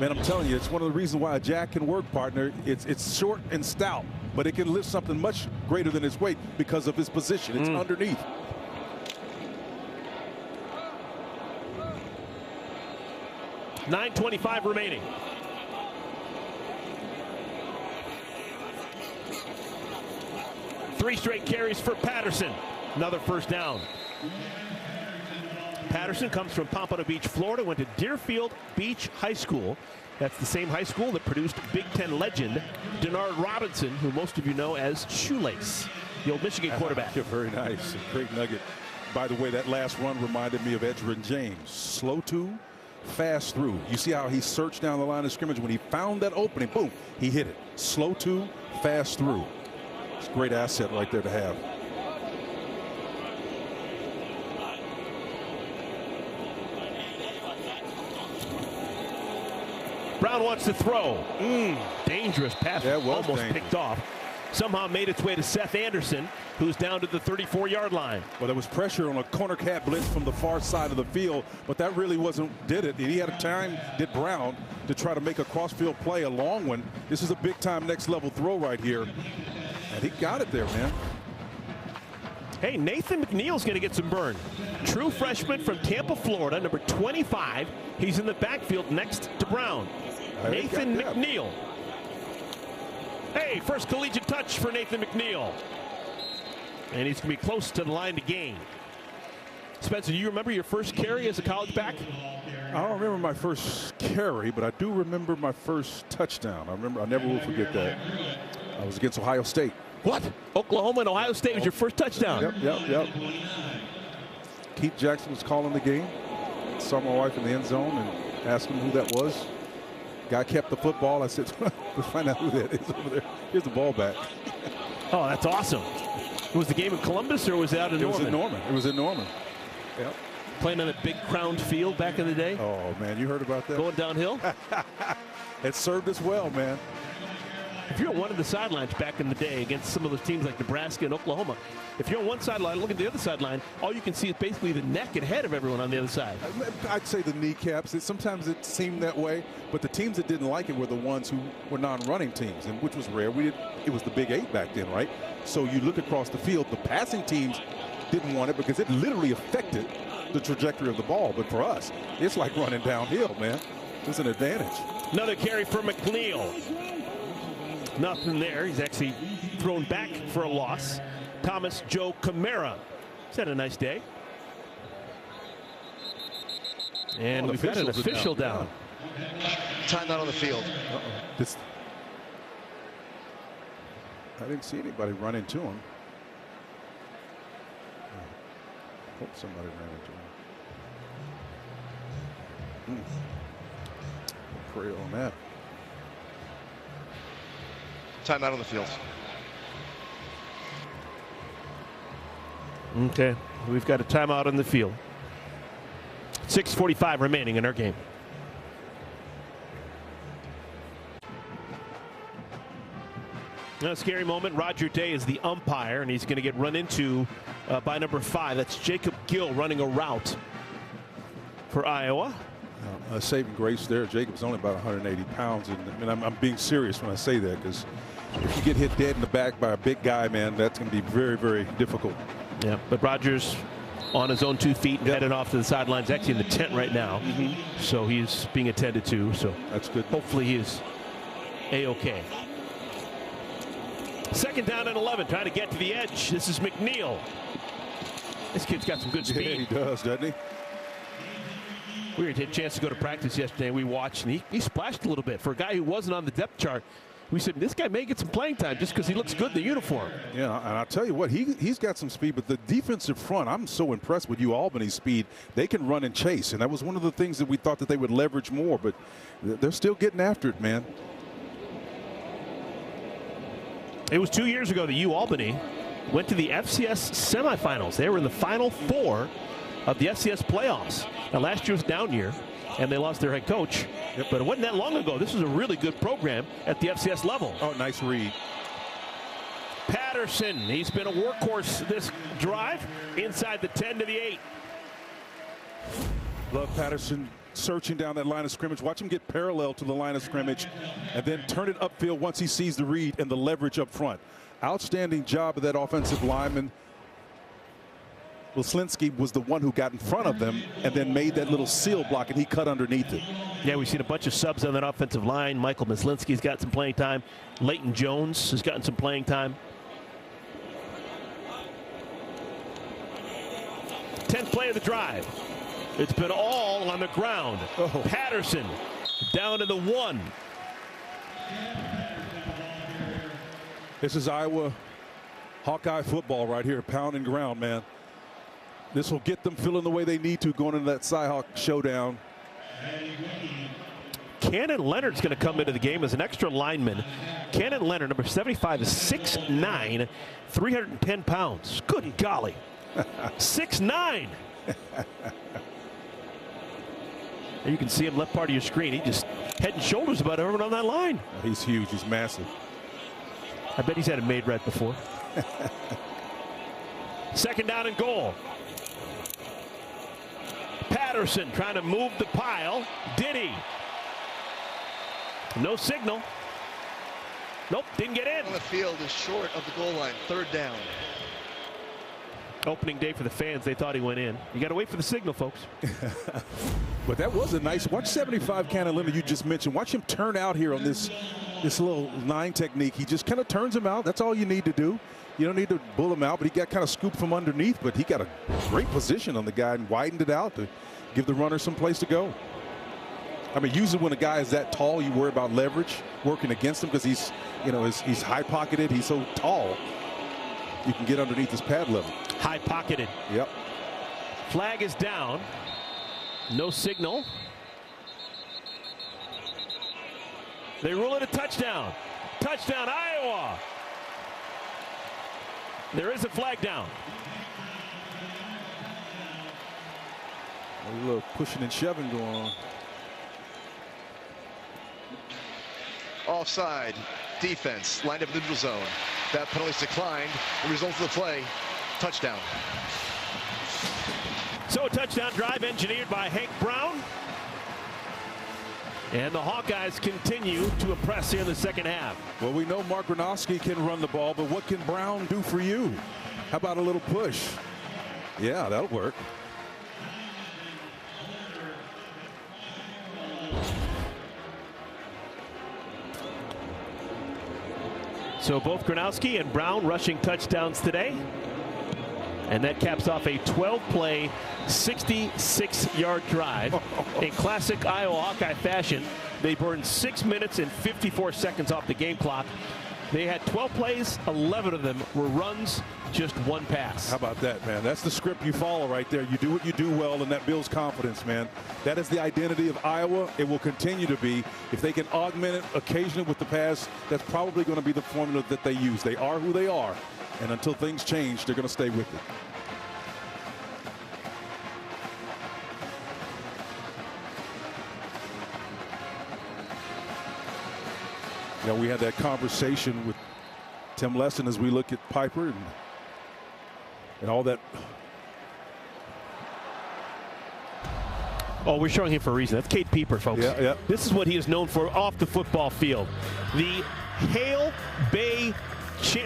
man, I'm telling you, it's one of the reasons why a jack can work, partner. It's short and stout, but it can lift something much greater than its weight because of his position. It's underneath. .925 remaining. Three straight carries for Patterson. Another first down. Patterson comes from Pompano Beach, Florida, went to Deerfield Beach High School. That's the same high school that produced Big Ten legend Denard Robinson, who most of you know as Shoelace, the old Michigan quarterback. Very nice. Great nugget. By the way, that last run reminded me of Edgerrin James. Slow to, fast through. You see how he searched down the line of scrimmage. When he found that opening, boom, he hit it. Slow to, fast through. It's a great asset right there to have. Brown wants to throw. Dangerous pass. Yeah, almost dangerous. picked off. Somehow made its way to Seth Anderson, who's down to the 34-yard line. Well, there was pressure on a corner cat blitz from the far side of the field, but that really did it. He had a time, did Brown, to try to make a cross-field play, a long one. This is a big-time next-level throw right here. And he got it there, man. Hey, Nathan McNeil's going to get some burn. True freshman from Tampa, Florida, number 25. He's in the backfield next to Brown. Nathan McNeil. Hey, first collegiate touch for Nathan McNeil. And he's going to be close to the line to gain. Spencer, do you remember your first carry as a college back? I don't remember my first carry, but I do remember my first touchdown. I never will forget that. I was against Ohio State. What? Oklahoma and Ohio State was your first touchdown? Yep. Keith Jackson was calling the game. Saw my wife in the end zone and asked him who that was. Guy kept the football. I said, let's find out who that is over there. Here's the ball back. Oh, that's awesome. Was the game in Columbus or was it out in Norman? It was in Norman. Yep. Playing on a big crowned field back in the day? Oh, man, you heard about that? Going downhill? It served us well, man. If you're on one of the sidelines back in the day against some of those teams like Nebraska and Oklahoma, if you're on one sideline, look at the other sideline, all you can see is basically the neck and head of everyone on the other side. I'd say the kneecaps. Sometimes it seemed that way, but the teams that didn't like it were the ones who were non-running teams, and which was rare. It was the Big 8 back then, right? So you look across the field, the passing teams didn't want it because it literally affected the trajectory of the ball. But for us, it's like running downhill, man. It's an advantage. Another carry for McNeil. Nothing there. He's actually thrown back for a loss. Thomas Joe Camara. He's had a nice day. And we've got an official down. Time out on the field. I didn't see anybody run into him. Oh, somebody ran into him. Pray on that. Timeout on the field. Okay, we've got a timeout on the field. 6:45 remaining in our game. A scary moment. Roger Day is the umpire, and he's going to get run into by number 5. That's Jacob Gill running a route for Iowa. Saving grace there. Jacob's only about 180 pounds, and I'm being serious when I say that, because if you get hit dead in the back by a big guy, man, that's going to be very, very difficult. Yeah, but Rogers on his own 2 feet and headed off to the sidelines, actually in the tent right now. So he's being attended to. So that's good. Hopefully he is A-OK. Second down and 11, trying to get to the edge. This is McNeil. This kid's got some good speed. Yeah, he does, doesn't he? We had a chance to go to practice yesterday. We watched, and he splashed a little bit. For a guy who wasn't on the depth chart, we said, this guy may get some playing time just because he looks good in the uniform. Yeah, and I'll tell you what, he's got some speed, but the defensive front, I'm so impressed with Albany's speed. They can run and chase, and that was one of the things that we thought that they would leverage more, but they're still getting after it, man. It was 2 years ago that Albany went to the FCS semifinals. They were in the Final Four of the FCS playoffs. Now, last year was down year, and they lost their head coach. Yep. But it wasn't that long ago. This was a really good program at the FCS level. Oh, nice read. Patterson, he's been a workhorse this drive, inside the 10 to the 8. Love Patterson searching down that line of scrimmage. Watch him get parallel to the line of scrimmage and then turn it upfield once he sees the read and the leverage up front. Outstanding job of that offensive lineman. Wilslinski was the one who got in front of them and then made that little seal block, and he cut underneath it. Yeah, we've seen a bunch of subs on that offensive line. Michael Mislinski's got some playing time. Leighton Jones has gotten some playing time. 10th play of the drive. It's been all on the ground. Patterson down to the 1. This is Iowa Hawkeye football right here, pound and ground, man. This will get them feeling the way they need to going into that Cyhawk showdown. Cannon Leonard's going to come into the game as an extra lineman. Cannon Leonard, number 75, is 6'9", 310 pounds. Good golly. 6'9". And you can see him left part of your screen. He just head and shoulders above everyone on that line. He's huge. He's massive. I bet he's had it made right before. Second down and goal. Patterson trying to move the pile. Did he? No signal. Nope, didn't get in. The field is short of the goal line. Third down. Opening day for the fans. They thought he went in. You got to wait for the signal, folks. But that was a nice watch. 75 Cannon Leonard you just mentioned. Watch him turn out here on this little 9 technique. He just kind of turns him out. That's all you need to do. You don't need to bull him out, but he got kind of scooped from underneath, but he got a great position on the guy and widened it out to give the runner some place to go. I mean, usually when a guy is that tall, you worry about leverage working against him because he's, he's high-pocketed. He's so tall, you can get underneath his pad level. High-pocketed. Yep. Flag is down. No signal. They rule it a touchdown. Touchdown, Iowa. There is a flag down. A little pushing and shoving going on. Offside. Defense lined up in the neutral zone. That penalty's declined. The result of the play, touchdown. So a touchdown drive engineered by Hank Brown. And the Hawkeyes continue to impress here in the second half. Well, we know Mark Gronowski can run the ball, but what can Brown do for you? How about a little push? Yeah, that'll work. So both Gronowski and Brown rushing touchdowns today. And that caps off a 12-play, 66-yard drive. In classic Iowa Hawkeye fashion, they burned 6 minutes and 54 seconds off the game clock. They had 12 plays, 11 of them were runs, just one pass. How about that, man? That's the script you follow right there. You do what you do well, and that builds confidence, man. That is the identity of Iowa. It will continue to be. If they can augment it occasionally with the pass, that's probably going to be the formula that they use. They are who they are, and until things change, they're going to stay with it. You know, we had that conversation with Tim Lesson as we look at Piper and all that. Oh, we're showing him for a reason. That's Cade Pieper, folks. Yeah, yeah. This is what he is known for off the football field. The Hale Bay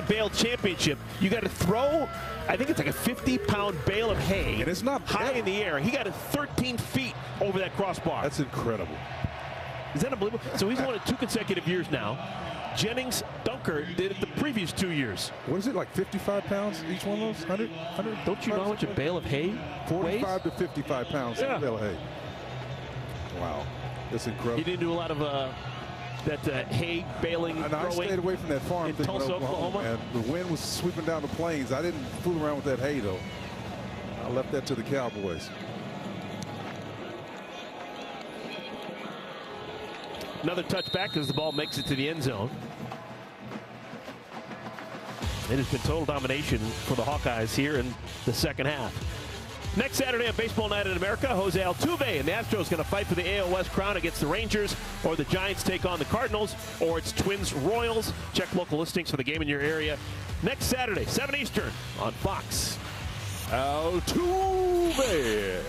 Bale Championship. You got to throw, I think it's like a 50-pound bale of hay. And it's not high in the air. He got it 13 feet over that crossbar. That's incredible. Is that unbelievable? So he's won it 2 consecutive years now. Jennings Dunker did it the previous 2 years. What is it, like 55 pounds each one of those? 100? Don't you know how much a bale of hay 45 to 55 pounds yeah. a bale of hay. Wow. That's incredible. He didn't do a lot of that hay baling. And I stayed away from that farm in thing Tulsa, Oklahoma. And the wind was sweeping down the plains. I didn't fool around with that hay, though. I left that to the Cowboys. Another touchback as the ball makes it to the end zone. It has been total domination for the Hawkeyes here in the second half. Next Saturday on Baseball Night in America, Jose Altuve and the Astros going to fight for the AL West crown against the Rangers, or the Giants take on the Cardinals, or it's Twins Royals. Check local listings for the game in your area. Next Saturday, 7 Eastern on Fox. Altuve.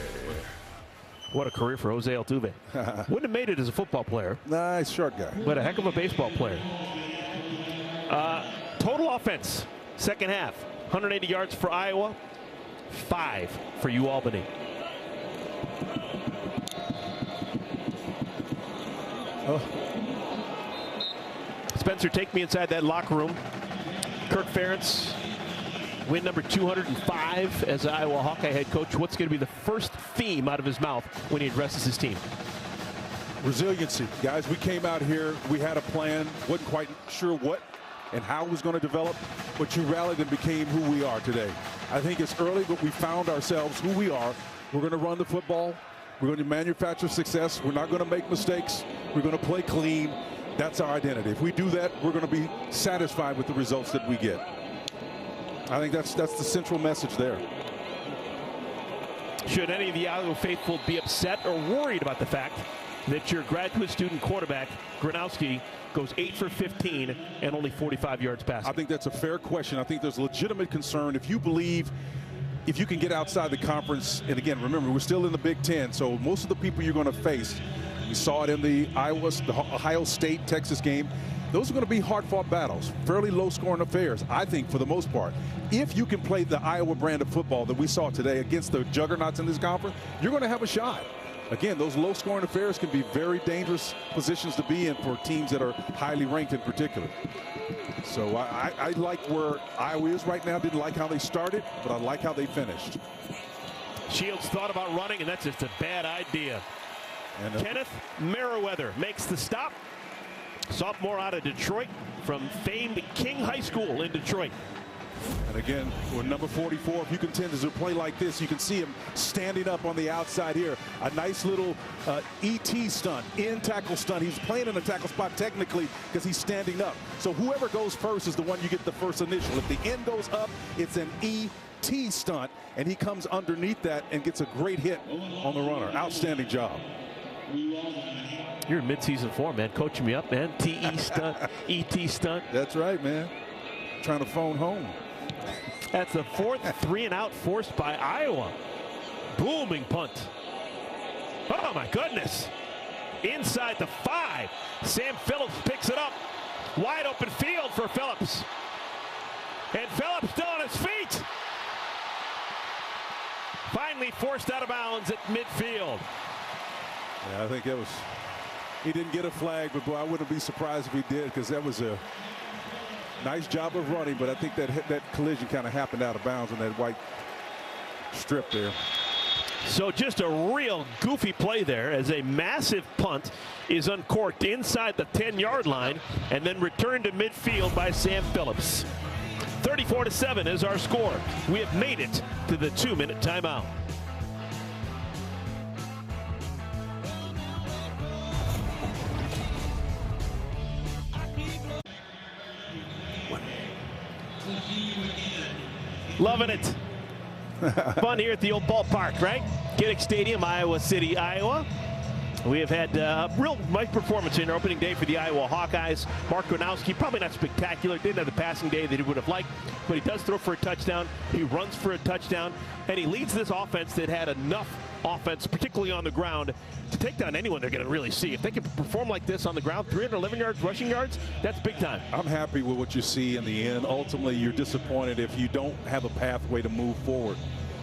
What a career for Jose Altuve. Wouldn't have made it as a football player. Nice short guy. But a heck of a baseball player. Total offense, second half. 180 yards for Iowa, 5 for Albany. Spencer, take me inside that locker room. Kirk Ferentz, win number 205 as Iowa Hawkeye head coach. What's going to be the first theme out of his mouth when he addresses his team? Resiliency. Guys, we came out here, we had a plan, wasn't quite sure what and how it was going to develop, but you rallied and became who we are today. I think it's early, but we found ourselves who we are. We're going to run the football. We're going to manufacture success. We're not going to make mistakes. We're going to play clean. That's our identity. If we do that, we're going to be satisfied with the results that we get. I think that's the central message there. Should any of the Iowa faithful be upset or worried about the fact that your graduate student quarterback, Gronowski, goes 8 for 15 and only 45 yards passing? I think that's a fair question. I think there's legitimate concern. If you believe, if you can get outside the conference, and again, remember, we're still in the Big Ten, so most of the people you're going to face, we saw it in the Ohio State, Texas game. Those are going to be hard-fought battles, fairly low-scoring affairs, I think, for the most part. If you can play the Iowa brand of football that we saw today against the juggernauts in this conference, you're going to have a shot. Again, those low-scoring affairs can be very dangerous positions to be in for teams that are highly ranked in particular. So I like where Iowa is right now. Didn't like how they started, but I like how they finished. Shields thought about running, and that's just a bad idea. And Kenneth Merriweather makes the stop. Sophomore out of Detroit from famed King High School in Detroit. And again, with number 44, if you contend to play like this, you can see him standing up on the outside here. A nice little ET stunt, in-tackle stunt. He's playing in a tackle spot technically because he's standing up. So whoever goes first is the one you get the first initial. If the end goes up, it's an ET stunt, and he comes underneath that and gets a great hit on the runner. Outstanding job. You're in midseason form, man. Coaching me up, man. TE stunt, ET stunt. That's right, man. Trying to phone home. That's the fourth 3-and-out forced by Iowa. Booming punt. Oh, my goodness. Inside the 5. Sam Phillips picks it up. Wide open field for Phillips. And Phillips still on his feet. Finally forced out of bounds at midfield. Yeah, I think it was. He didn't get a flag, but boy, I wouldn't be surprised if he did, because that was a nice job of running. But I think that collision kind of happened out of bounds on that white strip there. So just a real goofy play there as a massive punt is uncorked inside the 10-yard line and then returned to midfield by Sam Phillips. 34-7 is our score. We have made it to the 2-minute timeout. Loving it. Fun here at the old ballpark, right? Kinnick Stadium, Iowa City, Iowa. We have had a real nice performance in our opening day for the Iowa Hawkeyes. Mark Gronowski, probably not spectacular, didn't have the passing day that he would have liked, but he does throw for a touchdown, he runs for a touchdown, and he leads this offense that had enough offense, particularly on the ground, to take down anyone they're going to really see. If they can perform like this on the ground, 311 yards rushing yards, that's big time. I'm happy with what you see in the end. Ultimately, you're disappointed if you don't have a pathway to move forward.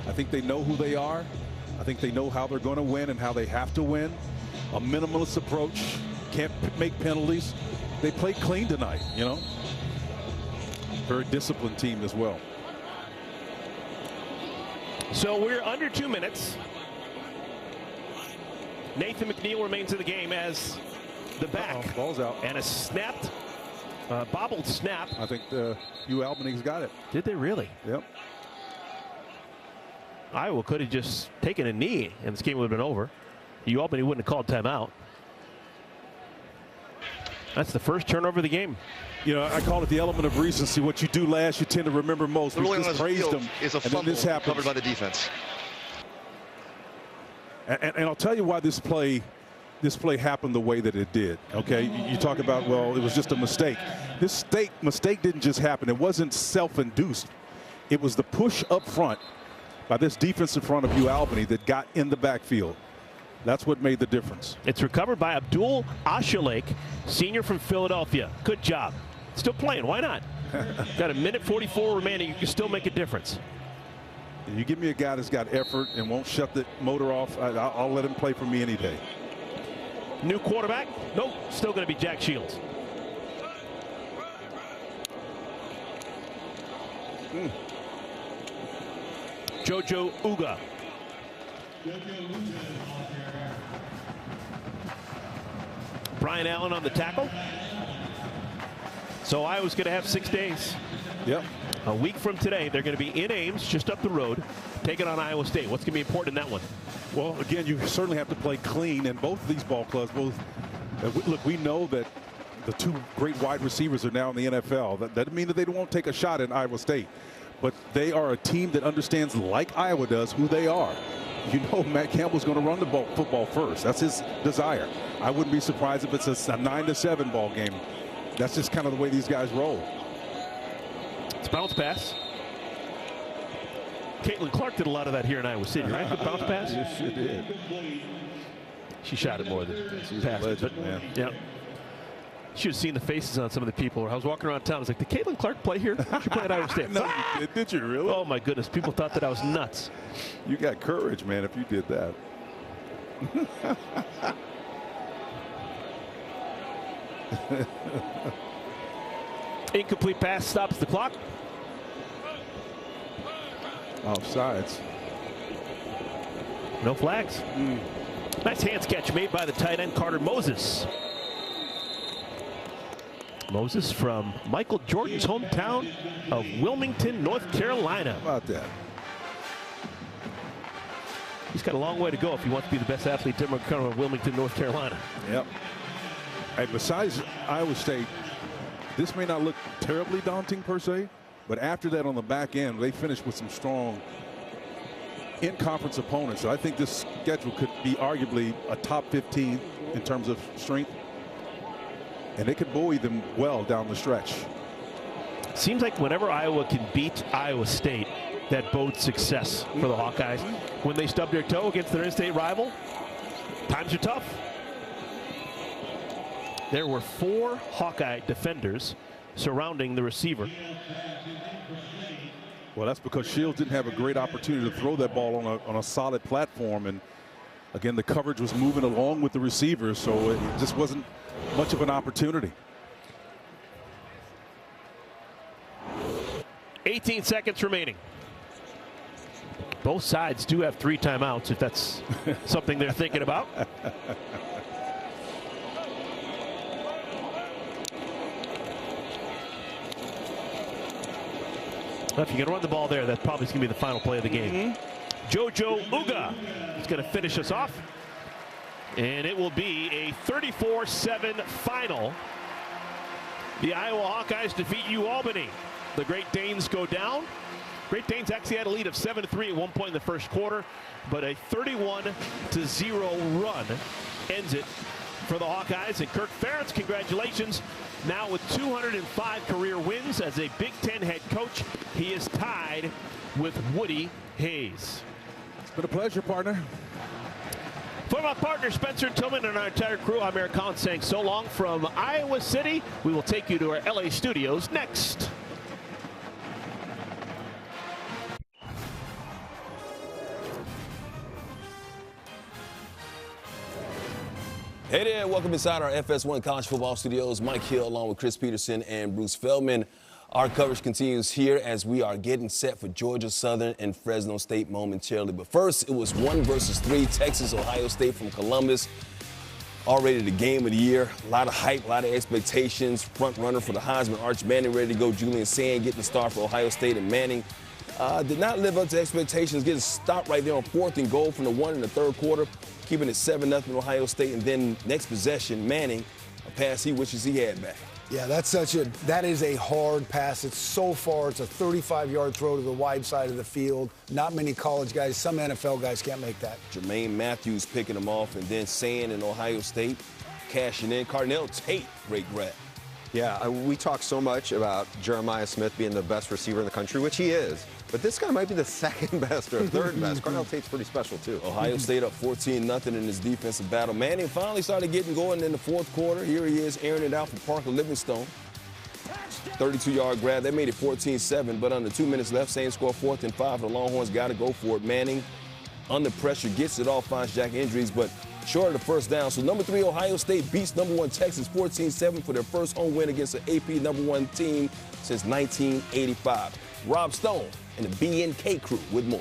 I think they know who they are. I think they know how they're going to win and how they have to win. A minimalist approach, can't make penalties. They played clean tonight, you know. Very disciplined team as well. So we're under 2 minutes. Nathan McNeil remains in the game as the back. Ball's out. And a snapped, bobbled snap. I think Albany's got it. Did they really? Yep. Iowa could have just taken a knee and this game would have been over. Albany wouldn't have called timeout. That's the first turnover of the game. You know, I call it the element of recency. What you do last, you tend to remember most. We just praised them, is a fumble covered by the defense. And I'll tell you why this play happened the way that it did. Okay, you talk about, well, it was just a mistake. This mistake didn't just happen. It wasn't self-induced. It was the push up front by this defense in front of Albany that got in the backfield. That's what made the difference. It's recovered by Abdul Ashalake, senior from Philadelphia. Good job. Still playing. Why not? Got a minute 44 remaining. You can still make a difference. You give me a guy that's got effort and won't shut the motor off, I'll let him play for me any day. New quarterback? Nope. Still going to be Jack Shields. Jojo Uga. Brian Allen on the tackle. So Iowa's going to have 6 days. Yep. A week from today, they're going to be in Ames, just up the road, taking on Iowa State. What's going to be important in that one? Well, again, you certainly have to play clean, and both of these ball clubs, look, we know that the two great wide receivers are now in the NFL. That doesn't mean that they won't take a shot at Iowa State, but they are a team that understands, like Iowa does, who they are. You know Matt Campbell's going to run the football first. That's his desire. I wouldn't be surprised if it's a 9-7 ball game. That's just kind of the way these guys roll. It's a bounce pass. Caitlin Clark did a lot of that here in Iowa City, right? The bounce pass? Yes, she did. She shot it more than passed it. But, man. Yeah. Should have seen the faces on some of the people. I was walking around town. I was like, did Caitlin Clark play here? She played at Iowa State. No, did you really? Oh, my goodness. People thought that I was nuts. You got courage, man, if you did that. Incomplete pass stops the clock. Offsides. No flags. Nice hands catch made by the tight end Carter Moses. Moses from Michael Jordan's hometown of Wilmington, North Carolina. How about that? He's got a long way to go if he wants to be the best athlete ever come from Wilmington, North Carolina. Yep. Hey, besides Iowa State, this may not look terribly daunting per se, but after that on the back end, they finished with some strong in-conference opponents. So I think this schedule could be arguably a top 15 in terms of strength. And they could buoy them well down the stretch. Seems like whenever Iowa can beat Iowa State, that bodes success for the Hawkeyes. When they stub their toe against their in-state rival, times are tough. There were 4 Hawkeye defenders surrounding the receiver. Well, that's because Shields didn't have a great opportunity to throw that ball on a solid platform. And again, the coverage was moving along with the receivers, so it just wasn't much of an opportunity. 18 seconds remaining. Both sides do have 3 timeouts, if that's something they're thinking about. If you can run the ball there, that probably is going to be the final play of the game. Jojo Uga is going to finish us off. And it will be a 34-7 final. The Iowa Hawkeyes defeat Albany. The Great Danes go down. Great Danes actually had a lead of 7-3 at one point in the first quarter, but a 31-0 run ends it for the Hawkeyes. And Kirk Ferentz, congratulations. Now with 205 career wins as a Big Ten head coach, he is tied with Woody Hayes. It's been a pleasure, partner. For my partner Spencer Tillman and our entire crew, I'm Eric Collins saying so long from Iowa City. We will take you to our LA studios next. Hey there, welcome inside our FS1 College Football Studios. Mike Hill along with Chris Peterson and Bruce Feldman. Our coverage continues here as we are getting set for Georgia Southern and Fresno State momentarily. But first, it was 1 versus 3, Texas, Ohio State from Columbus. Already the game of the year. A lot of hype, a lot of expectations. Front runner for the Heisman, Arch Manning ready to go. Julian Sand getting the start for Ohio State, and Manning did not live up to expectations, getting stopped right there on 4th and goal from the 1 in the 3rd quarter, keeping it 7-0 Ohio State. And then next possession, Manning, a pass he wishes he had back. Yeah, that is a hard pass. It's so far. It's a 35-yard throw to the wide side of the field. Not many college guys, some NFL guys can't make that. Jermaine Matthews picking him off, and then Sand in Ohio State cashing in. Carnell Tate, great grab. Yeah, we talk so much about Jeremiah Smith being the best receiver in the country, which he is. But this guy might be the 2nd best or 3rd best. Carnell Tate's pretty special, too. Ohio State up 14-0 in his defensive battle. Manning finally started getting going in the 4th quarter. Here he is, airing it out for Parker Livingstone. 32-yard grab. They made it 14-7, but under 2 minutes left, same score, 4th and 5. The Longhorns got to go for it. Manning, under pressure, gets it off, finds Jack Injuries, but short of the first down. So number 3, Ohio State beats number 1 Texas 14-7 for their first home win against an AP number 1 team since 1985. Rob Stone and the BNK crew with more.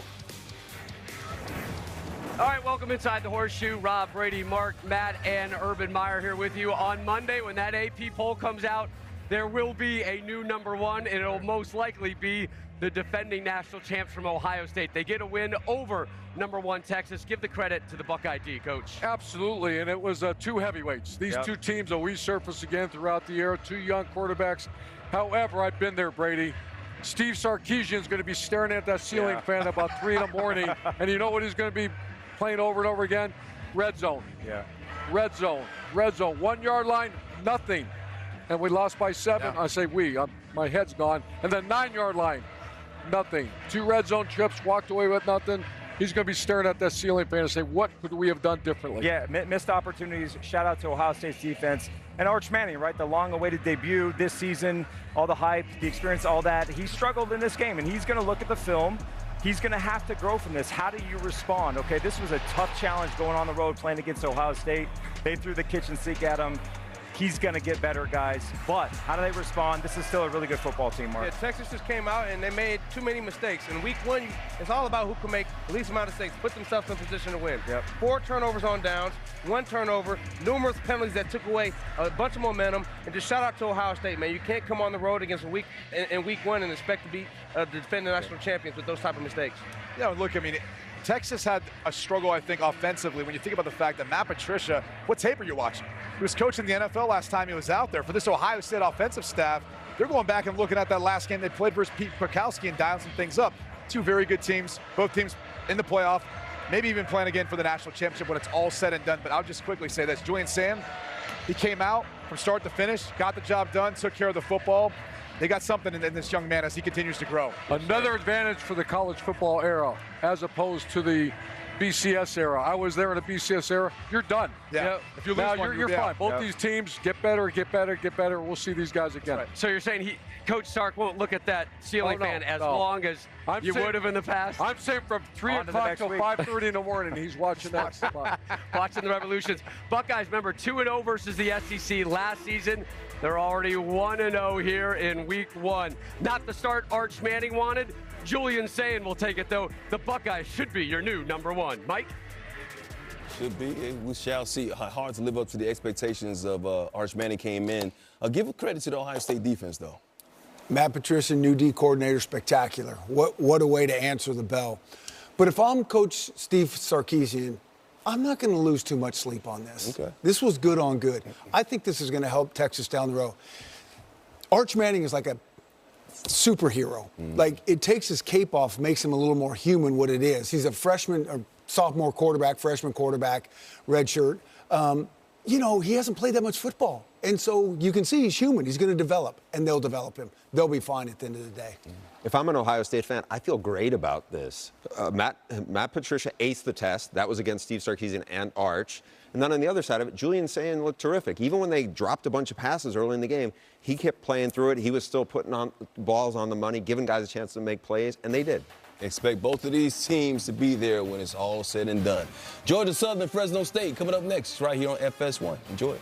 All right, welcome inside the Horseshoe. Rob, Brady, Mark, Matt, and Urban Meyer here with you. On Monday, when that AP poll comes out, there will be a new number 1, and it'll most likely be the defending national champs from Ohio State. They get a win over number 1 Texas. Give the credit to the Buckeye D, Coach. Absolutely, and it was 2 heavyweights. These 2 teams will resurface again throughout the year, 2 young quarterbacks. However, I've been there, Brady. Steve Sarkisian's going to be staring at that ceiling fan about 3 in the morning, and you know what he's going to be playing over and over again? Red zone. Yeah. Red zone. Red zone. 1 yard line, nothing. And we lost by 7. I say we. My head's gone. And then 9 yard line, nothing. 2 red zone trips, walked away with nothing. He's going to be staring at that ceiling fan and say, what could we have done differently? Yeah, missed opportunities. Shout out to Ohio State's defense. And Arch Manning, right? The long-awaited debut this season, all the hype, the experience, all that. He struggled in this game, and he's going to look at the film. He's going to have to grow from this. How do you respond? Okay, this was a tough challenge going on the road playing against Ohio State. They threw the kitchen sink at him. He's going to get better, guys. But how do they respond? This is still a really good football team, Mark. Yeah, Texas just came out and they made too many mistakes. In week 1, it's all about who can make the least amount of mistakes, put themselves in position to win. 4 turnovers on downs, 1 turnover, numerous penalties that took away a bunch of momentum. And just shout out to Ohio State, man. You can't come on the road against in week 1 and expect to beat the defending national champions with those type of mistakes. Yeah, look, I mean, Texas had a struggle, I think, offensively when you think about the fact that Matt Patricia, what tape are you watching? He was coaching the NFL last time he was out there. For this Ohio State offensive staff, they're going back and looking at that last game they played versus Pete Kwiatkowski and dialing some things up. 2 very good teams, both teams in the playoff, maybe even playing again for the national championship when it's all said and done. But I'll just quickly say this. Julian Sand, he came out from start to finish, got the job done, took care of the football. They got something in this young man as he continues to grow. Another advantage for the college football era as opposed to the BCS era. I was there in the BCS era. You're done. Yeah. If you lose now one, you're fine. Both these teams get better, get better, get better. We'll see these guys again. Right. So you're saying Coach Sark won't look at that ceiling fan as long as you would have in the past? I'm saying from 3 o'clock till 5:30 in the morning, he's watching that. Watching the Revolutions. Buckeyes, remember, 2-0 versus the SEC last season. They're already 1-0 here in week 1. Not the start Arch Manning wanted, Julian Sayin will take it, though. The Buckeyes should be your new #1. Mike? Should be. We shall see. Hard to live up to the expectations of Arch Manning came in. Give credit to the Ohio State defense, though. Matt Patricia, new D coordinator, spectacular. What a way to answer the bell. But if I'm Coach Steve Sarkisian, I'm not going to lose too much sleep on this. Okay. This was good on good. I think this is going to help Texas down the road. Arch Manning is like a superhero. Like, it takes his cape off, makes him a little more human what it is. He's a freshman or sophomore quarterback, freshman quarterback, redshirt. You know, he hasn't played that much football. And so you can see he's human. He's going to develop, and they'll develop him. They'll be fine at the end of the day. If I'm an Ohio State fan, I feel great about this. Matt Patricia aced the test. That was against Steve Sarkisian and Arch. And then on the other side of it, Julian Sayin looked terrific. Even when they dropped a bunch of passes early in the game, he kept playing through it. He was still putting on balls on the money, giving guys a chance to make plays, and they did. Expect both of these teams to be there when it's all said and done. Georgia Southern, Fresno State coming up next right here on FS1. Enjoy it.